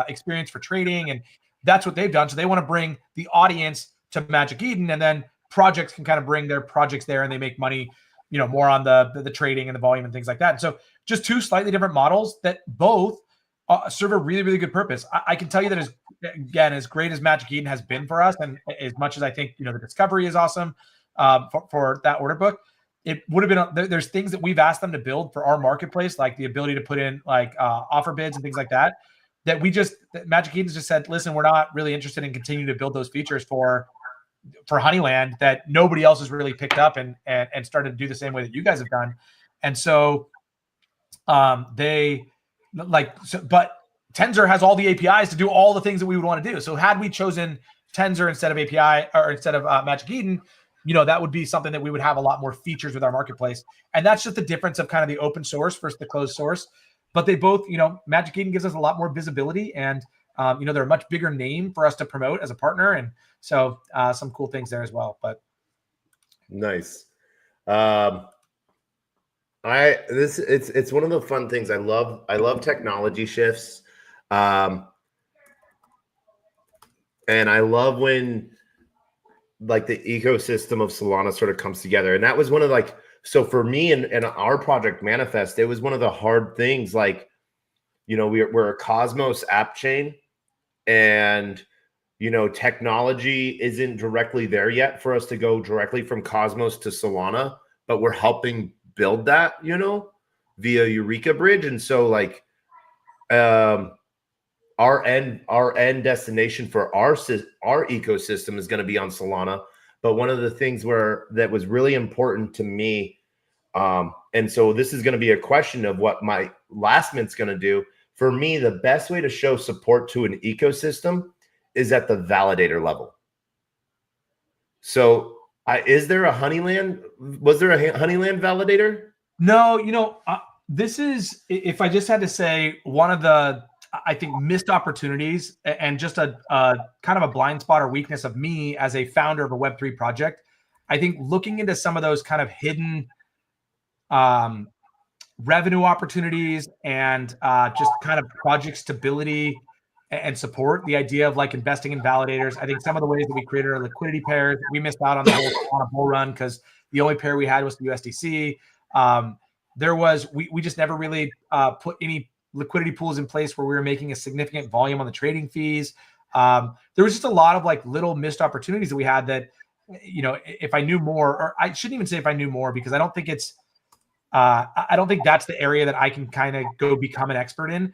experience for trading, and that's what they've done. So they want to bring the audience to Magic Eden, and then projects can kind of bring their projects there, and they make money, more on the trading and the volume and things like that. And so just two slightly different models that both serve a really, really good purpose. I can tell you that as great as Magic Eden has been for us, and as much as I think the discovery is awesome for that order book, it would have been there's things that we've asked them to build for our marketplace, like the ability to put in offer bids and things like that. That Magic Eden's just said, listen, we're not really interested in continuing to build those features for Honeyland that nobody else has really picked up and started to do the same way that you guys have done. And so but Tensor has all the APIs to do all the things that we would want to do. So had we chosen Tensor instead of API or instead of Magic Eden, that would be something that we would have a lot more features with our marketplace. And that's just the difference of kind of the open source versus the closed source. But they both, Magic Eden gives us a lot more visibility, and they're a much bigger name for us to promote as a partner. And so some cool things there as well. But nice. It's one of the fun things. I love technology shifts. And I love when like the ecosystem of Solana sort of comes together. And that was one of so for me and our project Manifest, it was one of the hard things. We're a Cosmos app chain, and technology isn't directly there yet for us to go directly from Cosmos to Solana, but we're helping build that, via Eureka Bridge. And so our end destination for our ecosystem is going to be on Solana. But one of the things that was really important to me, and so this is going to be a question of what my LastMint's going to do. For me, the best way to show support to an ecosystem is at the validator level. So is there a Honeyland? Was there a Honeyland validator? No, this is, if I just had to say, one of the, I think, missed opportunities and just a kind of a blind spot or weakness of me as a founder of a Web3 project. I think looking into some of those kind of hidden revenue opportunities and just kind of project stability and support, the idea of investing in validators. I think some of the ways that we created our liquidity pairs, we missed out on the whole bull run because the only pair we had was the USDC. We just never really put any liquidity pools in place where we were making a significant volume on the trading fees. There was just a lot of little missed opportunities that we had that, if I knew more, or I shouldn't even say if I knew more, because I don't think that's the area that I can kind of go become an expert in.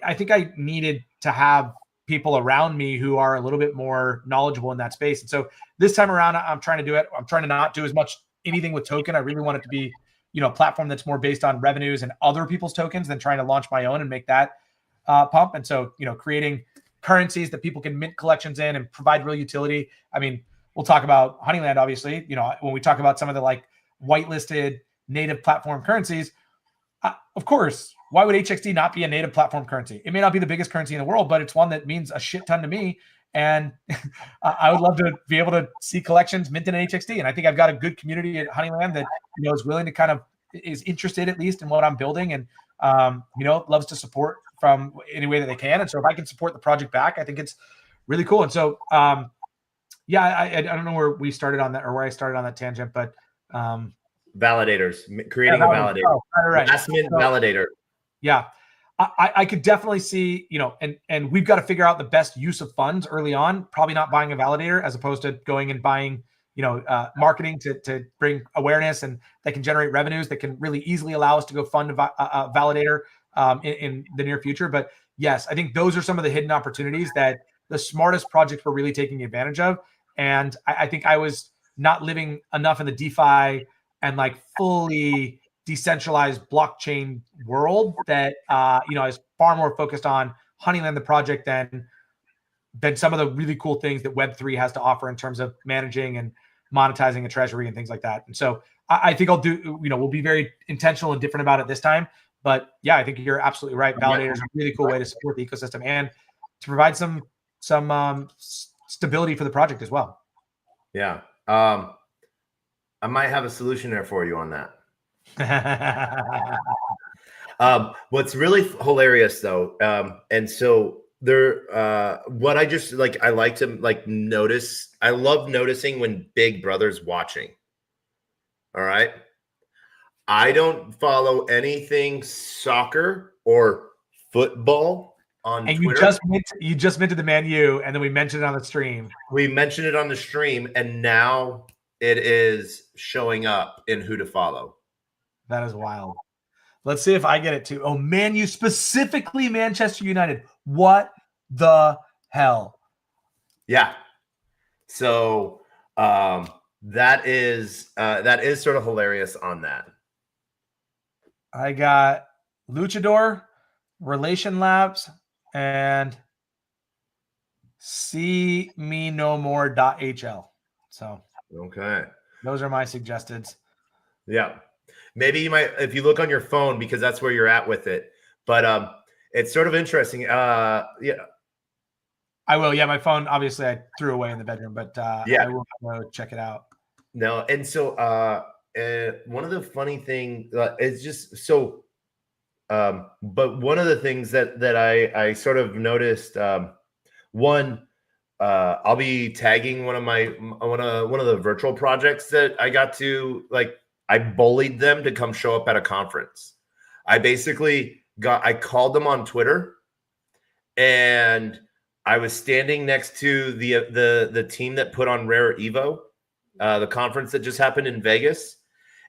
I think I needed to have people around me who are a little bit more knowledgeable in that space. And so this time around, I'm trying to do it. I'm trying to not do as much anything with token. I really want it to be, a platform that's more based on revenues and other people's tokens than trying to launch my own and make that pump. And so, creating currencies that people can mint collections in and provide real utility. I mean, we'll talk about Honeyland, obviously, when we talk about some of the whitelisted native platform currencies, of course, why would HXD not be a native platform currency? It may not be the biggest currency in the world, but it's one that means a shit ton to me. And I would love to be able to see collections minted in HXD. And I think I've got a good community at Honeyland that, is willing to is interested at least in what I'm building, and, loves to support from any way that they can. And so if I can support the project back, I think it's really cool. And so, I don't know where we started on that or where I started on that tangent, but validators, creating a validator. Oh, right. LastMint validator. Yeah. I could definitely see, and we've got to figure out the best use of funds early on, probably not buying a validator as opposed to going and buying, marketing to bring awareness and that can generate revenues that can really easily allow us to go fund a validator in the near future. But yes, I think those are some of the hidden opportunities that the smartest projects were really taking advantage of. And I think I was not living enough in the DeFi and fully decentralized blockchain world that is far more focused on Honeyland the project than some of the really cool things that Web3 has to offer in terms of managing and monetizing a treasury and things like that. And so I think we'll be very intentional and different about it this time. But yeah, I think you're absolutely right. Validator is a really cool way to support the ecosystem and to provide some stability for the project as well. Yeah. I might have a solution there for you on that. What's really hilarious though, and so there, what I just like, I like to like notice. I love noticing when Big Brother's watching. All right, I don't follow anything soccer or football on and Twitter. You just minted the Man U, and then we mentioned it on the stream. We mentioned it on the stream, and now it is showing up in who to follow. That is wild. Let's see if I get it too. Oh, Man U, specifically Manchester United. What the hell? Yeah. So that is sort of hilarious on that. I got Luchador, Relation Labs, and See Me No More.hl. So okay, those are my suggested. Yeah, maybe you might, if you look on your phone, because that's where you're at with it. But it's sort of interesting. Yeah, I will. Yeah, my phone obviously I threw away in the bedroom, but yeah, I will go check it out. No, and so one of the funny things is just so. But one of the things that I sort of noticed, one, I'll be tagging one of the virtual projects that I got to, like, I bullied them to come show up at a conference. I called them on Twitter, and I was standing next to the team that put on Rare Evo, the conference that just happened in Vegas.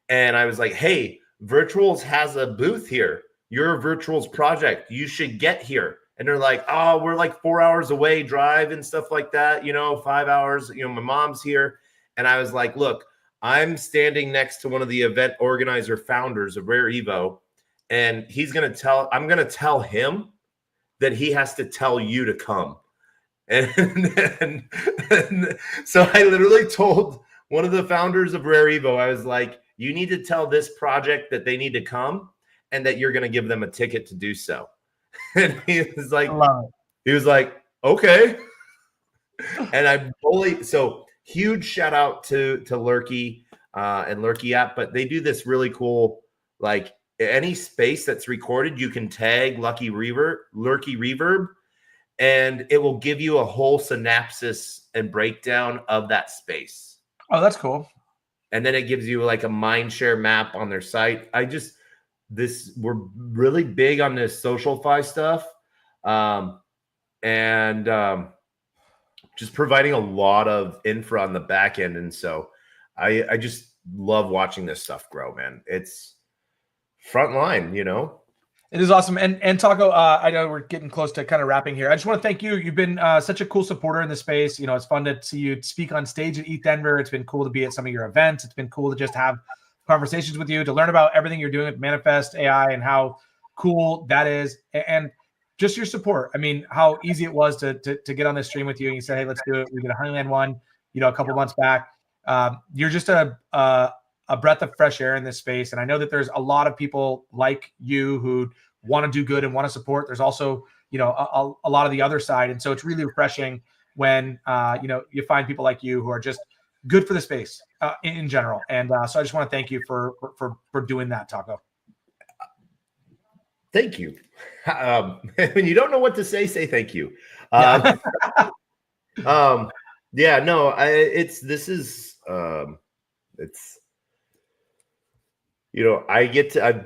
And I was like, hey, Virtuals has a booth here. You're a Virtuals project. You should get here. And they're like, oh, we're like 4 hours away, drive and stuff like that. 5 hours. My mom's here. And I was like, look, I'm standing next to one of the event organizer founders of Rare Evo. And I'm going to tell him that he has to tell you to come. And so I literally told one of the founders of Rare Evo, I was like, you need to tell this project that they need to come and that you're going to give them a ticket to do so. And he was like, okay. And so huge shout out to Lurky and Lurky app, but they do this really cool, like, any space that's recorded, you can tag Lurky Reverb, and it will give you a whole synopsis and breakdown of that space. Oh, that's cool. And then it gives you like a mindshare map on their site. We're really big on this SocialFi stuff, and just providing a lot of infra on the back end. And so I just love watching this stuff grow, man. It's front line, It is awesome. And Taco, I know we're getting close to kind of wrapping here. I just want to thank you. You've been such a cool supporter in the space. It's fun to see you speak on stage at ETH Denver. It's been cool to be at some of your events. It's been cool to just have conversations with you, to learn about everything you're doing with Manifest AI and how cool that is. And just your support. I mean, how easy it was to get on this stream with you. And you said, hey, let's do it. We did a Honeyland one, a couple months back. You're just a breath of fresh air in this space. And I know that there's a lot of people like you who want to do good and want to support. There's also, a lot of the other side. And so it's really refreshing when, you find people like you who are just good for the space in general. And so I just want to thank you for doing that, Taco. Thank you. When you don't know what to say thank you. I've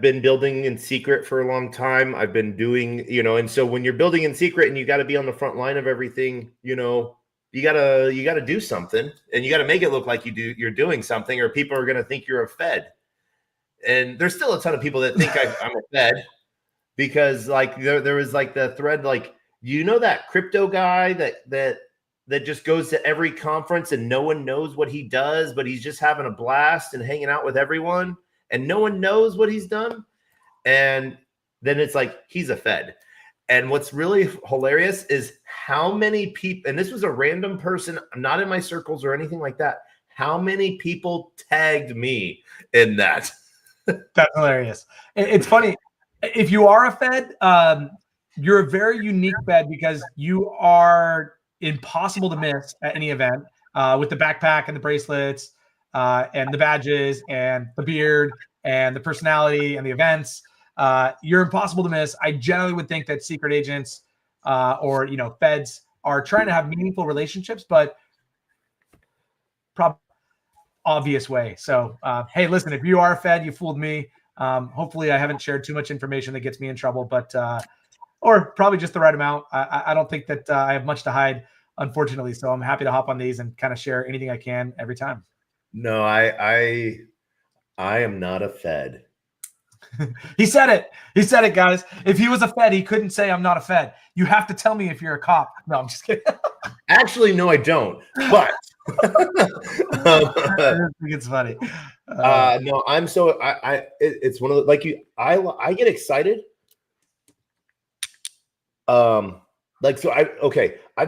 been building in secret for a long time. I've been doing, and so when you're building in secret and you got to be on the front line of everything, you gotta do something, and you gotta make it look like you're doing something, or people are gonna think you're a Fed. And there's still a ton of people that think I'm a Fed, because like there was like the thread, like, that crypto guy that just goes to every conference and no one knows what he does, but he's just having a blast and hanging out with everyone, and no one knows what he's done. And then it's like, he's a Fed. And what's really hilarious is how many people, and this was a random person, not in my circles or anything like that, how many people tagged me in that. That's hilarious. It's funny. If you are a Fed, you're a very unique Fed because you are impossible to miss at any event, with the backpack and the bracelets and the badges and the beard and the personality and the events. You're impossible to miss. I generally would think that secret agents or feds are trying to have meaningful relationships, but probably obvious way. So hey, listen, if you are a fed, you fooled me. Hopefully I haven't shared too much information that gets me in trouble, but or probably just the right amount. I don't think that I have much to hide, unfortunately. So I'm happy to hop on these and kind of share anything I can every time. No, I am not a fed. He said it. He said it, guys. If he was a fed, he couldn't say I'm not a fed. You have to tell me if you're a cop. No, I'm just kidding. Actually, no, I don't. But I think it's funny. No, I'm so it's one of the, like you. I get excited. I've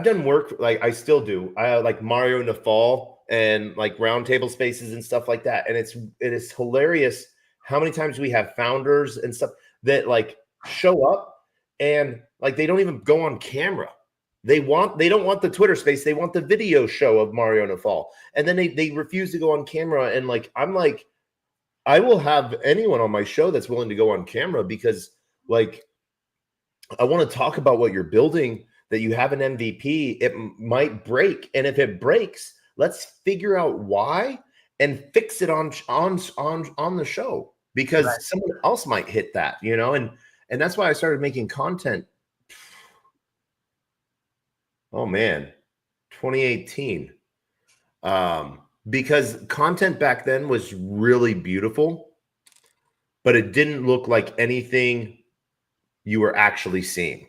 done work, like I still do. I like Mario in the fall and like roundtable spaces and stuff like that. And it is hilarious how many times we have founders and stuff that like show up and like they don't even go on camera. They don't want the Twitter space. They want the video show of Mario in the fall. And then they refuse to go on camera. And like, I'm like, I will have anyone on my show that's willing to go on camera because like, I want to talk about what you're building, that you have an MVP. It might break. And if it breaks, let's figure out why and fix it on the show, because right. Someone else might hit that, and that's why I started making content. Oh man, 2018. Because content back then was really beautiful, but it didn't look like anything you were actually seeing.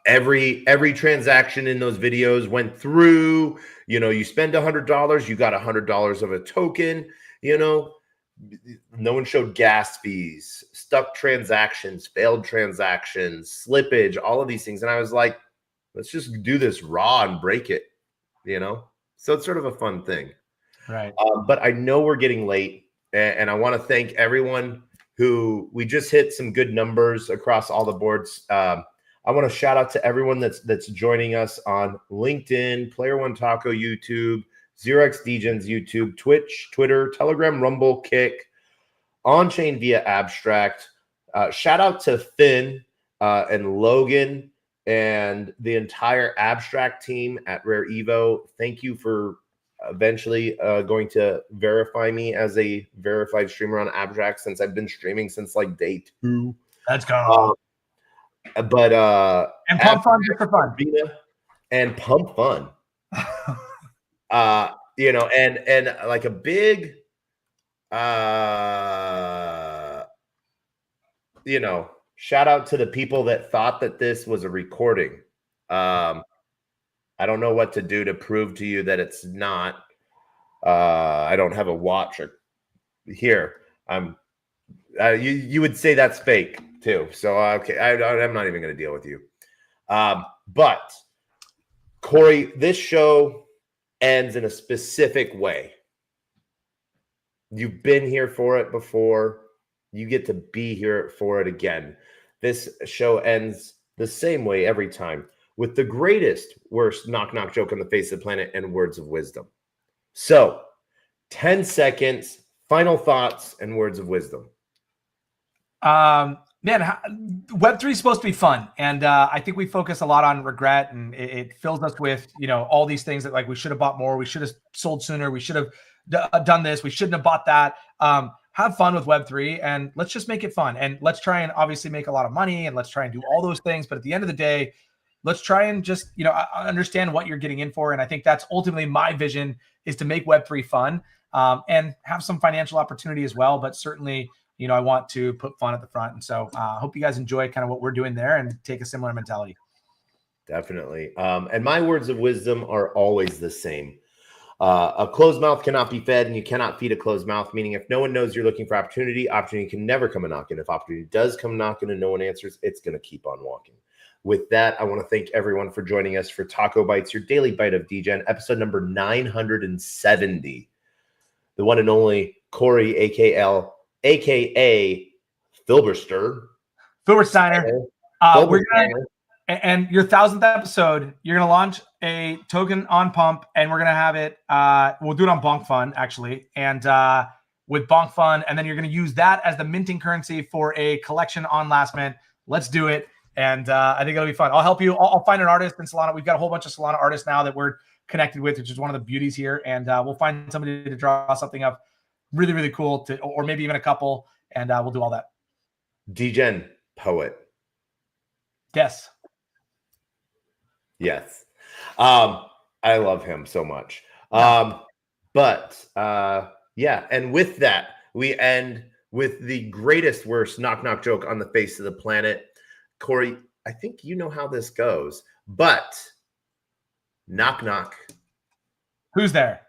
Every transaction in those videos went through, you spend $100, you got $100 of a token, no one showed gas fees, stuck transactions, failed transactions, slippage, all of these things. And I was like, let's just do this raw and break it, So it's sort of a fun thing. Right. But I know we're getting late, and I want to thank everyone who we just hit some good numbers across all the boards. I want to shout out to everyone that's joining us on LinkedIn, Player One Taco YouTube, Xerox Degens YouTube, Twitch, Twitter, Telegram, Rumble, Kick, on-chain via Abstract. Shout out to Finn and Logan and the entire Abstract team at Rare Evo. Thank you for eventually going to verify me as a verified streamer on Abstract, since I've been streaming since like day 2. Let's go. And Pump Fun just for fun. And Pump Fun. And like a big shout out to the people that thought that this was a recording. I don't know what to do to prove to you that it's not. I don't have a watch here. You would say that's fake too. So okay, I'm not even going to deal with you. But Corey, this show ends in a specific way. You've been here for it before. You get to be here for it again. This show ends the same way every time, with the greatest, worst knock-knock joke on the face of the planet and words of wisdom. So, 10 seconds, final thoughts and words of wisdom. Man, Web3 is supposed to be fun. And I think we focus a lot on regret, and it fills us with, all these things that like we should have bought more, we should have sold sooner, we should have done this, we shouldn't have bought that. Have fun with Web3 and let's just make it fun. And let's try and obviously make a lot of money, and let's try and do all those things. But at the end of the day, let's try and just, understand what you're getting in for. And I think that's ultimately my vision, is to make Web3 fun and have some financial opportunity as well. But certainly, I want to put fun at the front. And so I hope you guys enjoy kind of what we're doing there and take a similar mentality. Definitely. And my words of wisdom are always the same. A closed mouth cannot be fed, and you cannot feed a closed mouth, meaning if no one knows you're looking for opportunity can never come a knocking. If opportunity does come knocking and no one answers, it's going to keep on walking. With that, I want to thank everyone for joining us for TacoBytes, your daily bite of Degen, episode number 970. The one and only Corey, aka Filbersteiner. We're gonna, and your 1,000th episode, you're gonna launch a token on Pump, and we're gonna have it. We'll do it on Bonk Fun actually, and with Bonk Fun, and then you're going to use that as the minting currency for a collection on LastMint. Let's do it. And I think it'll be fun. I'll help you. I'll find an artist in Solana. We've got a whole bunch of Solana artists now that we're connected with, which is one of the beauties here. And we'll find somebody to draw something up really, really cool, or maybe even a couple, and we'll do all that. Degen, poet. Yes. Yes. I love him so much. But yeah, and with that, we end with the greatest worst knock joke on the face of the planet. Corey, I think you know how this goes, but knock. Who's there?